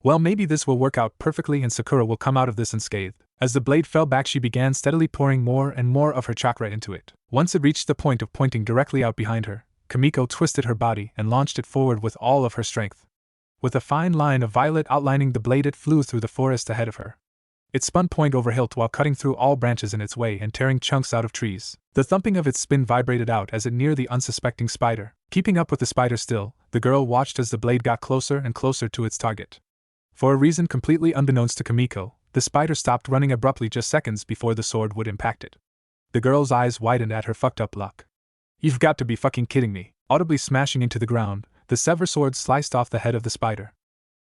Well, maybe this will work out perfectly and Sakura will come out of this unscathed. As the blade fell back, she began steadily pouring more and more of her chakra into it. Once it reached the point of pointing directly out behind her, Kamiko twisted her body and launched it forward with all of her strength. With a fine line of violet outlining the blade, it flew through the forest ahead of her. It spun point over hilt while cutting through all branches in its way and tearing chunks out of trees. The thumping of its spin vibrated out as it neared the unsuspecting spider. Keeping up with the spider still, the girl watched as the blade got closer and closer to its target. For a reason completely unbeknownst to Kamiko, the spider stopped running abruptly just seconds before the sword would impact it. The girl's eyes widened at her fucked up luck. You've got to be fucking kidding me. Audibly smashing into the ground, the sever sword sliced off the head of the spider.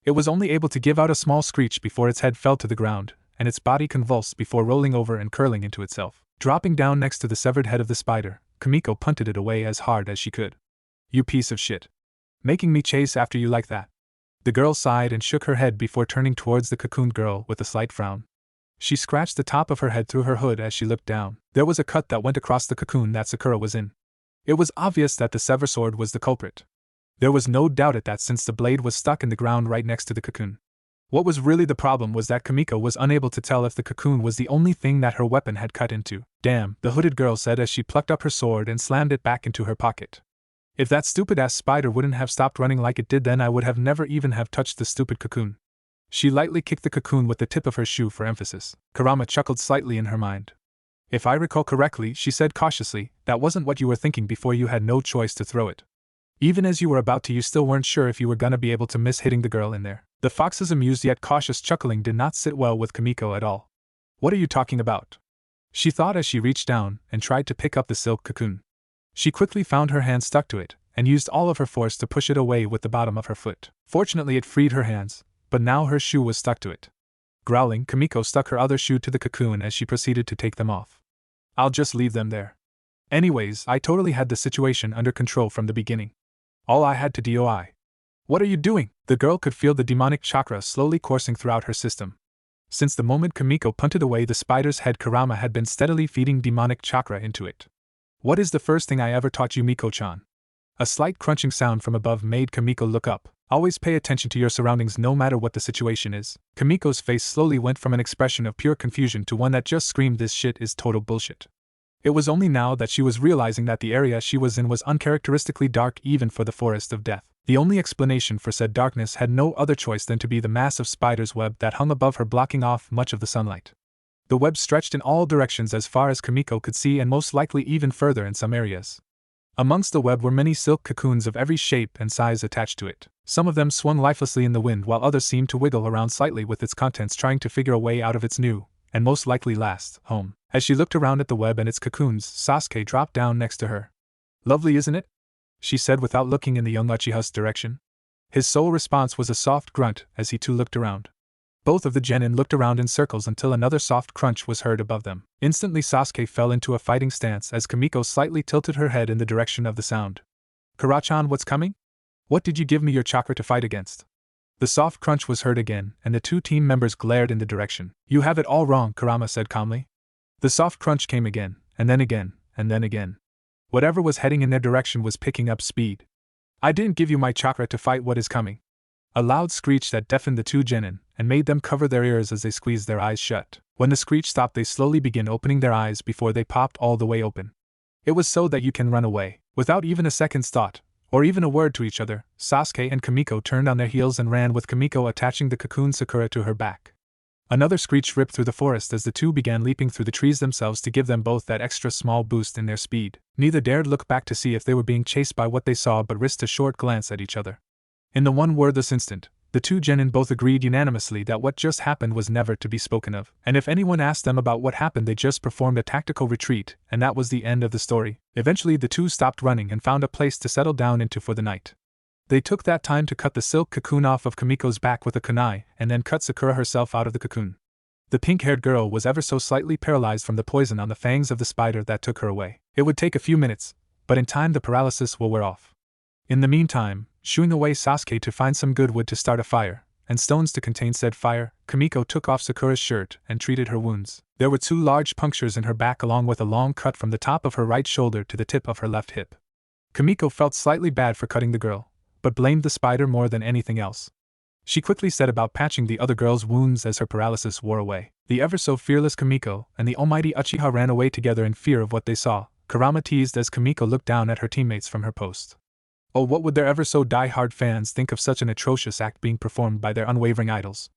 It was only able to give out a small screech before its head fell to the ground, and its body convulsed before rolling over and curling into itself. Dropping down next to the severed head of the spider, Kamiko punted it away as hard as she could. You piece of shit. Making me chase after you like that. The girl sighed and shook her head before turning towards the cocooned girl with a slight frown. She scratched the top of her head through her hood as she looked down. There was a cut that went across the cocoon that Sakura was in. It was obvious that the sever sword was the culprit. There was no doubt at that since the blade was stuck in the ground right next to the cocoon. What was really the problem was that Kamiko was unable to tell if the cocoon was the only thing that her weapon had cut into. Damn, the hooded girl said as she plucked up her sword and slammed it back into her pocket. If that stupid-ass spider wouldn't have stopped running like it did, then I would have never even have touched the stupid cocoon. She lightly kicked the cocoon with the tip of her shoe for emphasis. Kurama chuckled slightly in her mind. If I recall correctly, she said cautiously, that wasn't what you were thinking before you had no choice to throw it. Even as you were about to, you still weren't sure if you were gonna be able to miss hitting the girl in there. The fox's amused yet cautious chuckling did not sit well with Kamiko at all. What are you talking about? She thought as she reached down and tried to pick up the silk cocoon. She quickly found her hand stuck to it, and used all of her force to push it away with the bottom of her foot. Fortunately, it freed her hands, but now her shoe was stuck to it. Growling, Kamiko stuck her other shoe to the cocoon as she proceeded to take them off. I'll just leave them there. Anyways, I totally had the situation under control from the beginning. All I had to do. What are you doing? The girl could feel the demonic chakra slowly coursing throughout her system. Since the moment Kamiko punted away the spider's head, Kurama had been steadily feeding demonic chakra into it. What is the first thing I ever taught you, Miko-chan? A slight crunching sound from above made Kamiko look up. Always pay attention to your surroundings no matter what the situation is. Kamiko's face slowly went from an expression of pure confusion to one that just screamed this shit is total bullshit. It was only now that she was realizing that the area she was in was uncharacteristically dark even for the forest of death. The only explanation for said darkness had no other choice than to be the massive spider's web that hung above her, blocking off much of the sunlight. The web stretched in all directions as far as Kamiko could see, and most likely even further in some areas. Amongst the web were many silk cocoons of every shape and size attached to it. Some of them swung lifelessly in the wind while others seemed to wiggle around slightly with its contents, trying to figure a way out of its new, and most likely last, home. As she looked around at the web and its cocoons, Sasuke dropped down next to her. Lovely, isn't it? She said without looking in the young Uchiha's direction. His sole response was a soft grunt as he too looked around. Both of the genin looked around in circles until another soft crunch was heard above them. Instantly Sasuke fell into a fighting stance as Kamiko slightly tilted her head in the direction of the sound. Kurachan, what's coming? What did you give me your chakra to fight against? The soft crunch was heard again, and the two team members glared in the direction. You have it all wrong, Kurama said calmly. The soft crunch came again, and then again, and then again. Whatever was heading in their direction was picking up speed. I didn't give you my chakra to fight what is coming. A loud screech that deafened the two genin, and made them cover their ears as they squeezed their eyes shut. When the screech stopped, they slowly began opening their eyes before they popped all the way open. It was so that you can run away. Without even a second's thought, or even a word to each other, Sasuke and Kamiko turned on their heels and ran, with Kamiko attaching the cocoon Sakura to her back. Another screech ripped through the forest as the two began leaping through the trees themselves to give them both that extra small boost in their speed. Neither dared look back to see if they were being chased by what they saw, but risked a short glance at each other. In the one wordless instant, the two genin both agreed unanimously that what just happened was never to be spoken of, and if anyone asked them about what happened, they just performed a tactical retreat, and that was the end of the story. Eventually the two stopped running and found a place to settle down into for the night. They took that time to cut the silk cocoon off of Kamiko's back with a kunai, and then cut Sakura herself out of the cocoon. The pink-haired girl was ever so slightly paralyzed from the poison on the fangs of the spider that took her away. It would take a few minutes, but in time the paralysis will wear off. In the meantime, shooing away Sasuke to find some good wood to start a fire, and stones to contain said fire, Kamiko took off Sakura's shirt and treated her wounds. There were 2 large punctures in her back along with a long cut from the top of her right shoulder to the tip of her left hip. Kamiko felt slightly bad for cutting the girl, but blamed the spider more than anything else. She quickly set about patching the other girl's wounds as her paralysis wore away. The ever-so-fearless Kamiko and the almighty Uchiha ran away together in fear of what they saw, Kurama teased as Kamiko looked down at her teammates from her post. Oh, what would their ever-so-die-hard fans think of such an atrocious act being performed by their unwavering idols?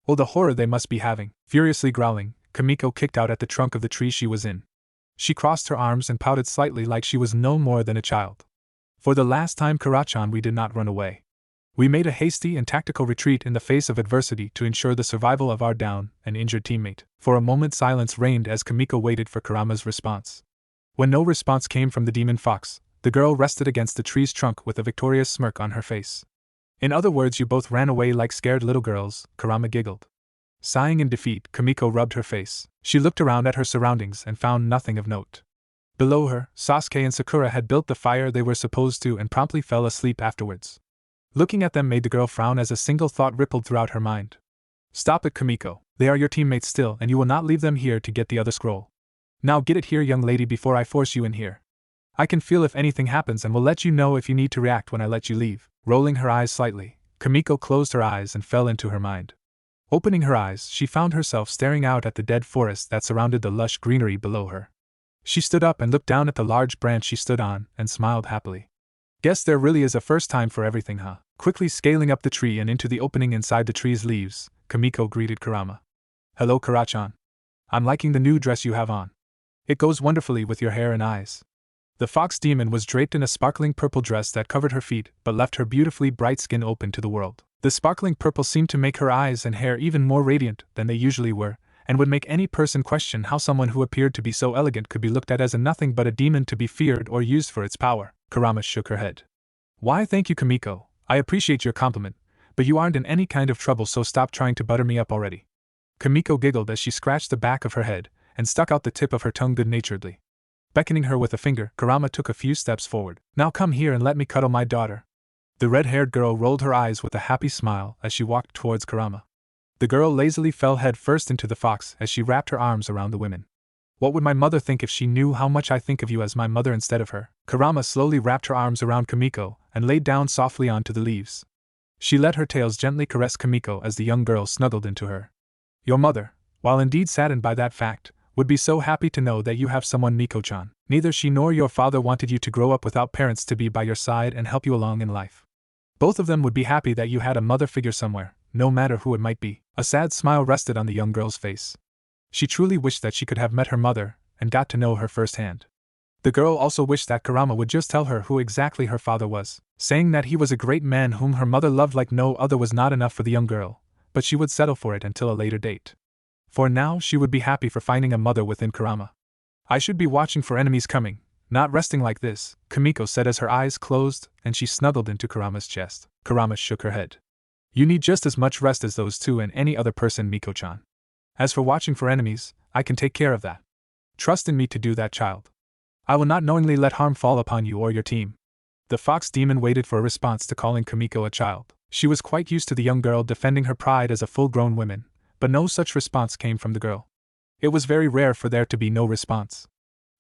Oh, the horror they must be having. Furiously growling, Kamiko kicked out at the trunk of the tree she was in. She crossed her arms and pouted slightly like she was no more than a child. For the last time, Kurachan, we did not run away. We made a hasty and tactical retreat in the face of adversity to ensure the survival of our down and injured teammate. For a moment silence reigned as Kamiko waited for Kurama's response. When no response came from the demon fox, the girl rested against the tree's trunk with a victorious smirk on her face. In other words, you both ran away like scared little girls, Kurama giggled. Sighing in defeat, Kamiko rubbed her face. She looked around at her surroundings and found nothing of note. Below her, Sasuke and Sakura had built the fire they were supposed to and promptly fell asleep afterwards. Looking at them made the girl frown as a single thought rippled throughout her mind. Stop it, Kamiko. They are your teammates still, and you will not leave them here to get the other scroll. Now get it here, young lady, before I force you in here. I can feel if anything happens and will let you know if you need to react when I let you leave. Rolling her eyes slightly, Kamiko closed her eyes and fell into her mind. Opening her eyes, she found herself staring out at the dead forest that surrounded the lush greenery below her. She stood up and looked down at the large branch she stood on and smiled happily. Guess there really is a first time for everything, huh? Quickly scaling up the tree and into the opening inside the tree's leaves, Kamiko greeted Kurama. Hello, Kurachan. I'm liking the new dress you have on. It goes wonderfully with your hair and eyes. The fox demon was draped in a sparkling purple dress that covered her feet but left her beautifully bright skin open to the world. The sparkling purple seemed to make her eyes and hair even more radiant than they usually were, and would make any person question how someone who appeared to be so elegant could be looked at as a nothing but a demon to be feared or used for its power. Kurama shook her head. Why, thank you, Kamiko. I appreciate your compliment, but you aren't in any kind of trouble, so stop trying to butter me up already. Kamiko giggled as she scratched the back of her head and stuck out the tip of her tongue good-naturedly. Beckoning her with a finger, Kurama took a few steps forward. Now come here and let me cuddle my daughter. The red-haired girl rolled her eyes with a happy smile as she walked towards Kurama. The girl lazily fell head first into the fox as she wrapped her arms around the women. What would my mother think if she knew how much I think of you as my mother instead of her? Kurama slowly wrapped her arms around Kamiko and laid down softly onto the leaves. She let her tails gently caress Kamiko as the young girl snuggled into her. Your mother, while indeed saddened by that fact, would be so happy to know that you have someone, Miko-chan. Neither she nor your father wanted you to grow up without parents to be by your side and help you along in life. Both of them would be happy that you had a mother figure somewhere, no matter who it might be. A sad smile rested on the young girl's face. She truly wished that she could have met her mother and got to know her firsthand. The girl also wished that Kurama would just tell her who exactly her father was. Saying that he was a great man whom her mother loved like no other was not enough for the young girl, but she would settle for it until a later date. For now, she would be happy for finding a mother within Kurama. I should be watching for enemies coming, not resting like this, Kamiko said as her eyes closed and she snuggled into Kurama's chest. Kurama shook her head. You need just as much rest as those two and any other person, Miko-chan. As for watching for enemies, I can take care of that. Trust in me to do that, child. I will not knowingly let harm fall upon you or your team. The fox demon waited for a response to calling Kamiko a child. She was quite used to the young girl defending her pride as a full-grown woman, but no such response came from the girl. It was very rare for there to be no response.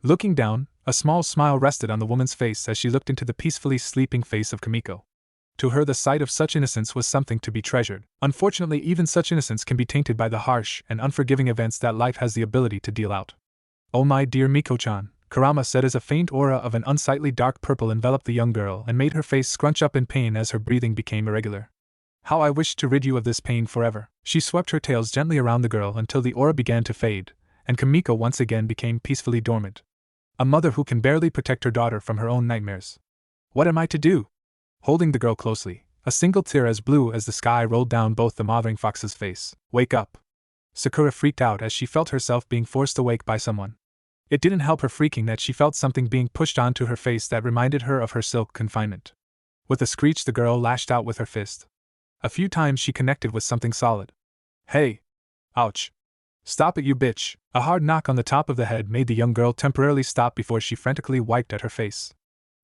Looking down, a small smile rested on the woman's face as she looked into the peacefully sleeping face of Kamiko. To her, the sight of such innocence was something to be treasured. Unfortunately, even such innocence can be tainted by the harsh and unforgiving events that life has the ability to deal out. Oh my dear Miko-chan, Kurama said as a faint aura of an unsightly dark purple enveloped the young girl and made her face scrunch up in pain as her breathing became irregular. How I wish to rid you of this pain forever. She swept her tails gently around the girl until the aura began to fade, and Kamiko once again became peacefully dormant. A mother who can barely protect her daughter from her own nightmares. What am I to do? Holding the girl closely, a single tear as blue as the sky rolled down both the mothering fox's face. Wake up! Sakura freaked out as she felt herself being forced awake by someone. It didn't help her freaking that she felt something being pushed onto her face that reminded her of her silk confinement. With a screech, the girl lashed out with her fist. A few times she connected with something solid. Hey! Ouch! Stop it, you bitch! A hard knock on the top of the head made the young girl temporarily stop before she frantically wiped at her face.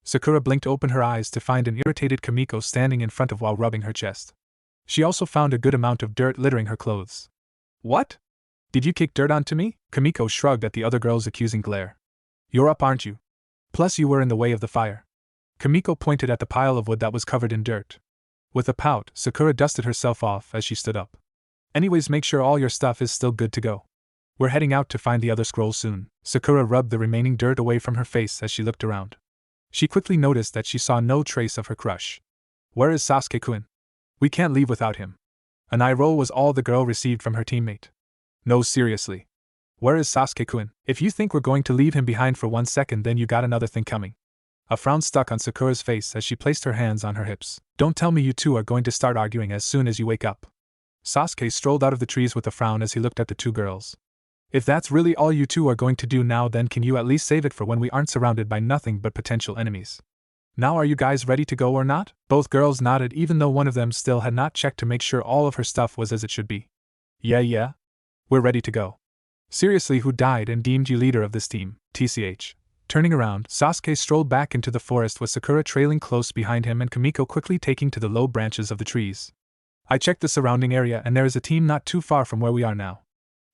Sakura blinked open her eyes to find an irritated Kamiko standing in front of while rubbing her chest. She also found a good amount of dirt littering her clothes. What? Did you kick dirt onto me? Kamiko shrugged at the other girl's accusing glare. You're up, aren't you? Plus you were in the way of the fire. Kamiko pointed at the pile of wood that was covered in dirt. With a pout, Sakura dusted herself off as she stood up. Anyways, make sure all your stuff is still good to go. We're heading out to find the other scrolls soon. Sakura rubbed the remaining dirt away from her face as she looked around. She quickly noticed that she saw no trace of her crush. Where is Sasuke-kun? We can't leave without him. An eye roll was all the girl received from her teammate. No, seriously. Where is Sasuke-kun? If you think we're going to leave him behind for 1 second, then you got another thing coming. A frown stuck on Sakura's face as she placed her hands on her hips. Don't tell me you two are going to start arguing as soon as you wake up. Sasuke strolled out of the trees with a frown as he looked at the two girls. If that's really all you two are going to do now, then can you at least save it for when we aren't surrounded by nothing but potential enemies? Now are you guys ready to go or not? Both girls nodded, even though one of them still had not checked to make sure all of her stuff was as it should be. Yeah. We're ready to go. Seriously, who died and deemed you leader of this team? TCH. Turning around, Sasuke strolled back into the forest with Sakura trailing close behind him and Kamiko quickly taking to the low branches of the trees. I checked the surrounding area and there is a team not too far from where we are now.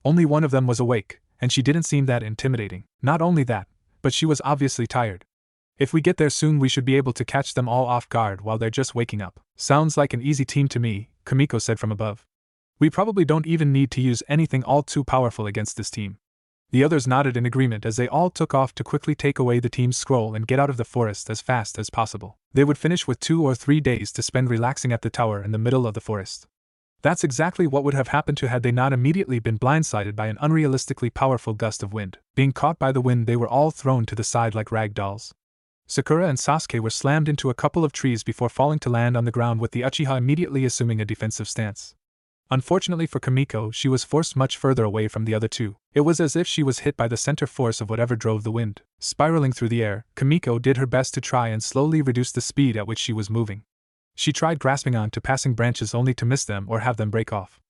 Only one of them was awake, and she didn't seem that intimidating. Not only that, but she was obviously tired. If we get there soon, we should be able to catch them all off guard while they're just waking up. Sounds like an easy team to me, Kamiko said from above. We probably don't even need to use anything all too powerful against this team. The others nodded in agreement as they all took off to quickly take away the team's scroll and get out of the forest as fast as possible. They would finish with 2 or 3 days to spend relaxing at the tower in the middle of the forest. That's exactly what would have happened to had they not immediately been blindsided by an unrealistically powerful gust of wind. Being caught by the wind, they were all thrown to the side like rag dolls. Sakura and Sasuke were slammed into a couple of trees before falling to land on the ground, with the Uchiha immediately assuming a defensive stance. Unfortunately for Kamiko, she was forced much further away from the other two. It was as if she was hit by the center force of whatever drove the wind. Spiraling through the air, Kamiko did her best to try and slowly reduce the speed at which she was moving. She tried grasping on to passing branches only to miss them or have them break off.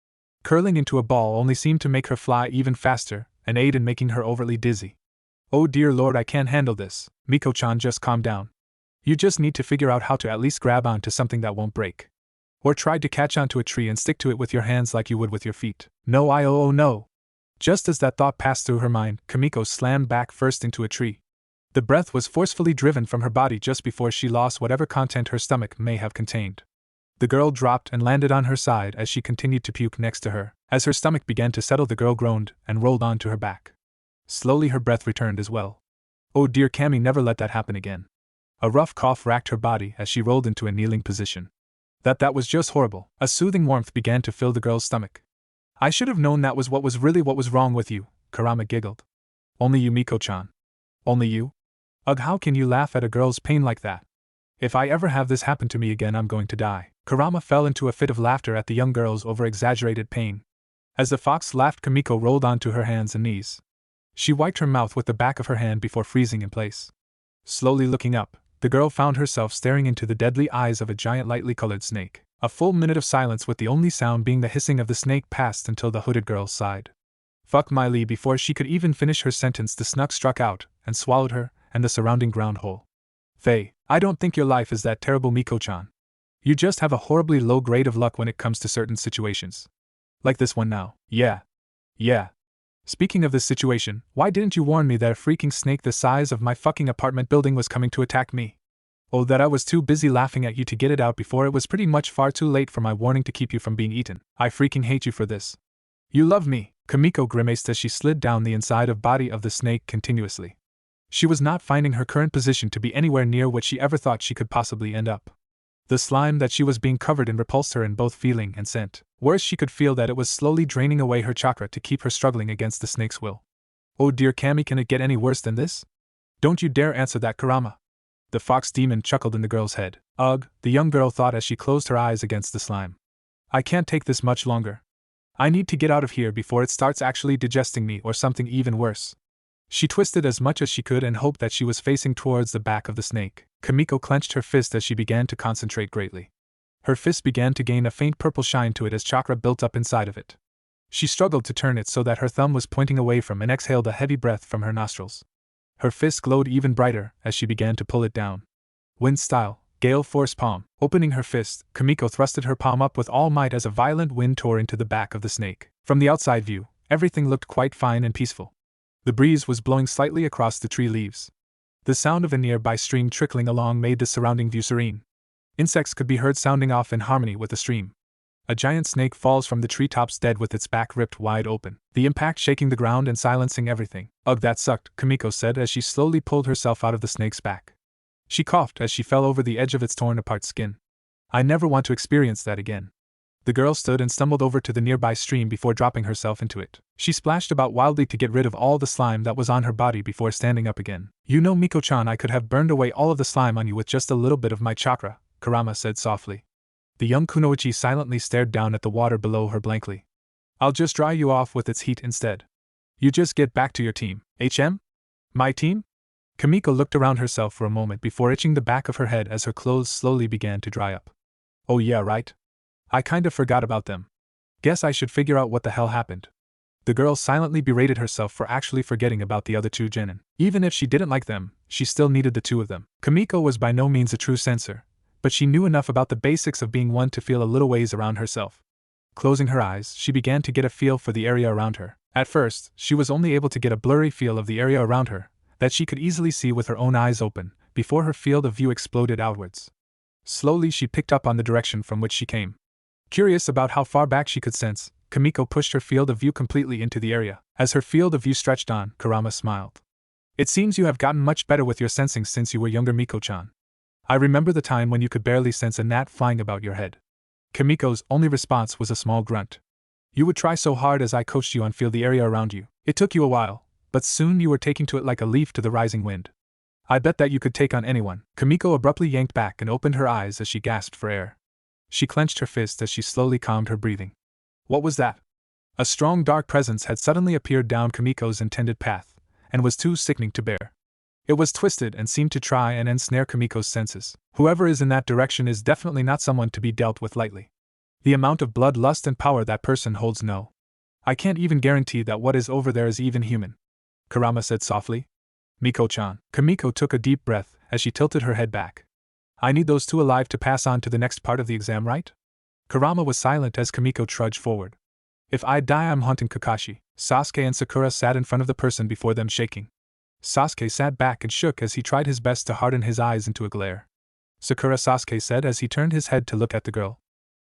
Curling into a ball only seemed to make her fly even faster, and aid in making her overly dizzy. Oh dear lord, I can't handle this. Miko-chan, just calm down. You just need to figure out how to at least grab onto something that won't break. Or try to catch onto a tree and stick to it with your hands like you would with your feet. No, oh no. Just as that thought passed through her mind, Kamiko slammed back first into a tree. The breath was forcefully driven from her body just before she lost whatever content her stomach may have contained. The girl dropped and landed on her side as she continued to puke next to her. As her stomach began to settle, the girl groaned and rolled onto her back. Slowly her breath returned as well. Oh dear, Kami, never let that happen again. A rough cough racked her body as she rolled into a kneeling position. That was just horrible. A soothing warmth began to fill the girl's stomach. I should have known that was what was wrong with you, Kurama giggled. Only you, Miko-chan. Only you? Ugh, how can you laugh at a girl's pain like that? If I ever have this happen to me again, I'm going to die. Kurama fell into a fit of laughter at the young girl's over-exaggerated pain. As the fox laughed, Kamiko rolled onto her hands and knees. She wiped her mouth with the back of her hand before freezing in place. Slowly looking up, the girl found herself staring into the deadly eyes of a giant lightly colored snake. A full minute of silence, with the only sound being the hissing of the snake, passed until the hooded girl sighed. Fuck my lee. Before she could even finish her sentence, the snuck struck out and swallowed her and the surrounding ground whole. Faye, I don't think your life is that terrible, Miko-chan. You just have a horribly low grade of luck when it comes to certain situations. Like this one now. Yeah. Speaking of this situation, why didn't you warn me that a freaking snake the size of my fucking apartment building was coming to attack me? Oh, that I was too busy laughing at you to get it out before it was pretty much far too late for my warning to keep you from being eaten. I freaking hate you for this. You love me, Kamiko grimaced as she slid down the inside of body of the snake continuously. She was not finding her current position to be anywhere near what she ever thought she could possibly end up. The slime that she was being covered in repulsed her in both feeling and scent. Worse, she could feel that it was slowly draining away her chakra to keep her struggling against the snake's will. Oh dear, Kami, can it get any worse than this? Don't you dare answer that, Kurama. The fox demon chuckled in the girl's head. Ugh, the young girl thought as she closed her eyes against the slime. I can't take this much longer. I need to get out of here before it starts actually digesting me or something even worse. She twisted as much as she could and hoped that she was facing towards the back of the snake. Kamiko clenched her fist as she began to concentrate greatly. Her fist began to gain a faint purple shine to it as chakra built up inside of it. She struggled to turn it so that her thumb was pointing away from and exhaled a heavy breath from her nostrils. Her fist glowed even brighter as she began to pull it down. Wind style, Gale Force Palm. Opening her fist, Kamiko thrusted her palm up with all might as a violent wind tore into the back of the snake. From the outside view, everything looked quite fine and peaceful. The breeze was blowing slightly across the tree leaves. The sound of a nearby stream trickling along made the surrounding view serene. Insects could be heard sounding off in harmony with the stream. A giant snake falls from the treetops dead with its back ripped wide open, the impact shaking the ground and silencing everything. Ugh, that sucked, Kamiko said as she slowly pulled herself out of the snake's back. She coughed as she fell over the edge of its torn-apart skin. I never want to experience that again. The girl stood and stumbled over to the nearby stream before dropping herself into it. She splashed about wildly to get rid of all the slime that was on her body before standing up again. You know, Miko-chan, I could have burned away all of the slime on you with just a little bit of my chakra, Kurama said softly. The young kunoichi silently stared down at the water below her blankly. I'll just dry you off with its heat instead. You just get back to your team. My team? Kamiko looked around herself for a moment before itching the back of her head as her clothes slowly began to dry up. Oh yeah, right. I kind of forgot about them. Guess I should figure out what the hell happened. The girl silently berated herself for actually forgetting about the other two genin. Even if she didn't like them, she still needed the two of them. Kamiko was by no means a true censor, but she knew enough about the basics of being one to feel a little ways around herself. Closing her eyes, she began to get a feel for the area around her. At first, she was only able to get a blurry feel of the area around her, that she could easily see with her own eyes open, before her field of view exploded outwards. Slowly she picked up on the direction from which she came. Curious about how far back she could sense, Kamiko pushed her field of view completely into the area. As her field of view stretched on, Kurama smiled. It seems you have gotten much better with your sensing since you were younger, Miko-chan. I remember the time when you could barely sense a gnat flying about your head. Kamiko's only response was a small grunt. You would try so hard as I coached you on feel the area around you. It took you a while, but soon you were taking to it like a leaf to the rising wind. I bet that you could take on anyone. Kamiko abruptly yanked back and opened her eyes as she gasped for air. She clenched her fist as she slowly calmed her breathing. What was that? A strong dark presence had suddenly appeared down Kamiko's intended path, and was too sickening to bear. It was twisted and seemed to try and ensnare Kamiko's senses. Whoever is in that direction is definitely not someone to be dealt with lightly. The amount of bloodlust and power that person holds, no. I can't even guarantee that what is over there is even human. Kurama said softly. Miko-chan. Kamiko took a deep breath as she tilted her head back. I need those two alive to pass on to the next part of the exam, right? Kurama was silent as Kamiko trudged forward. If I die, I'm haunting Kakashi. Sasuke and Sakura sat in front of the person before them, shaking. Sasuke sat back and shook as he tried his best to harden his eyes into a glare. Sakura, Sasuke said as he turned his head to look at the girl.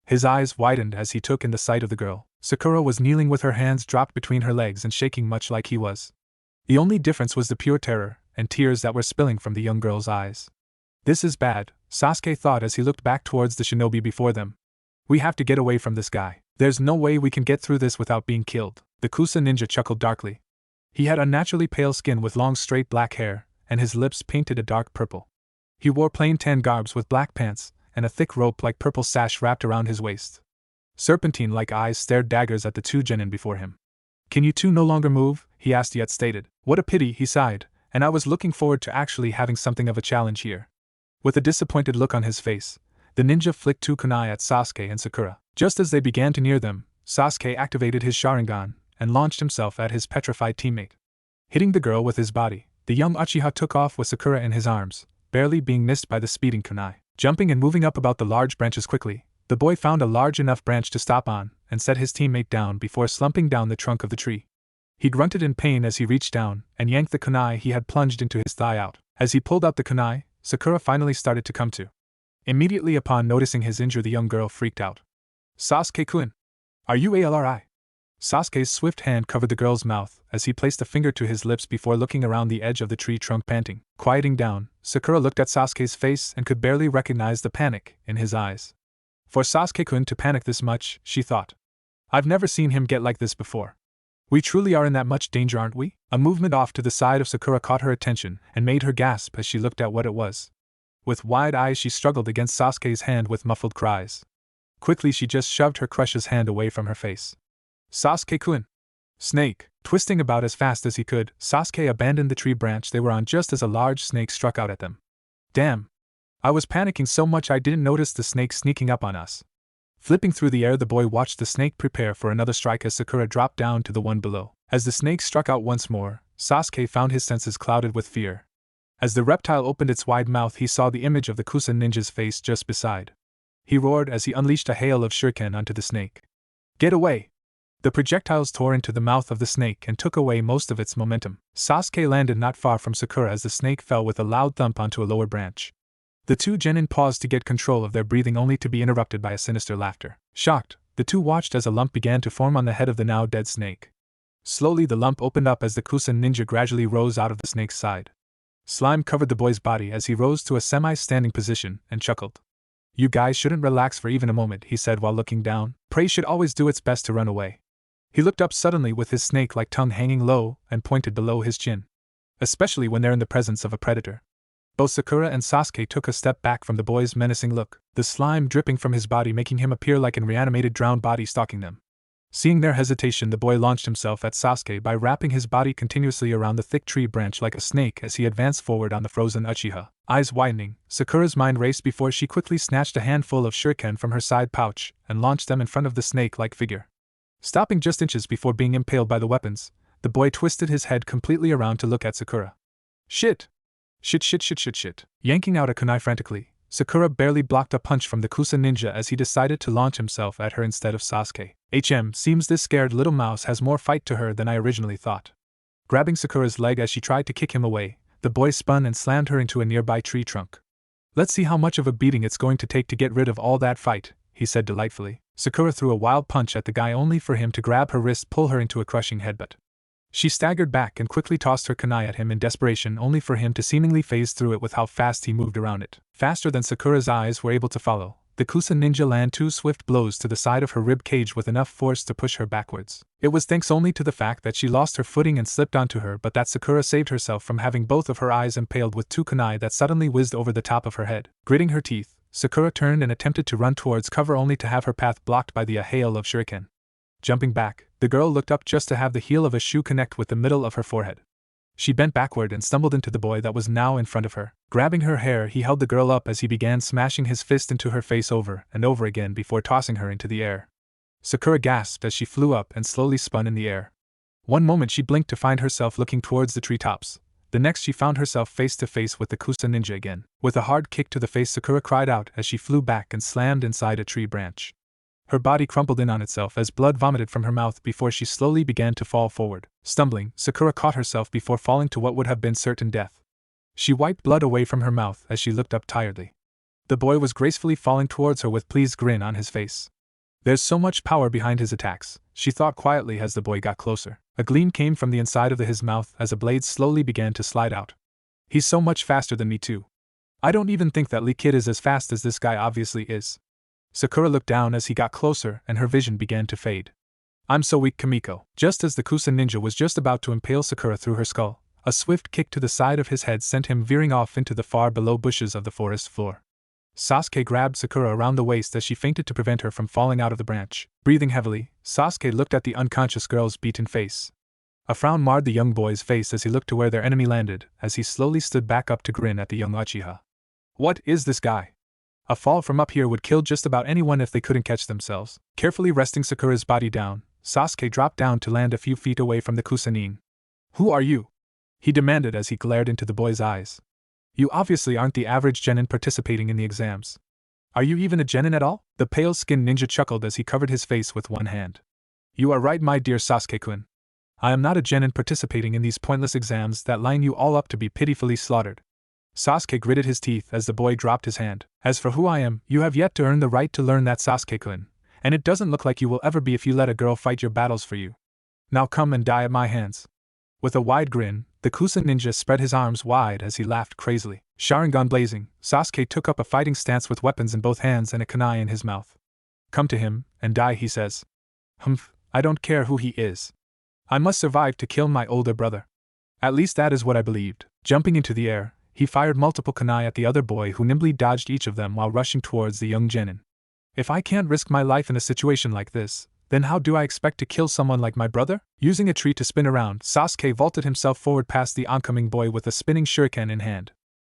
His eyes widened as he took in the sight of the girl. Sakura was kneeling with her hands dropped between her legs and shaking much like he was. The only difference was the pure terror and tears that were spilling from the young girl's eyes. This is bad, Sasuke thought as he looked back towards the shinobi before them. We have to get away from this guy. There's no way we can get through this without being killed. The Kusa ninja chuckled darkly. He had unnaturally pale skin with long straight black hair, and his lips painted a dark purple. He wore plain tan garbs with black pants, and a thick rope-like purple sash wrapped around his waist. Serpentine-like eyes stared daggers at the two genin before him. Can you two no longer move? He asked yet stated. What a pity, he sighed, and I was looking forward to actually having something of a challenge here. With a disappointed look on his face, the ninja flicked two kunai at Sasuke and Sakura. Just as they began to near them, Sasuke activated his Sharingan and launched himself at his petrified teammate. Hitting the girl with his body, the young Uchiha took off with Sakura in his arms, barely being missed by the speeding kunai. Jumping and moving up about the large branches quickly, the boy found a large enough branch to stop on and set his teammate down before slumping down the trunk of the tree. He grunted in pain as he reached down and yanked the kunai he had plunged into his thigh out. As he pulled out the kunai, Sakura finally started to come to. Immediately upon noticing his injury, the young girl freaked out. Sasuke-kun! Are you ALRI? Sasuke's swift hand covered the girl's mouth as he placed a finger to his lips before looking around the edge of the tree trunk panting. Quieting down, Sakura looked at Sasuke's face and could barely recognize the panic in his eyes. For Sasuke-kun to panic this much, she thought. I've never seen him get like this before. We truly are in that much danger, aren't we? A movement off to the side of Sakura caught her attention and made her gasp as she looked at what it was. With wide eyes she struggled against Sasuke's hand with muffled cries. Quickly she just shoved her crush's hand away from her face. Sasuke-kun! Snake! Twisting about as fast as he could, Sasuke abandoned the tree branch they were on just as a large snake struck out at them. Damn! I was panicking so much I didn't notice the snake sneaking up on us. Flipping through the air, the boy watched the snake prepare for another strike as Sakura dropped down to the one below. As the snake struck out once more, Sasuke found his senses clouded with fear. As the reptile opened its wide mouth, he saw the image of the Kusa ninja's face just beside. He roared as he unleashed a hail of shuriken onto the snake. Get away! The projectiles tore into the mouth of the snake and took away most of its momentum. Sasuke landed not far from Sakura as the snake fell with a loud thump onto a lower branch. The two genin paused to get control of their breathing, only to be interrupted by a sinister laughter. Shocked, the two watched as a lump began to form on the head of the now dead snake. Slowly the lump opened up as the Kusa ninja gradually rose out of the snake's side. Slime covered the boy's body as he rose to a semi-standing position and chuckled. You guys shouldn't relax for even a moment, he said while looking down. Prey should always do its best to run away. He looked up suddenly with his snake-like tongue hanging low and pointed below his chin. Especially when they're in the presence of a predator. Both Sakura and Sasuke took a step back from the boy's menacing look, the slime dripping from his body making him appear like an reanimated drowned body stalking them. Seeing their hesitation, the boy launched himself at Sasuke by wrapping his body continuously around the thick tree branch like a snake as he advanced forward on the frozen Uchiha. Eyes widening, Sakura's mind raced before she quickly snatched a handful of shuriken from her side pouch and launched them in front of the snake-like figure. Stopping just inches before being impaled by the weapons, the boy twisted his head completely around to look at Sakura. Shit! Shit. Yanking out a kunai frantically, Sakura barely blocked a punch from the Kusa ninja as he decided to launch himself at her instead of Sasuke. Seems this scared little mouse has more fight to her than I originally thought. Grabbing Sakura's leg as she tried to kick him away, the boy spun and slammed her into a nearby tree trunk. Let's see how much of a beating it's going to take to get rid of all that fight, he said delightfully. Sakura threw a wild punch at the guy only for him to grab her wrist, pull her into a crushing headbutt. She staggered back and quickly tossed her kunai at him in desperation, only for him to seemingly phase through it with how fast he moved around it. Faster than Sakura's eyes were able to follow, the Kusa ninja landed 2 swift blows to the side of her rib cage with enough force to push her backwards. It was thanks only to the fact that she lost her footing and slipped onto her, but that Sakura saved herself from having both of her eyes impaled with 2 kunai that suddenly whizzed over the top of her head. Gritting her teeth, Sakura turned and attempted to run towards cover, only to have her path blocked by the hail of shuriken. Jumping back, the girl looked up just to have the heel of a shoe connect with the middle of her forehead. She bent backward and stumbled into the boy that was now in front of her. Grabbing her hair, he held the girl up as he began smashing his fist into her face over and over again before tossing her into the air. Sakura gasped as she flew up and slowly spun in the air. One moment she blinked to find herself looking towards the treetops. The next she found herself face to face with the Kusa ninja again. With a hard kick to the face, Sakura cried out as she flew back and slammed inside a tree branch. Her body crumpled in on itself as blood vomited from her mouth before she slowly began to fall forward. Stumbling, Sakura caught herself before falling to what would have been certain death. She wiped blood away from her mouth as she looked up tiredly. The boy was gracefully falling towards her with a pleased grin on his face. There's so much power behind his attacks, she thought quietly as the boy got closer. A gleam came from the inside of his mouth as a blade slowly began to slide out. He's so much faster than me too. I don't even think that Lee Kid is as fast as this guy obviously is. Sakura looked down as he got closer and her vision began to fade. I'm so weak, Kamiko. Just as the Kusa ninja was just about to impale Sakura through her skull, a swift kick to the side of his head sent him veering off into the far below bushes of the forest floor. Sasuke grabbed Sakura around the waist as she fainted to prevent her from falling out of the branch. Breathing heavily, Sasuke looked at the unconscious girl's beaten face. A frown marred the young boy's face as he looked to where their enemy landed, as he slowly stood back up to grin at the young Uchiha. What is this guy? A fall from up here would kill just about anyone if they couldn't catch themselves. Carefully resting Sakura's body down, Sasuke dropped down to land a few feet away from the Kusanin. Who are you? He demanded as he glared into the boy's eyes. You obviously aren't the average genin participating in the exams. Are you even a genin at all? The pale-skinned ninja chuckled as he covered his face with one hand. You are right, my dear Sasuke-kun. I am not a genin participating in these pointless exams that line you all up to be pitifully slaughtered. Sasuke gritted his teeth as the boy dropped his hand. As for who I am, you have yet to earn the right to learn that, Sasuke-kun, and it doesn't look like you will ever be if you let a girl fight your battles for you. Now come and die at my hands. With a wide grin, the Kusa ninja spread his arms wide as he laughed crazily. Sharingan blazing, Sasuke took up a fighting stance with weapons in both hands and a kunai in his mouth. Come to him, and die, he says. Humph, I don't care who he is. I must survive to kill my older brother. At least that is what I believed. Jumping into the air, he fired multiple kunai at the other boy who nimbly dodged each of them while rushing towards the young genin. If I can't risk my life in a situation like this, then how do I expect to kill someone like my brother? Using a tree to spin around, Sasuke vaulted himself forward past the oncoming boy with a spinning shuriken in hand.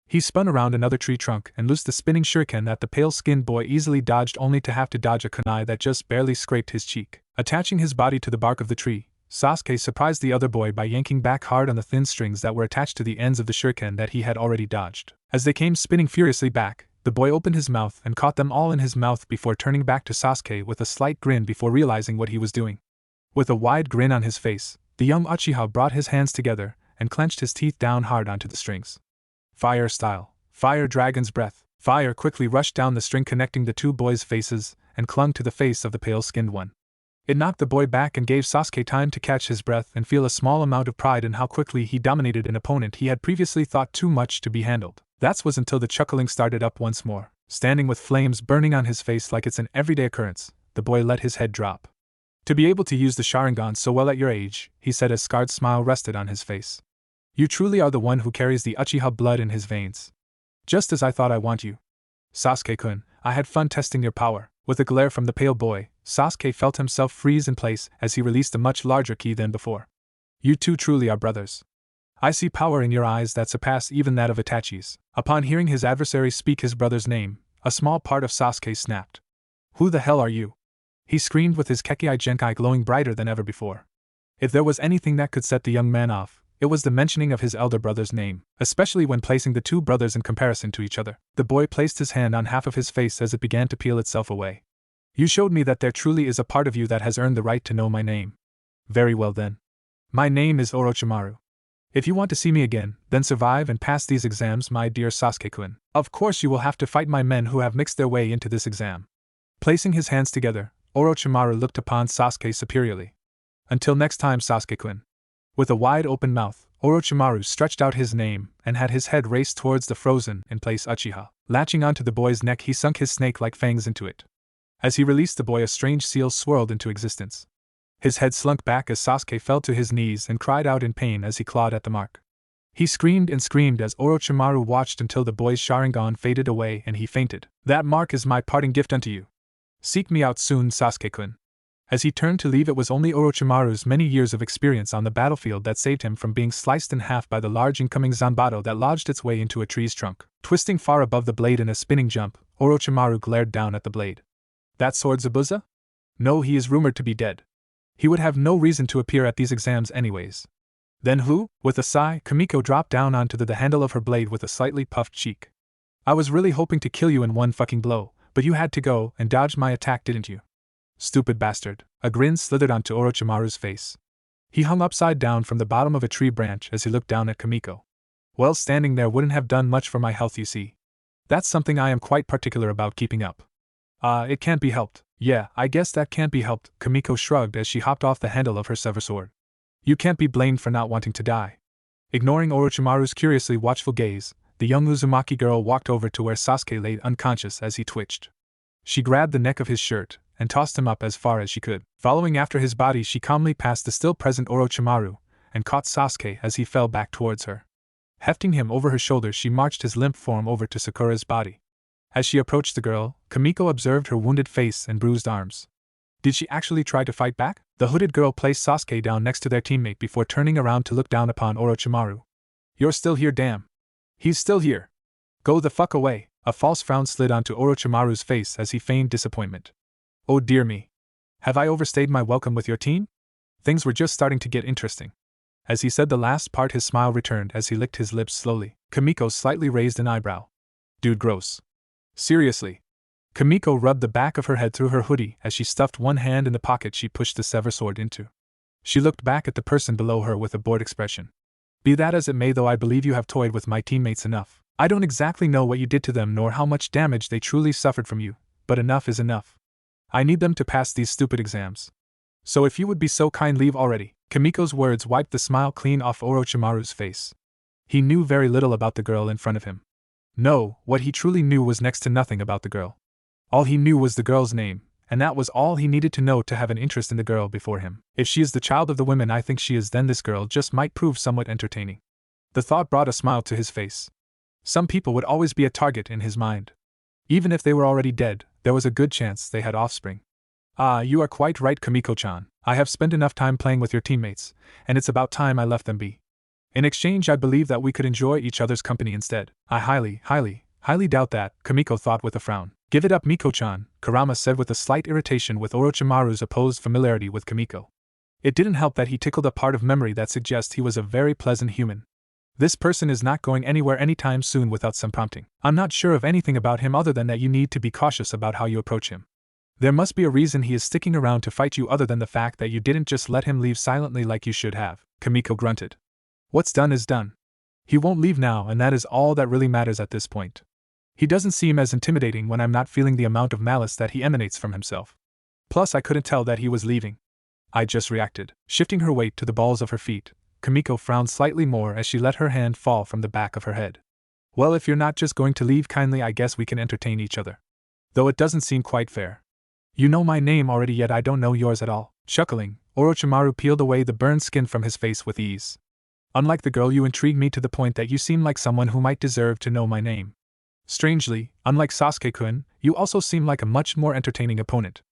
He spun around another tree trunk and loosed the spinning shuriken that the pale-skinned boy easily dodged, only to have to dodge a kunai that just barely scraped his cheek. Attaching his body to the bark of the tree, Sasuke surprised the other boy by yanking back hard on the thin strings that were attached to the ends of the shuriken that he had already dodged. As they came spinning furiously back, the boy opened his mouth and caught them all in his mouth before turning back to Sasuke with a slight grin before realizing what he was doing. With a wide grin on his face, the young Uchiha brought his hands together and clenched his teeth down hard onto the strings. Fire style. Fire dragon's breath. Fire quickly rushed down the string connecting the two boys' faces and clung to the face of the pale-skinned one. It knocked the boy back and gave Sasuke time to catch his breath and feel a small amount of pride in how quickly he dominated an opponent he had previously thought too much to be handled. That was until the chuckling started up once more. Standing with flames burning on his face like it's an everyday occurrence, the boy let his head drop. To be able to use the Sharingan so well at your age, he said as scarred smile rested on his face. You truly are the one who carries the Uchiha blood in his veins. Just as I thought. I want you. Sasuke-kun, I had fun testing your power. With a glare from the pale boy, Sasuke felt himself freeze in place as he released a much larger ki than before. You two truly are brothers. I see power in your eyes that surpass even that of Itachi's. Upon hearing his adversary speak his brother's name, a small part of Sasuke snapped. Who the hell are you? He screamed with his Kekkai Genkai glowing brighter than ever before. If there was anything that could set the young man off, it was the mentioning of his elder brother's name, especially when placing the two brothers in comparison to each other. The boy placed his hand on half of his face as it began to peel itself away. You showed me that there truly is a part of you that has earned the right to know my name. Very well then. My name is Orochimaru. If you want to see me again, then survive and pass these exams, my dear Sasuke-kun. Of course you will have to fight my men who have mixed their way into this exam. Placing his hands together, Orochimaru looked upon Sasuke superiorly. Until next time, Sasuke-kun. With a wide open mouth, Orochimaru stretched out his name and had his head raced towards the frozen-in-place Uchiha. Latching onto the boy's neck, he sunk his snake-like fangs into it. As he released the boy, a strange seal swirled into existence. His head slunk back as Sasuke fell to his knees and cried out in pain as he clawed at the mark. He screamed and screamed as Orochimaru watched until the boy's Sharingan faded away and he fainted. That mark is my parting gift unto you. Seek me out soon, Sasuke-kun. As he turned to leave, it was only Orochimaru's many years of experience on the battlefield that saved him from being sliced in half by the large incoming Zanbato that lodged its way into a tree's trunk. Twisting far above the blade in a spinning jump, Orochimaru glared down at the blade. That sword Zabuza? No, he is rumored to be dead. He would have no reason to appear at these exams anyways. Then who? With a sigh, Kamiko dropped down onto the handle of her blade with a slightly puffed cheek. I was really hoping to kill you in one fucking blow, but you had to go and dodge my attack, didn't you? Stupid bastard. A grin slithered onto Orochimaru's face. He hung upside down from the bottom of a tree branch as he looked down at Kamiko. Well, standing there wouldn't have done much for my health, you see. That's something I am quite particular about keeping up. It can't be helped. Yeah, I guess that can't be helped, Kamiko shrugged as she hopped off the handle of her sever sword. You can't be blamed for not wanting to die. Ignoring Orochimaru's curiously watchful gaze, the young Uzumaki girl walked over to where Sasuke lay unconscious as he twitched. She grabbed the neck of his shirt and tossed him up as far as she could. Following after his body, she calmly passed the still-present Orochimaru and caught Sasuke as he fell back towards her. Hefting him over her shoulders, she marched his limp form over to Sakura's body. As she approached the girl, Kamiko observed her wounded face and bruised arms. Did she actually try to fight back? The hooded girl placed Sasuke down next to their teammate before turning around to look down upon Orochimaru. You're still here, damn. He's still here. Go the fuck away. A false frown slid onto Orochimaru's face as he feigned disappointment. Oh dear me. Have I overstayed my welcome with your team? Things were just starting to get interesting. As he said the last part, his smile returned as he licked his lips slowly. Kamiko slightly raised an eyebrow. Dude, gross. Seriously. Kamiko rubbed the back of her head through her hoodie as she stuffed one hand in the pocket she pushed the sever sword into. She looked back at the person below her with a bored expression. Be that as it may, though, I believe you have toyed with my teammates enough. I don't exactly know what you did to them nor how much damage they truly suffered from you, but enough is enough. I need them to pass these stupid exams. So if you would be so kind, leave already. Kamiko's words wiped the smile clean off Orochimaru's face. He knew very little about the girl in front of him. No, what he truly knew was next to nothing about the girl. All he knew was the girl's name, and that was all he needed to know to have an interest in the girl before him. If she is the child of the women I think she is, then this girl just might prove somewhat entertaining. The thought brought a smile to his face. Some people would always be a target in his mind. Even if they were already dead, there was a good chance they had offspring. Ah, you are quite right, Kamiko-chan. I have spent enough time playing with your teammates, and it's about time I left them be. In exchange, I believe that we could enjoy each other's company instead. I highly doubt that, Kamiko thought with a frown. Give it up, Miko-chan, Kurama said with a slight irritation with Orochimaru's opposed familiarity with Kamiko. It didn't help that he tickled a part of memory that suggests he was a very pleasant human. This person is not going anywhere anytime soon without some prompting. I'm not sure of anything about him other than that you need to be cautious about how you approach him. There must be a reason he is sticking around to fight you other than the fact that you didn't just let him leave silently like you should have, Kamiko grunted. What's done is done. He won't leave now, and that is all that really matters at this point. He doesn't seem as intimidating when I'm not feeling the amount of malice that he emanates from himself. Plus, I couldn't tell that he was leaving. I just reacted. Shifting her weight to the balls of her feet, Kamiko frowned slightly more as she let her hand fall from the back of her head. Well, if you're not just going to leave kindly, I guess we can entertain each other. Though it doesn't seem quite fair. You know my name already, yet I don't know yours at all. Chuckling, Orochimaru peeled away the burned skin from his face with ease. Unlike the girl, you intrigue me to the point that you seem like someone who might deserve to know my name. Strangely, unlike Sasuke-kun, you also seem like a much more entertaining opponent.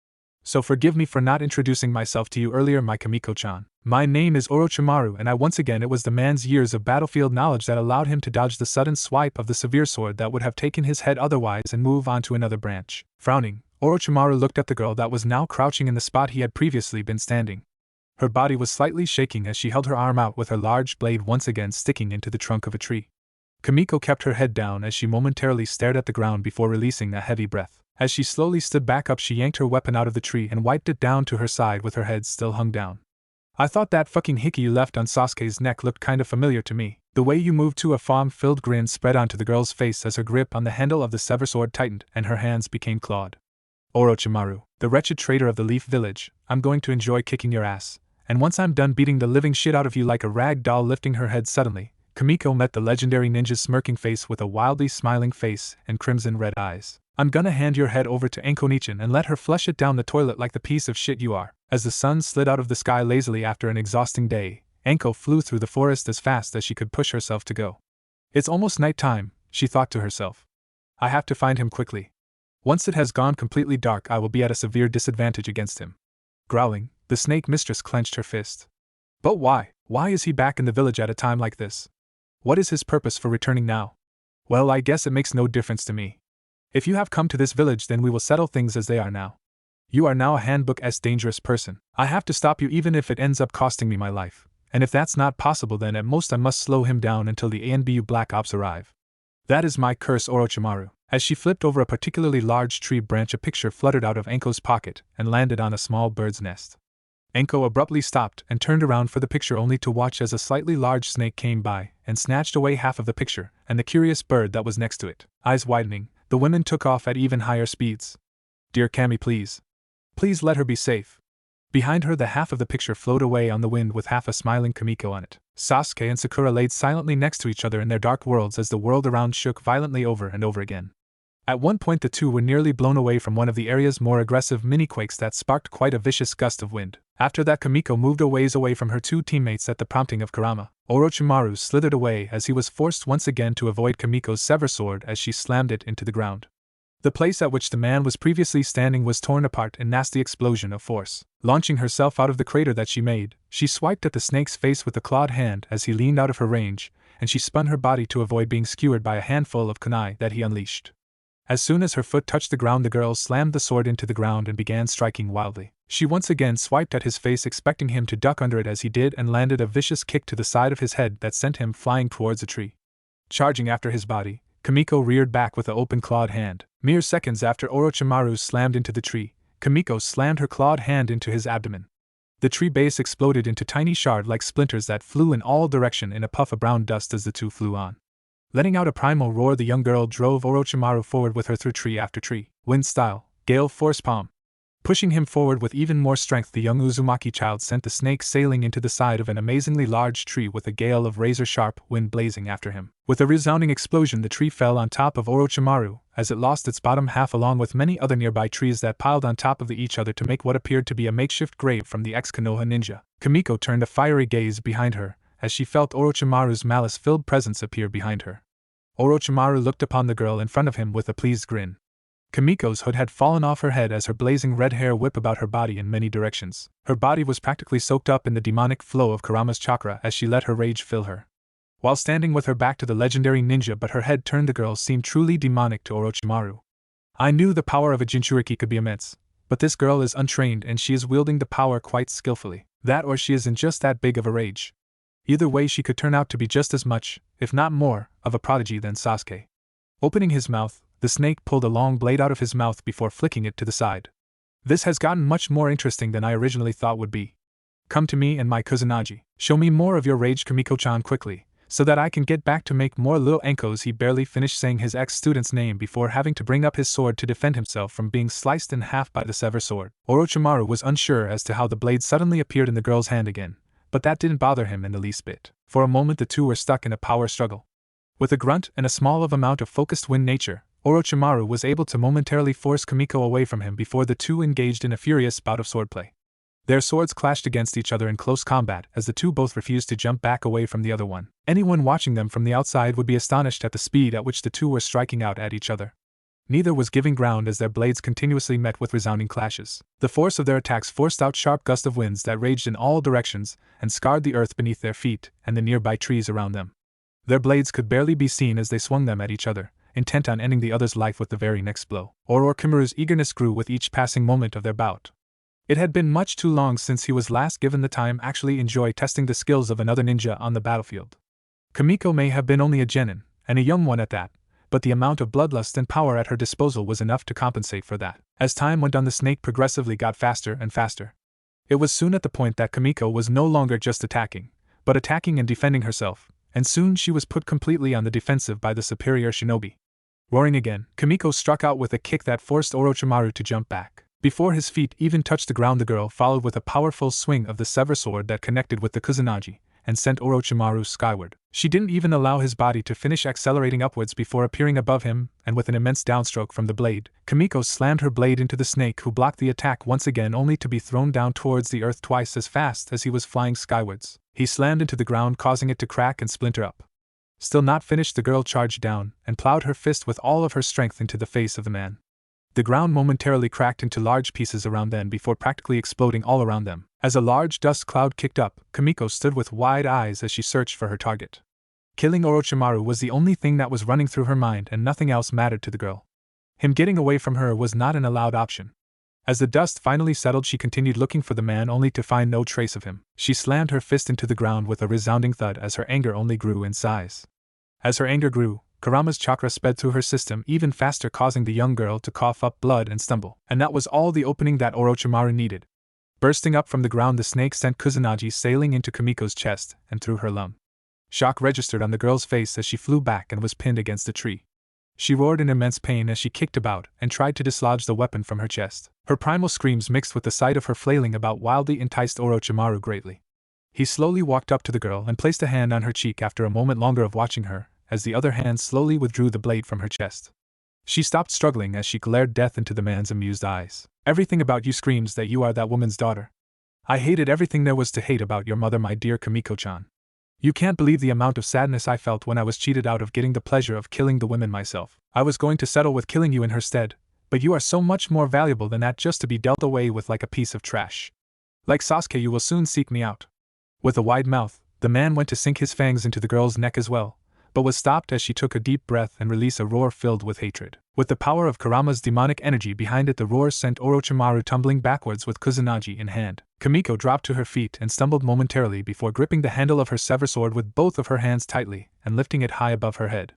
So forgive me for not introducing myself to you earlier, my Kamiko-chan. My name is Orochimaru, and once again it was the man's years of battlefield knowledge that allowed him to dodge the sudden swipe of the severe sword that would have taken his head otherwise and move on to another branch. Frowning, Orochimaru looked at the girl that was now crouching in the spot he had previously been standing. Her body was slightly shaking as she held her arm out with her large blade once again sticking into the trunk of a tree. Kamiko kept her head down as she momentarily stared at the ground before releasing a heavy breath. As she slowly stood back up, she yanked her weapon out of the tree and wiped it down to her side with her head still hung down. I thought that fucking hickey you left on Sasuke's neck looked kinda familiar to me. The way you moved to a fawn-filled grin spread onto the girl's face as her grip on the handle of the sever sword tightened and her hands became clawed. Orochimaru, the wretched traitor of the Leaf Village, I'm going to enjoy kicking your ass, and once I'm done beating the living shit out of you like a rag doll. Lifting her head suddenly, Kamiko met the legendary ninja's smirking face with a wildly smiling face and crimson red eyes. I'm gonna hand your head over to Anko-nichan and let her flush it down the toilet like the piece of shit you are. As the sun slid out of the sky lazily after an exhausting day, Anko flew through the forest as fast as she could push herself to go. It's almost night time, she thought to herself. I have to find him quickly. Once it has gone completely dark, I will be at a severe disadvantage against him. Growling, the snake mistress clenched her fist. But why? Why is he back in the village at a time like this? What is his purpose for returning now? Well, I guess it makes no difference to me. If you have come to this village, then we will settle things as they are now. You are now a handbook-esque dangerous person. I have to stop you even if it ends up costing me my life. And if that's not possible, then at most I must slow him down until the ANBU Black Ops arrive. That is my curse, Orochimaru. As she flipped over a particularly large tree branch, a picture fluttered out of Anko's pocket and landed on a small bird's nest. Anko abruptly stopped and turned around for the picture, only to watch as a slightly large snake came by and snatched away half of the picture and the curious bird that was next to it. Eyes widening, the women took off at even higher speeds. Dear Kami, please. Please let her be safe. Behind her, the half of the picture floated away on the wind with half a smiling Kamiko on it. Sasuke and Sakura laid silently next to each other in their dark worlds as the world around shook violently over and over again. At one point, the two were nearly blown away from one of the area's more aggressive mini-quakes that sparked quite a vicious gust of wind. After that, Kamiko moved a ways away from her two teammates at the prompting of Kurama. Orochimaru slithered away as he was forced once again to avoid Kamiko's sever sword as she slammed it into the ground. The place at which the man was previously standing was torn apart in nasty explosion of force. Launching herself out of the crater that she made, she swiped at the snake's face with a clawed hand as he leaned out of her range, and she spun her body to avoid being skewered by a handful of kunai that he unleashed. As soon as her foot touched the ground, the girl slammed the sword into the ground and began striking wildly. She once again swiped at his face, expecting him to duck under it as he did, and landed a vicious kick to the side of his head that sent him flying towards a tree. Charging after his body, Kamiko reared back with an open clawed hand. Mere seconds after Orochimaru slammed into the tree, Kamiko slammed her clawed hand into his abdomen. The tree base exploded into tiny shard-like splinters that flew in all directions in a puff of brown dust as the two flew on. Letting out a primal roar, the young girl drove Orochimaru forward with her through tree after tree. Wind style, gale force palm. Pushing him forward with even more strength, the young Uzumaki child sent the snake sailing into the side of an amazingly large tree with a gale of razor-sharp wind blazing after him. With a resounding explosion, the tree fell on top of Orochimaru, as it lost its bottom half along with many other nearby trees that piled on top of each other to make what appeared to be a makeshift grave from the ex-Konoha ninja. Kamiko turned a fiery gaze behind her, as she felt Orochimaru's malice-filled presence appear behind her. Orochimaru looked upon the girl in front of him with a pleased grin. Kamiko's hood had fallen off her head as her blazing red hair whipped about her body in many directions. Her body was practically soaked up in the demonic flow of Kurama's chakra as she let her rage fill her. While standing with her back to the legendary ninja but her head turned, the girl seemed truly demonic to Orochimaru. I knew the power of a Jinchuriki could be immense, but this girl is untrained and she is wielding the power quite skillfully. That or she is in just that big of a rage. Either way, she could turn out to be just as much, if not more, of a prodigy than Sasuke. Opening his mouth, the snake pulled a long blade out of his mouth before flicking it to the side. This has gotten much more interesting than I originally thought would be. Come to me and my Kusanagi. Show me more of your rage, Kamiko-chan, quickly, so that I can get back to make more little enkos. He barely finished saying his ex-student's name before having to bring up his sword to defend himself from being sliced in half by the sever sword. Orochimaru was unsure as to how the blade suddenly appeared in the girl's hand again, but that didn't bother him in the least bit. For a moment the two were stuck in a power struggle. With a grunt and a small amount of focused wind nature, Orochimaru was able to momentarily force Kamiko away from him before the two engaged in a furious bout of swordplay. Their swords clashed against each other in close combat as the two both refused to jump back away from the other one. Anyone watching them from the outside would be astonished at the speed at which the two were striking out at each other. Neither was giving ground as their blades continuously met with resounding clashes. The force of their attacks forced out sharp gusts of winds that raged in all directions and scarred the earth beneath their feet and the nearby trees around them. Their blades could barely be seen as they swung them at each other, intent on ending the other's life with the very next blow. Orochimaru's eagerness grew with each passing moment of their bout. It had been much too long since he was last given the time actually enjoy testing the skills of another ninja on the battlefield. Kamiko may have been only a genin, and a young one at that, but the amount of bloodlust and power at her disposal was enough to compensate for that. As time went on, the snake progressively got faster and faster. It was soon at the point that Kamiko was no longer just attacking, but attacking and defending herself, and soon she was put completely on the defensive by the superior shinobi. Roaring again, Kamiko struck out with a kick that forced Orochimaru to jump back. Before his feet even touched the ground, the girl followed with a powerful swing of the sever sword that connected with the Kusanagi and sent Orochimaru skyward. She didn't even allow his body to finish accelerating upwards before appearing above him, and with an immense downstroke from the blade, Kamiko slammed her blade into the snake, who blocked the attack once again only to be thrown down towards the earth twice as fast as he was flying skywards. He slammed into the ground, causing it to crack and splinter up. Still not finished, the girl charged down and plowed her fist with all of her strength into the face of the man. The ground momentarily cracked into large pieces around them before practically exploding all around them. As a large dust cloud kicked up, Kamiko stood with wide eyes as she searched for her target. Killing Orochimaru was the only thing that was running through her mind, and nothing else mattered to the girl. Him getting away from her was not an allowed option. As the dust finally settled, she continued looking for the man only to find no trace of him. She slammed her fist into the ground with a resounding thud as her anger only grew in size. As her anger grew, Kurama's chakra sped through her system even faster, causing the young girl to cough up blood and stumble. And that was all the opening that Orochimaru needed. Bursting up from the ground, the snake sent Kusanagi sailing into Kamiko's chest and through her lung. Shock registered on the girl's face as she flew back and was pinned against a tree. She roared in immense pain as she kicked about and tried to dislodge the weapon from her chest. Her primal screams mixed with the sight of her flailing about wildly enticed Orochimaru greatly. He slowly walked up to the girl and placed a hand on her cheek after a moment longer of watching her, as the other hand slowly withdrew the blade from her chest. She stopped struggling as she glared death into the man's amused eyes. Everything about you screams that you are that woman's daughter. I hated everything there was to hate about your mother, my dear Kamiko-chan. You can't believe the amount of sadness I felt when I was cheated out of getting the pleasure of killing the women myself. I was going to settle with killing you in her stead, but you are so much more valuable than that just to be dealt away with like a piece of trash. Like Sasuke, you will soon seek me out. With a wide mouth, the man went to sink his fangs into the girl's neck as well, but was stopped as she took a deep breath and released a roar filled with hatred. With the power of Kurama's demonic energy behind it, the roar sent Orochimaru tumbling backwards with Kusanagi in hand. Kamiko dropped to her feet and stumbled momentarily before gripping the handle of her sever sword with both of her hands tightly and lifting it high above her head.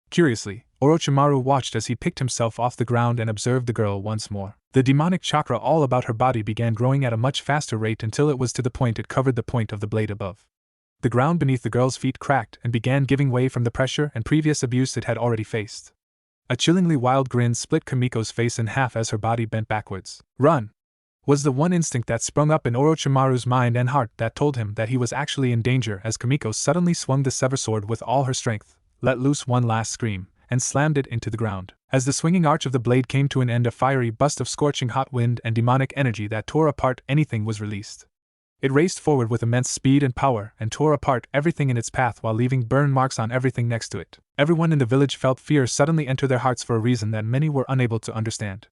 Curiously, Orochimaru watched as he picked himself off the ground and observed the girl once more. The demonic chakra all about her body began growing at a much faster rate until it was to the point it covered the point of the blade above. The ground beneath the girl's feet cracked and began giving way from the pressure and previous abuse it had already faced. A chillingly wild grin split Kamiko's face in half as her body bent backwards. Run! Was the one instinct that sprung up in Orochimaru's mind and heart that told him that he was actually in danger as Kamiko suddenly swung the sever sword with all her strength, let loose one last scream, and slammed it into the ground. As the swinging arch of the blade came to an end, a fiery burst of scorching hot wind and demonic energy that tore apart anything was released. It raced forward with immense speed and power and tore apart everything in its path while leaving burn marks on everything next to it. Everyone in the village felt fear suddenly enter their hearts for a reason that many were unable to understand.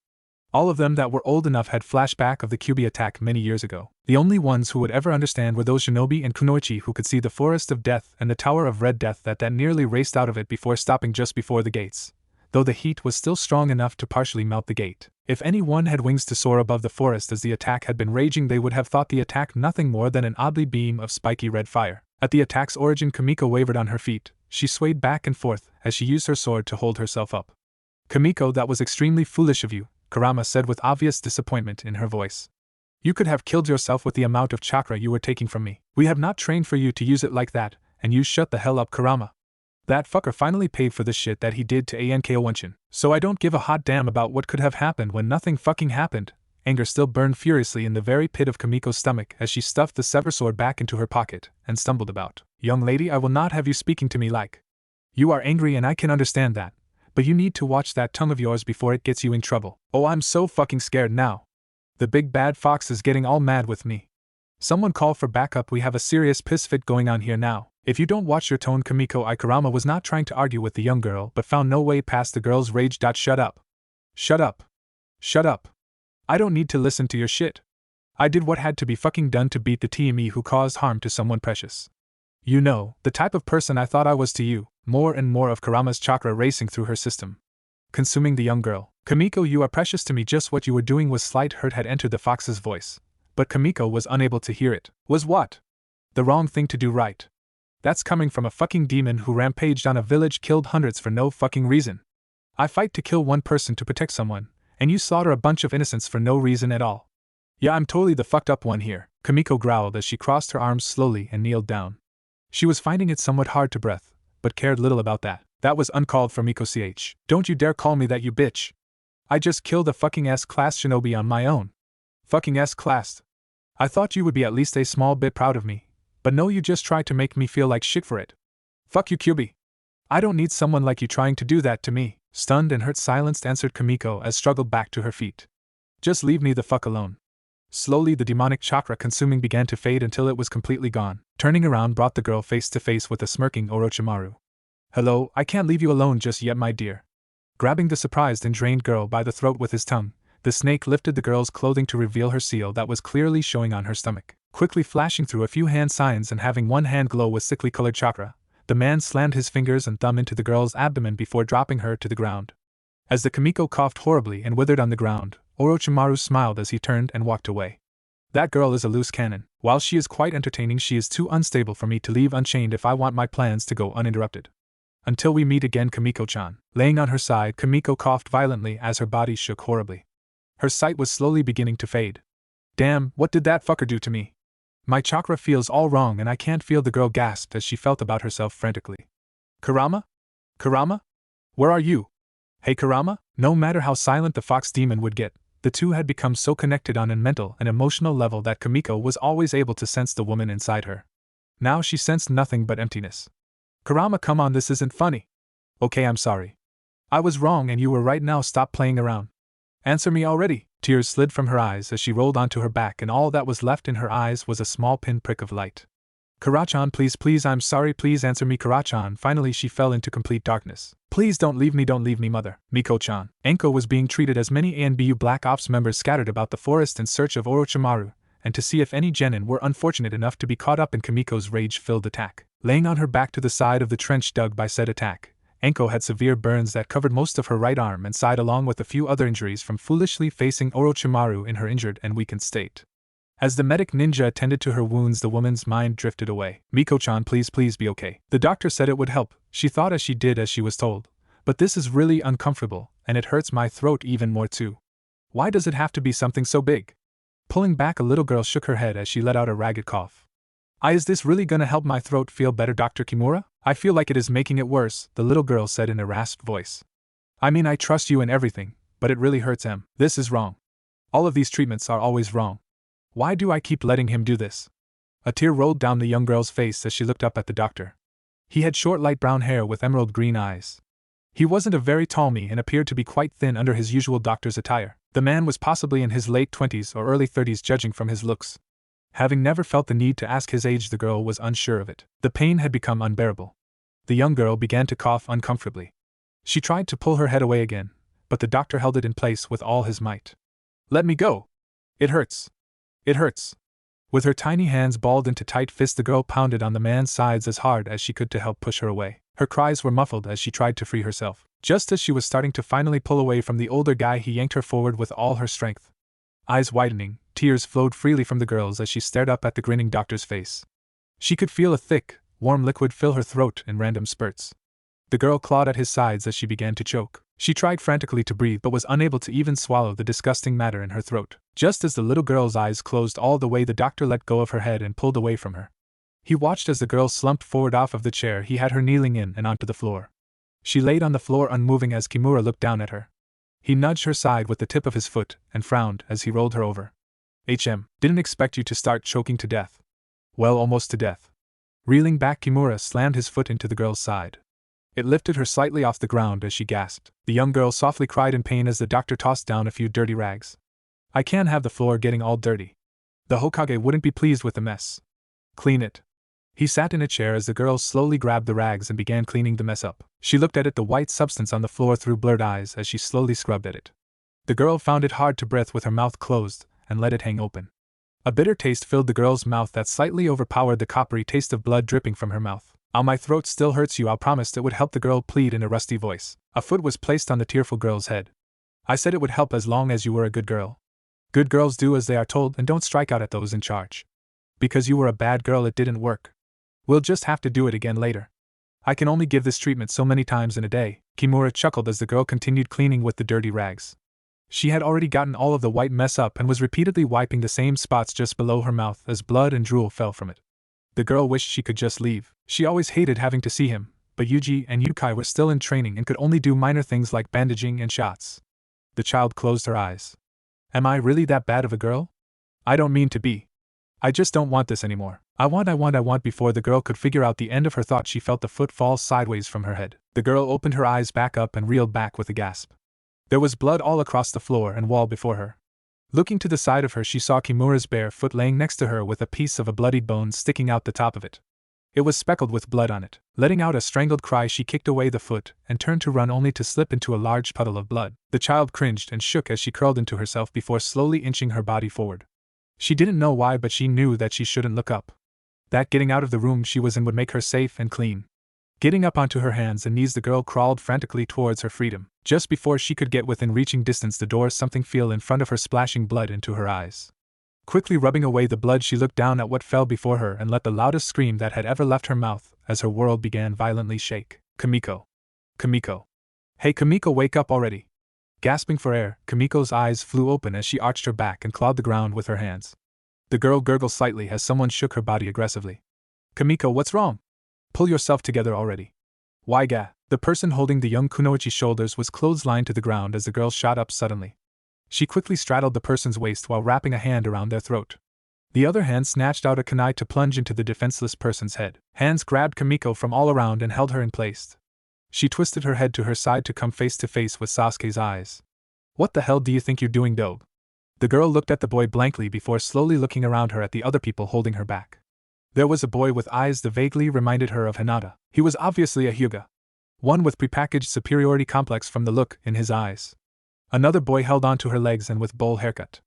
All of them that were old enough had flashback of the Kyuubi attack many years ago. The only ones who would ever understand were those shinobi and kunoichi who could see the Forest of Death and the Tower of Red Death that nearly raced out of it before stopping just before the gates. though the heat was still strong enough to partially melt the gate. If anyone had wings to soar above the forest as the attack had been raging, they would have thought the attack nothing more than an oddly beam of spiky red fire. At the attack's origin, Kimiko wavered on her feet. She swayed back and forth as she used her sword to hold herself up. "Kimiko, that was extremely foolish of you," Kurama said with obvious disappointment in her voice. "You could have killed yourself with the amount of chakra you were taking from me. We have not trained for you to use it like that, and you shut the hell up, Kurama. That fucker finally paid for the shit that he did to Anko Wenshin. So I don't give a hot damn about what could have happened when nothing fucking happened." Anger still burned furiously in the very pit of Kimiko's stomach as she stuffed the severed sword back into her pocket and stumbled about. "Young lady, I will not have you speaking to me like. You are angry and I can understand that, but you need to watch that tongue of yours before it gets you in trouble." "Oh, I'm so fucking scared now. The big bad fox is getting all mad with me. Someone call for backup, we have a serious piss fit going on here now. If you don't watch your tone, Kimiko." Kurama was not trying to argue with the young girl but found no way past the girl's rage. "Shut up. Shut up. Shut up. I don't need to listen to your shit. I did what had to be fucking done to beat the TME who caused harm to someone precious. You know, the type of person I thought I was to you." More and more of Kurama's chakra racing through her system, consuming the young girl. "Kimiko, you are precious to me." Just what you were doing was slight hurt had entered the fox's voice, but Kimiko was unable to hear it. "Was what? The wrong thing to do, right? That's coming from a fucking demon who rampaged on a village, killed hundreds for no fucking reason. I fight to kill one person to protect someone, and you slaughter a bunch of innocents for no reason at all. Yeah, I'm totally the fucked up one here," Kimiko growled as she crossed her arms slowly and kneeled down. She was finding it somewhat hard to breathe, but cared little about that. "That was uncalled for, Miko ch. Don't you dare call me that, you bitch. I just killed a fucking S-class shinobi on my own. Fucking S-class. I thought you would be at least a small bit proud of me, but no, you just tried to make me feel like shit for it. Fuck you, Kyubi. I don't need someone like you trying to do that to me." Stunned and hurt, silenced, answered Kimiko as struggled back to her feet. "Just leave me the fuck alone." Slowly the demonic chakra consuming began to fade until it was completely gone. Turning around brought the girl face to face with a smirking Orochimaru. "Hello, I can't leave you alone just yet, my dear." Grabbing the surprised and drained girl by the throat with his tongue, the snake lifted the girl's clothing to reveal her seal that was clearly showing on her stomach. Quickly flashing through a few hand signs and having one hand glow with sickly colored chakra, the man slammed his fingers and thumb into the girl's abdomen before dropping her to the ground. As the Kimiko coughed horribly and withered on the ground, Orochimaru smiled as he turned and walked away. "That girl is a loose cannon. While she is quite entertaining, she is too unstable for me to leave unchained if I want my plans to go uninterrupted. Until we meet again, Kimiko-chan." Laying on her side, Kimiko coughed violently as her body shook horribly. Her sight was slowly beginning to fade. "Damn, what did that fucker do to me? My chakra feels all wrong and I can't feel," the girl gasped as she felt about herself frantically. "Kurama? Kurama? Where are you? Hey Kurama?" No matter how silent the fox demon would get, the two had become so connected on a mental and emotional level that Kimiko was always able to sense the woman inside her. Now she sensed nothing but emptiness. "Kurama, come on, this isn't funny." "Okay, I'm sorry. I was wrong and you were right. Now stop playing around. Answer me already." Tears slid from her eyes as she rolled onto her back, and all that was left in her eyes was a small pinprick of light. "Kurachan, please, I'm sorry, please answer me, Kurachan." Finally she fell into complete darkness. "Please don't leave me, mother." "Miko-chan." Enko was being treated as many ANBU Black Ops members scattered about the forest in search of Orochimaru, and to see if any genin were unfortunate enough to be caught up in Kimiko's rage-filled attack. Laying on her back to the side of the trench dug by said attack, Enko had severe burns that covered most of her right arm and side, along with a few other injuries from foolishly facing Orochimaru in her injured and weakened state. As the medic ninja attended to her wounds, the woman's mind drifted away. "Miko-chan, please be okay. The doctor said it would help," she thought as she did as she was told. "But this is really uncomfortable, and it hurts my throat even more too. Why does it have to be something so big?" Pulling back, a little girl shook her head as she let out a ragged cough. Is this really gonna help my throat feel better, Dr. Kimura?" "I feel like it is making it worse," the little girl said in a rasped voice. "I mean, I trust you in everything, but it really hurts him. This is wrong. All of these treatments are always wrong. Why do I keep letting him do this?" A tear rolled down the young girl's face as she looked up at the doctor. He had short light brown hair with emerald green eyes. He wasn't a very tall man and appeared to be quite thin under his usual doctor's attire. The man was possibly in his late 20s or early 30s, judging from his looks. Having never felt the need to ask his age, the girl was unsure of it. The pain had become unbearable. The young girl began to cough uncomfortably. She tried to pull her head away again, but the doctor held it in place with all his might. "Let me go. It hurts. It hurts." With her tiny hands balled into tight fists, the girl pounded on the man's sides as hard as she could to help push her away. Her cries were muffled as she tried to free herself. Just as she was starting to finally pull away from the older guy, he yanked her forward with all her strength. Eyes widening, tears flowed freely from the girls as she stared up at the grinning doctor's face. She could feel a thick, warm liquid fill her throat in random spurts. The girl clawed at his sides as she began to choke. She tried frantically to breathe but was unable to even swallow the disgusting matter in her throat. Just as the little girl's eyes closed all the way, the doctor let go of her head and pulled away from her. He watched as the girl slumped forward off of the chair he had her kneeling in and onto the floor. She laid on the floor unmoving as Kimura looked down at her. He nudged her side with the tip of his foot and frowned as he rolled her over. Didn't expect you to start choking to death. Well, almost to death. Reeling back, Kimura slammed his foot into the girl's side. It lifted her slightly off the ground as she gasped. The young girl softly cried in pain as the doctor tossed down a few dirty rags. I can't have the floor getting all dirty. The Hokage wouldn't be pleased with the mess. Clean it. He sat in a chair as the girl slowly grabbed the rags and began cleaning the mess up. She looked at the white substance on the floor through blurred eyes as she slowly scrubbed at it. The girl found it hard to breathe with her mouth closed and let it hang open. A bitter taste filled the girl's mouth that slightly overpowered the coppery taste of blood dripping from her mouth. My throat still hurts you, I promised it would help, the girl pleaded in a rusty voice. A foot was placed on the tearful girl's head. I said it would help as long as you were a good girl. Good girls do as they are told and don't strike out at those in charge. Because you were a bad girl, it didn't work. We'll just have to do it again later. I can only give this treatment so many times in a day. Kimura chuckled as the girl continued cleaning with the dirty rags. She had already gotten all of the white mess up and was repeatedly wiping the same spots just below her mouth as blood and drool fell from it. The girl wished she could just leave. She always hated having to see him, but Yuji and Yukai were still in training and could only do minor things like bandaging and shots. The child closed her eyes. Am I really that bad of a girl? I don't mean to be. I just don't want this anymore. I want. Before the girl could figure out the end of her thought, she felt the foot fall sideways from her head. The girl opened her eyes back up and reeled back with a gasp. There was blood all across the floor and wall before her. Looking to the side of her, she saw Kimura's bare foot laying next to her with a piece of a bloodied bone sticking out the top of it. It was speckled with blood on it. Letting out a strangled cry, she kicked away the foot and turned to run, only to slip into a large puddle of blood. The child cringed and shook as she curled into herself before slowly inching her body forward. She didn't know why, but she knew that she shouldn't look up. That getting out of the room she was in would make her safe and clean. Getting up onto her hands and knees, the girl crawled frantically towards her freedom. Just before she could get within reaching distance, the door something fell in front of her, splashing blood into her eyes. Quickly rubbing away the blood, she looked down at what fell before her and let the loudest scream that had ever left her mouth as her world began violently shake. Kimiko. Kimiko. Hey Kimiko, wake up already. Gasping for air, Kimiko's eyes flew open as she arched her back and clawed the ground with her hands. The girl gurgled slightly as someone shook her body aggressively. Kimiko, what's wrong? Pull yourself together already. Why the person holding the young Kunoichi's shoulders was clotheslined to the ground as the girl shot up suddenly. She quickly straddled the person's waist while wrapping a hand around their throat. The other hand snatched out a kunai to plunge into the defenseless person's head. Hands grabbed Kimiko from all around and held her in place. She twisted her head to her side to come face to face with Sasuke's eyes. What the hell do you think you're doing, Dobe? The girl looked at the boy blankly before slowly looking around her at the other people holding her back. There was a boy with eyes that vaguely reminded her of Hinata. He was obviously a Hyuga. One with prepackaged superiority complex from the look in his eyes. Another boy held onto her legs and with bowl haircut.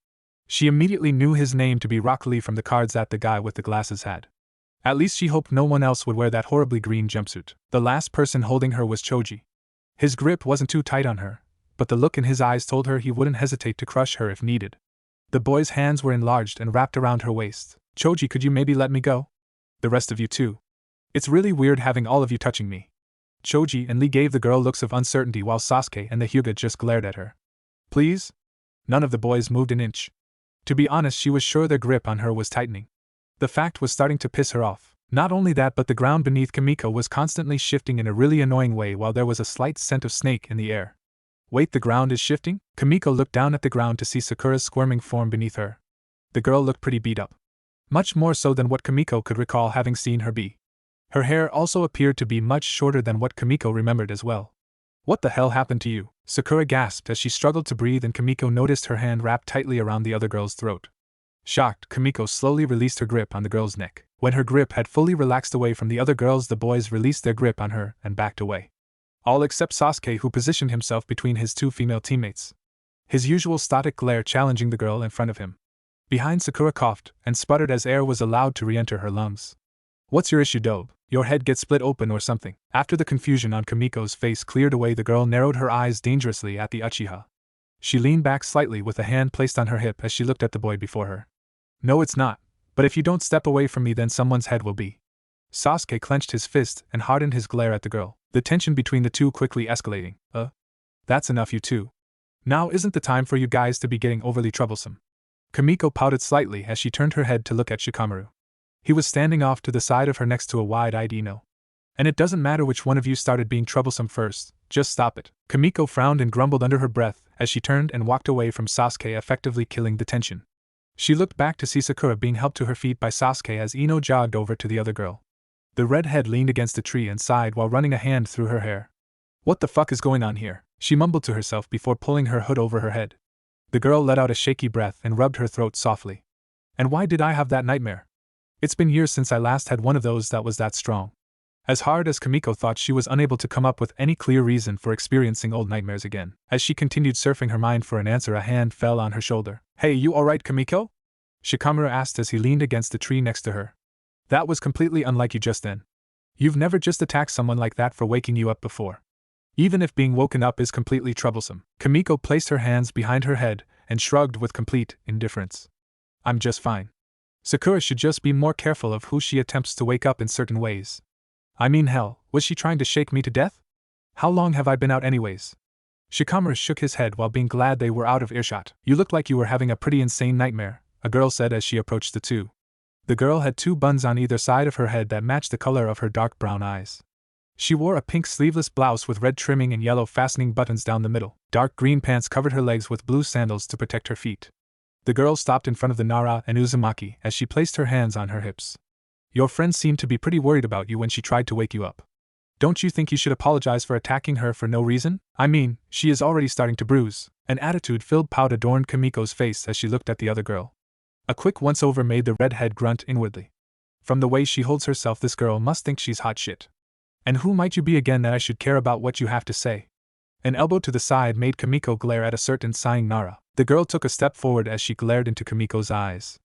She immediately knew his name to be Rock Lee from the cards that the guy with the glasses had. At least she hoped no one else would wear that horribly green jumpsuit. The last person holding her was Choji. His grip wasn't too tight on her, but the look in his eyes told her he wouldn't hesitate to crush her if needed. The boy's hands were enlarged and wrapped around her waist. Choji, could you maybe let me go? The rest of you too. It's really weird having all of you touching me. Choji and Lee gave the girl looks of uncertainty while Sasuke and the Hyuga just glared at her. Please? None of the boys moved an inch. To be honest, she was sure their grip on her was tightening. The fact was starting to piss her off. Not only that, but the ground beneath Kimiko was constantly shifting in a really annoying way while there was a slight scent of snake in the air. Wait, the ground is shifting? Kimiko looked down at the ground to see Sakura's squirming form beneath her. The girl looked pretty beat up. Much more so than what Kimiko could recall having seen her be. Her hair also appeared to be much shorter than what Kimiko remembered as well. What the hell happened to you? Sakura gasped as she struggled to breathe, and Kimiko noticed her hand wrapped tightly around the other girl's throat. Shocked, Kimiko slowly released her grip on the girl's neck. When her grip had fully relaxed away from the other girls, the boys released their grip on her and backed away. All except Sasuke, who positioned himself between his two female teammates. His usual static glare challenging the girl in front of him. Behind, Sakura coughed and sputtered as air was allowed to re-enter her lungs. What's your issue, Dobe? Your head gets split open or something. After the confusion on Kamiko's face cleared away, the girl narrowed her eyes dangerously at the Uchiha. She leaned back slightly with a hand placed on her hip as she looked at the boy before her. No, it's not. But if you don't step away from me, then someone's head will be. Sasuke clenched his fist and hardened his glare at the girl, the tension between the two quickly escalating. That's enough, you two. Now isn't the time for you guys to be getting overly troublesome. Kamiko pouted slightly as she turned her head to look at Shikamaru. He was standing off to the side of her next to a wide-eyed Ino. And it doesn't matter which one of you started being troublesome first, just stop it. Kamiko frowned and grumbled under her breath as she turned and walked away from Sasuke, effectively killing the tension. She looked back to see Sakura being helped to her feet by Sasuke as Ino jogged over to the other girl. The redhead leaned against a tree and sighed while running a hand through her hair. What the fuck is going on here? She mumbled to herself before pulling her hood over her head. The girl let out a shaky breath and rubbed her throat softly. And why did I have that nightmare? It's been years since I last had one of those that was that strong. As hard as Kamiko thought, she was unable to come up with any clear reason for experiencing old nightmares again. As she continued surfing her mind for an answer, a hand fell on her shoulder. Hey, you alright, Kamiko? Shikamaru asked as he leaned against the tree next to her. That was completely unlike you just then. You've never just attacked someone like that for waking you up before. Even if being woken up is completely troublesome. Kamiko placed her hands behind her head and shrugged with complete indifference. I'm just fine. Sakura should just be more careful of who she attempts to wake up in certain ways. I mean, hell, was she trying to shake me to death? How long have I been out anyways? Shikamaru shook his head while being glad they were out of earshot. You look like you were having a pretty insane nightmare, a girl said as she approached the two. The girl had two buns on either side of her head that matched the color of her dark brown eyes. She wore a pink sleeveless blouse with red trimming and yellow fastening buttons down the middle. Dark green pants covered her legs with blue sandals to protect her feet. The girl stopped in front of the Nara and Uzumaki as she placed her hands on her hips. Your friend seemed to be pretty worried about you when she tried to wake you up. Don't you think you should apologize for attacking her for no reason? I mean, she is already starting to bruise. An attitude-filled pout adorned Kamiko's face as she looked at the other girl. A quick once-over made the redhead grunt inwardly. From the way she holds herself, this girl must think she's hot shit. And who might you be again that I should care about what you have to say? An elbow to the side made Kamiko glare at a certain sighing Nara. The girl took a step forward as she glared into Kamiko's eyes.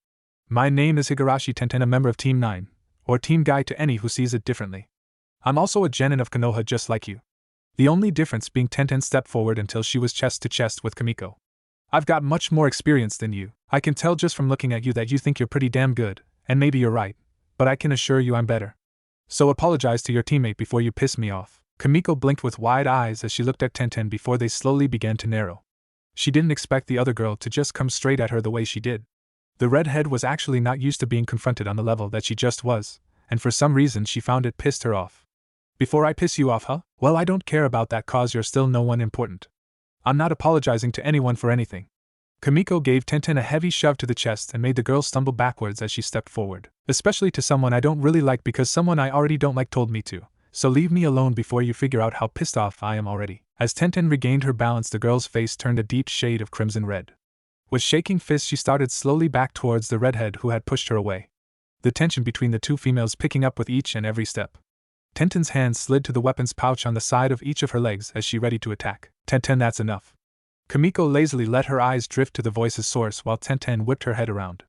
My name is Higurashi Tenten, a member of Team 9, or Team Guy to any who sees it differently. I'm also a genin of Konoha just like you. The only difference being Tenten stepped forward until she was chest to chest with Kamiko. I've got much more experience than you. I can tell just from looking at you that you think you're pretty damn good, and maybe you're right, but I can assure you I'm better. So apologize to your teammate before you piss me off. Kamiko blinked with wide eyes as she looked at Tenten before they slowly began to narrow. She didn't expect the other girl to just come straight at her the way she did. The redhead was actually not used to being confronted on the level that she just was, and for some reason she found it pissed her off. Before I piss you off, huh? Well, I don't care about that, cause you're still no one important. I'm not apologizing to anyone for anything. Kamiko gave Tenten a heavy shove to the chest and made the girl stumble backwards as she stepped forward. Especially to someone I don't really like, because someone I already don't like told me to. So leave me alone before you figure out how pissed off I am already. As Tenten regained her balance, the girl's face turned a deep shade of crimson red. With shaking fists, she started slowly back towards the redhead who had pushed her away. The tension between the two females picking up with each and every step. Tenten's hand slid to the weapons pouch on the side of each of her legs as she ready to attack. Tenten, that's enough. Kamiko lazily let her eyes drift to the voice's source while Tenten whipped her head around.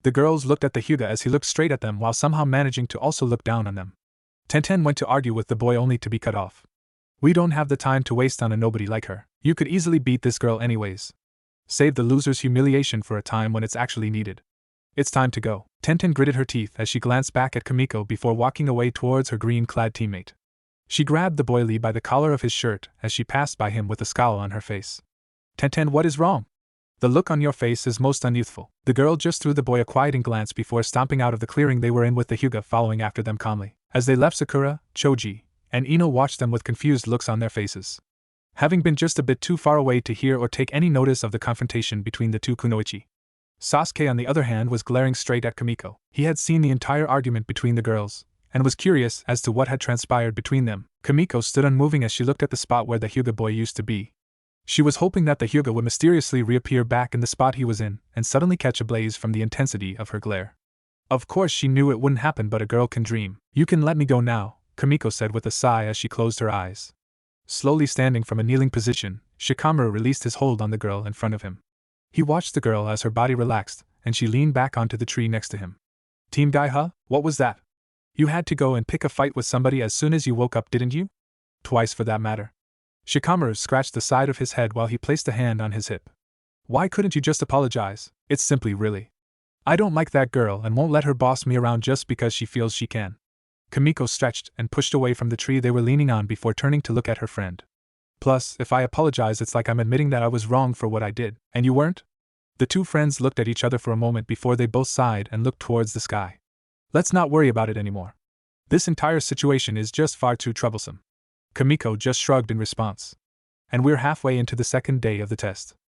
The girls looked at the Hyuga as he looked straight at them while somehow managing to also look down on them. Tenten went to argue with the boy only to be cut off. We don't have the time to waste on a nobody like her. You could easily beat this girl anyways. Save the loser's humiliation for a time when it's actually needed. It's time to go. Tenten gritted her teeth as she glanced back at Kamiko before walking away towards her green-clad teammate. She grabbed the boy Lee by the collar of his shirt as she passed by him with a scowl on her face. Tenten, what is wrong? The look on your face is most unyouthful. The girl just threw the boy a quieting glance before stomping out of the clearing they were in with the Hyuga following after them calmly. As they left, Sakura, Choji, and Ino watched them with confused looks on their faces. Having been just a bit too far away to hear or take any notice of the confrontation between the two kunoichi. Sasuke, on the other hand, was glaring straight at Kamiko. He had seen the entire argument between the girls, and was curious as to what had transpired between them. Kamiko stood unmoving as she looked at the spot where the Hyuga boy used to be. She was hoping that the Hyuga would mysteriously reappear back in the spot he was in, and suddenly catch a blaze from the intensity of her glare. Of course she knew it wouldn't happen, but a girl can dream. You can let me go now, Kamiko said with a sigh as she closed her eyes. Slowly standing from a kneeling position, Shikamaru released his hold on the girl in front of him. He watched the girl as her body relaxed, and she leaned back onto the tree next to him. Team Guy, huh? What was that? You had to go and pick a fight with somebody as soon as you woke up, didn't you? Twice for that matter. Shikamaru scratched the side of his head while he placed a hand on his hip. Why couldn't you just apologize? It's simply really. I don't like that girl and won't let her boss me around just because she feels she can. Kamiko stretched and pushed away from the tree they were leaning on before turning to look at her friend. Plus, if I apologize, it's like I'm admitting that I was wrong for what I did, and you weren't? The two friends looked at each other for a moment before they both sighed and looked towards the sky. Let's not worry about it anymore. This entire situation is just far too troublesome. Kamiko just shrugged in response. And we're halfway into the second day of the test.